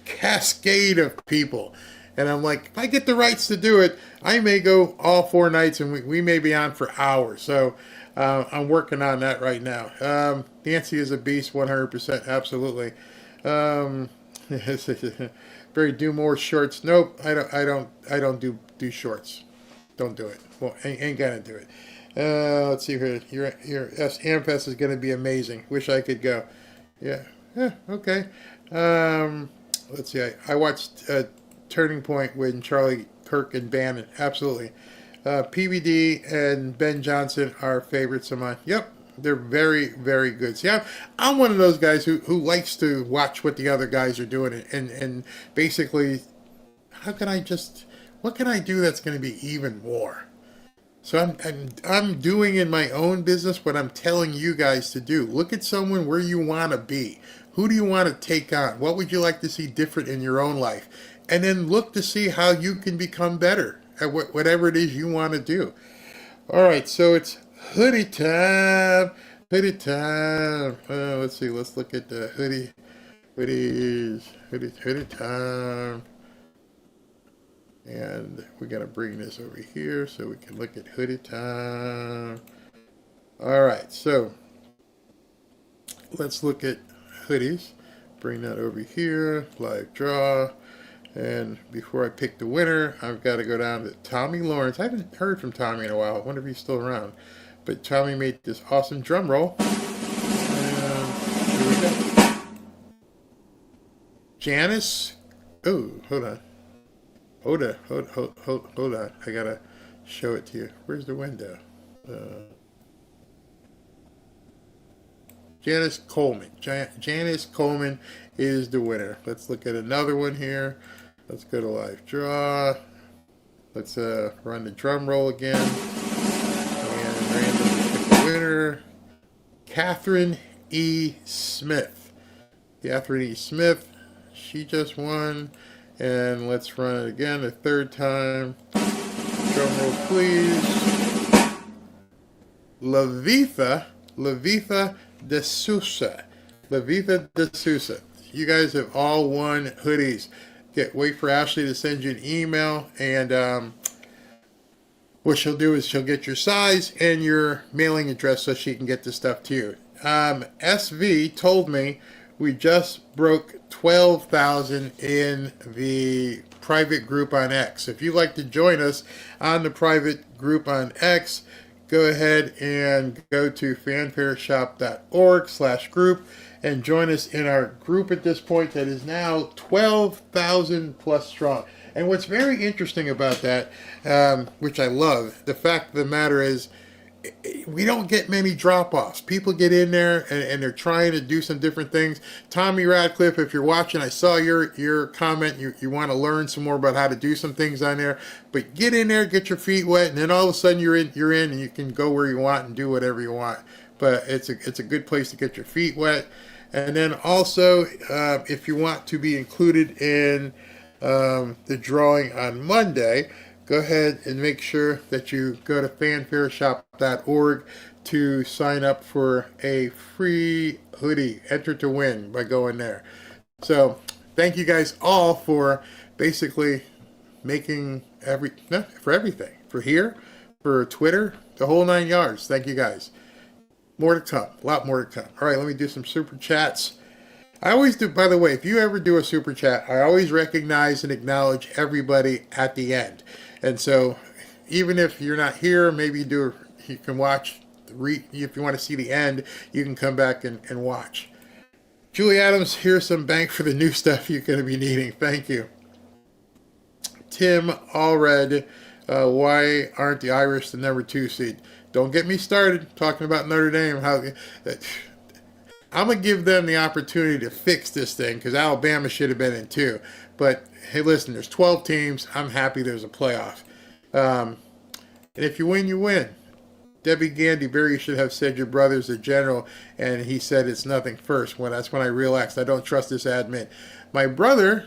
S17: cascade of people. And I'm like, if I get the rights to do it, I may go all 4 nights, and we may be on for hours. So I'm working on that right now. Nancy is a beast, 100%, absolutely. Barry, do more shorts. Nope, I don't do shorts. Don't do it. Well, ain't gonna do it. Let's see here. Your AmFest is going to be amazing. Wish I could go. Yeah. Okay. Let's see. I watched Turning Point with Charlie Kirk and Bannon. Absolutely. PBD and Ben Johnson are favorites of mine. Yep. They're very, very good. See, I'm one of those guys who likes to watch what the other guys are doing and basically, what can I do that's going to be even more? So I'm doing in my own business what I'm telling you guys to do. Look at someone where you want to be. Who do you want to take on? What would you like to see different in your own life? And then look to see how you can become better at whatever it is you want to do. All right, so it's hoodie time. Hoodie time. Let's see. Let's look at the hoodie time. And we got to bring this over here so we can look at hoodie time. All right, so let's look at hoodies. Bring that over here. Live draw. And before I pick the winner, I've got to go down to Tommy Lawrence. I haven't heard from Tommy in a while. I wonder if he's still around. But Tommy made this awesome drum roll. And here we go. Janice. Oh, hold on. Hold on. I got to show it to you. Where's the window? Janice Coleman. Janice Coleman is the winner. Let's look at another one here. Let's go to live draw. Let's run the drum roll again. And randomly pick the winner. Catherine E. Smith. Catherine E. Smith. She just won. And let's run it again the third time. Drum roll, please. Lavitha De Sousa. Lavitha De Sousa. You guys have all won hoodies. Wait for Ashley to send you an email, and what she'll do is she'll get your size and your mailing address so she can get the stuff to you. SV told me we just broke 12,000 in the private group on X. If you'd like to join us on the private group on X, go ahead and go to fanfareshop.org/group and join us in our group at this point that is now 12,000 plus strong. And what's very interesting about that, which I love, the fact of the matter is we don't get many drop-offs. People get in there and they're trying to do some different things. Tommy Radcliffe, if you're watching, I saw your comment. You want to learn some more about how to do some things on there. But get in there, get your feet wet, and then all of a sudden you're in and you can go where you want and do whatever you want. But it's a good place to get your feet wet. And then also, if you want to be included in the drawing on Monday, go ahead and make sure that you go to fanfareshop.org to sign up for a free hoodie. Enter to win by going there. So thank you guys all for basically making for everything. For here, for Twitter, the whole 9 yards. Thank you guys. More to come. A lot more to come. All right, let me do some super chats. I always do, by the way, if you ever do a super chat, I always recognize and acknowledge everybody at the end. And so even if you're not here, maybe you can watch, if you want to see the end, you can come back and watch. Julie Adams, here's some bank for the new stuff you're going to be needing. Thank you. Tim Allred, why aren't the Irish the number 2 seed? Don't get me started talking about Notre Dame. I'm going to give them the opportunity to fix this thing because Alabama should have been in too. But hey, listen, there's 12 teams. I'm happy there's a playoff. And if you win, you win. Debbie Gandy, Barry should have said your brother's a general, and he said it's nothing first. That's when I relaxed. I don't trust this admin. My brother,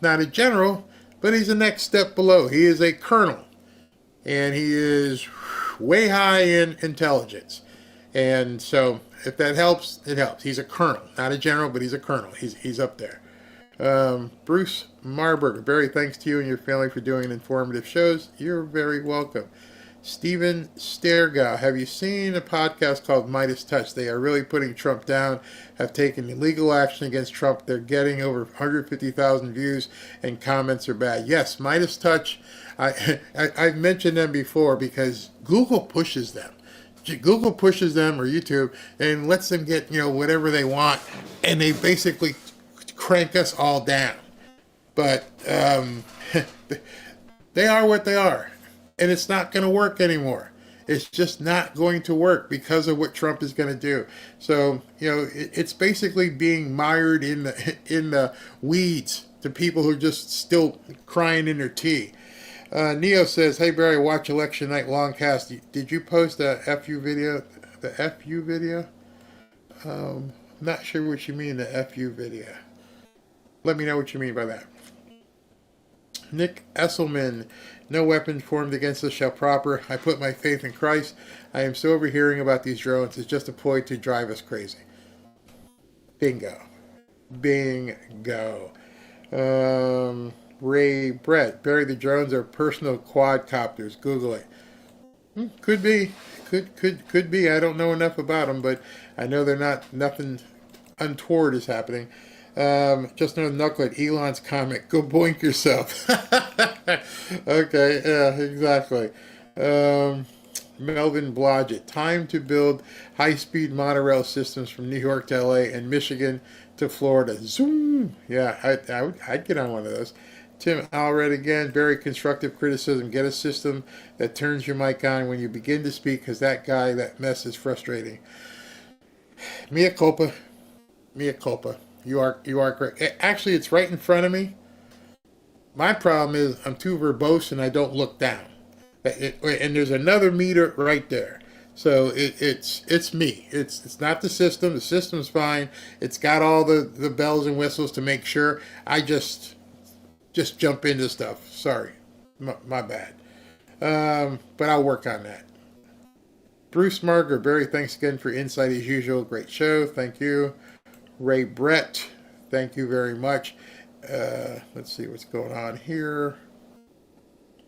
S17: not a general, but he's the next step below. He is a colonel, and he is way high in intelligence. And so if that helps, it helps. He's a colonel, not a general, but he's a colonel. He's up there. Bruce Marburger, Barry, thanks to you and your family for doing informative shows. You're very welcome. Stephen Stergow, have you seen a podcast called Midas Touch? They are really putting Trump down, have taken legal action against Trump. They're getting over 150,000 views and comments are bad. Yes, Midas Touch, I've mentioned them before because Google pushes them. Google pushes them, or YouTube, and lets them get, whatever they want, and they basically crank us all down. But they are what they are, and it's not going to work anymore. It's just not going to work because of what Trump is going to do. So, it's basically being mired in the weeds to people who are just still crying in their tea. Neo says, "Hey Barry, watch election night long cast. Did you post the FU video? The FU video? Not sure what you mean, the FU video. Let me know what you mean by that." Nick Esselman, "No weapon formed against us shall prosper. I put my faith in Christ. I am so overhearing about these drones. It's just a ploy to drive us crazy." Bingo. Bingo. Ray Brett, "Barry, the drones are personal quadcopters. Google it." Could be. Could be. I don't know enough about them, but I know they're not, nothing untoward is happening. Just another knucklehead. Elon's comment, "Go boink yourself." Okay, yeah, exactly. Melvin Blodgett, "Time to build high-speed monorail systems from New York to LA and Michigan to Florida. Zoom." Yeah, I'd get on one of those. Tim Allred again, "Very constructive criticism. Get a system that turns your mic on when you begin to speak, because that mess is frustrating." Mea culpa. Mea culpa. You are correct. Actually, it's right in front of me. My problem is I'm too verbose and I don't look down. And there's another meter right there. So it's me. It's not the system. The system's fine. It's got all the bells and whistles to make sure. I just jump into stuff. Sorry. My bad. But I'll work on that. Bruce Marger, "Barry, thanks again for insight as usual. Great show. Thank you." Ray Brett, "Thank you very much." Let's see what's going on here.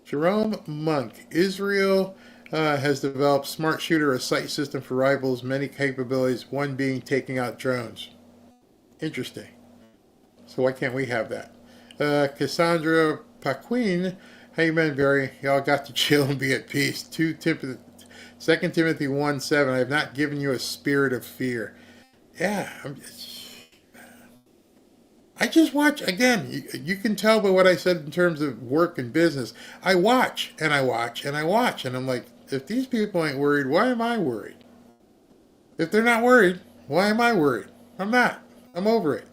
S17: Jerome Monk, "Israel has developed Smart Shooter, a sight system for rivals, many capabilities, one being taking out drones." Interesting. So why can't we have that? Cassandra Paquin, "Hey man, Barry, y'all got to chill and be at peace. 2 Timothy 1:7, I have not given you a spirit of fear." Yeah, I just watch, again, you can tell by what I said in terms of work and business. I watch, and I watch, and I watch, and I'm like, if these people ain't worried, why am I worried? If they're not worried, why am I worried? I'm not. I'm over it.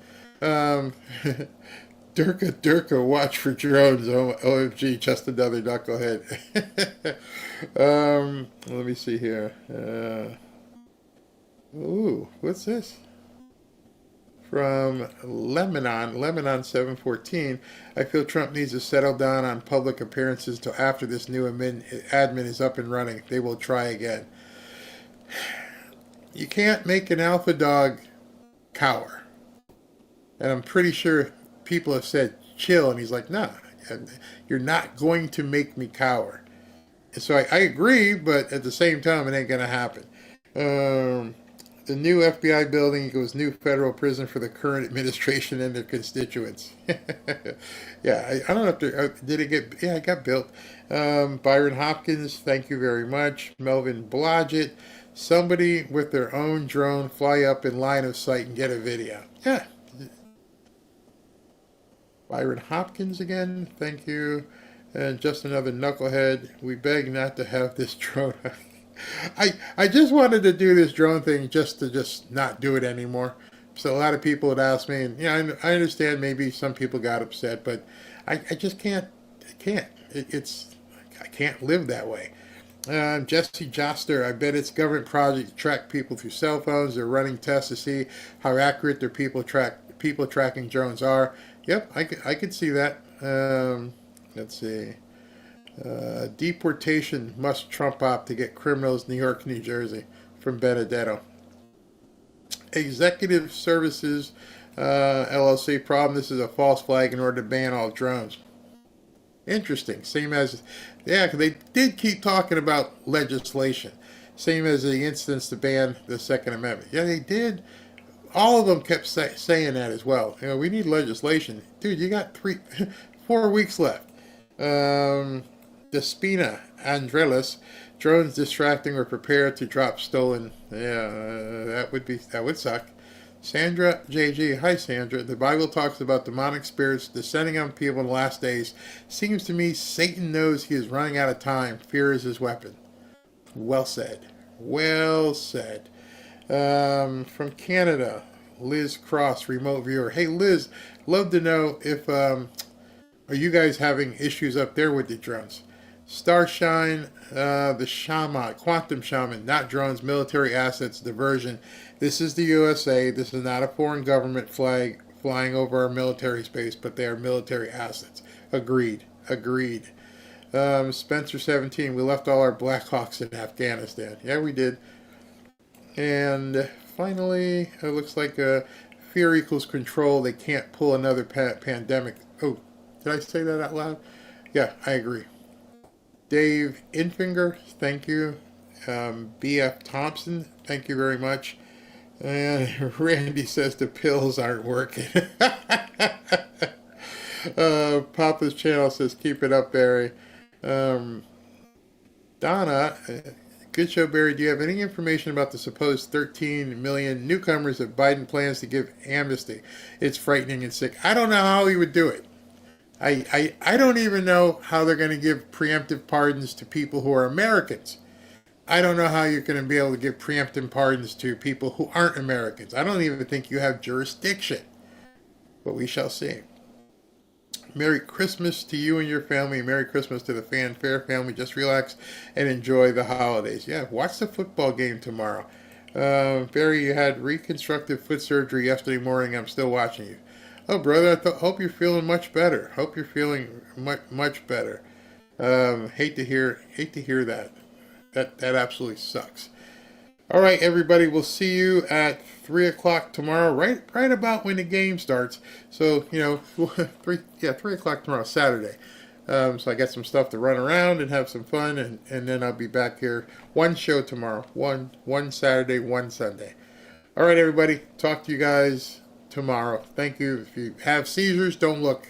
S17: Durka, watch for drones. OMG, just another knucklehead. Let me see here. Ooh, what's this? From Lebanon 714, "I feel Trump needs to settle down on public appearances until after this new admin is up and running. They will try again." You can't make an alpha dog cower. And I'm pretty sure people have said, "Chill," and he's like, "No, you're not going to make me cower." And so I agree, but at the same time, it ain't going to happen. The new FBI building equals new federal prison for the current administration and their constituents. Yeah, I don't know if did it get, yeah, it got built. Byron Hopkins, "Thank you very much." Melvin Blodgett, "Somebody with their own drone fly up in line of sight and get a video." Yeah. Byron Hopkins again, thank you. And just another knucklehead, "We beg not to have this drone." I just wanted to do this drone thing just to not do it anymore. So a lot of people would ask me, and I understand maybe some people got upset, but I just can't. I can't. I can't live that way. Jesse Joster, "I bet it's government project to track people through cell phones. They're running tests to see how accurate their people tracking drones are." Yep, I could see that. Let's see. Deportation must Trump up to get criminals New York, New Jersey, from Benedetto. Executive Services LLC, "Problem, this is a false flag in order to ban all drones." Interesting. Same as, yeah, they did keep talking about legislation. Same as the instance to ban the Second Amendment. Yeah, they did. All of them kept saying that as well. We need legislation. Dude, you got 4 weeks left. Despina Andrelis, drones distracting or prepared to drop stolen. Yeah, that would suck. Sandra JG, hi Sandra. The Bible talks about demonic spirits descending on people in the last days. Seems to me Satan knows he is running out of time. Fear is his weapon. Well said. Well said. From Canada, Liz Cross, remote viewer. Hey Liz, love to know if are you guys having issues up there with the drones? Starshine, the Shaman, Quantum Shaman, not drones, military assets, diversion. This is the USA. This is not a foreign government flag flying over our military space, but they are military assets. Agreed. Agreed. Spencer 17, we left all our Blackhawks in Afghanistan. Yeah, we did. And finally, it looks like fear equals control. They can't pull another pandemic. Oh, did I say that out loud? Yeah, I agree. Dave Infinger, thank you. BF Thompson, thank you very much. And Randy says the pills aren't working. Papa's channel says keep it up, Barry. Donna, good show, Barry. Do you have any information about the supposed 13 million newcomers that Biden plans to give amnesty? It's frightening and sick. I don't know how he would do it. I don't even know how they're going to give preemptive pardons to people who are Americans. I don't know how you're going to be able to give preemptive pardons to people who aren't Americans. I don't even think you have jurisdiction. But we shall see. Merry Christmas to you and your family. Merry Christmas to the Fanfare family. Just relax and enjoy the holidays. Yeah, watch the football game tomorrow. Barry, you had reconstructive foot surgery yesterday morning. I'm still watching you. Oh, brother, I hope you're feeling much better. Hope you're feeling much better. Hate to hear that. That absolutely sucks. All right, everybody, we'll see you at 3 o'clock tomorrow, right about when the game starts. So, 3 o'clock tomorrow, Saturday. So I got some stuff to run around and have some fun, and then I'll be back here. One show tomorrow, one Saturday, one Sunday. All right, everybody, talk to you guys tomorrow. Thank you. If you have seizures, don't look.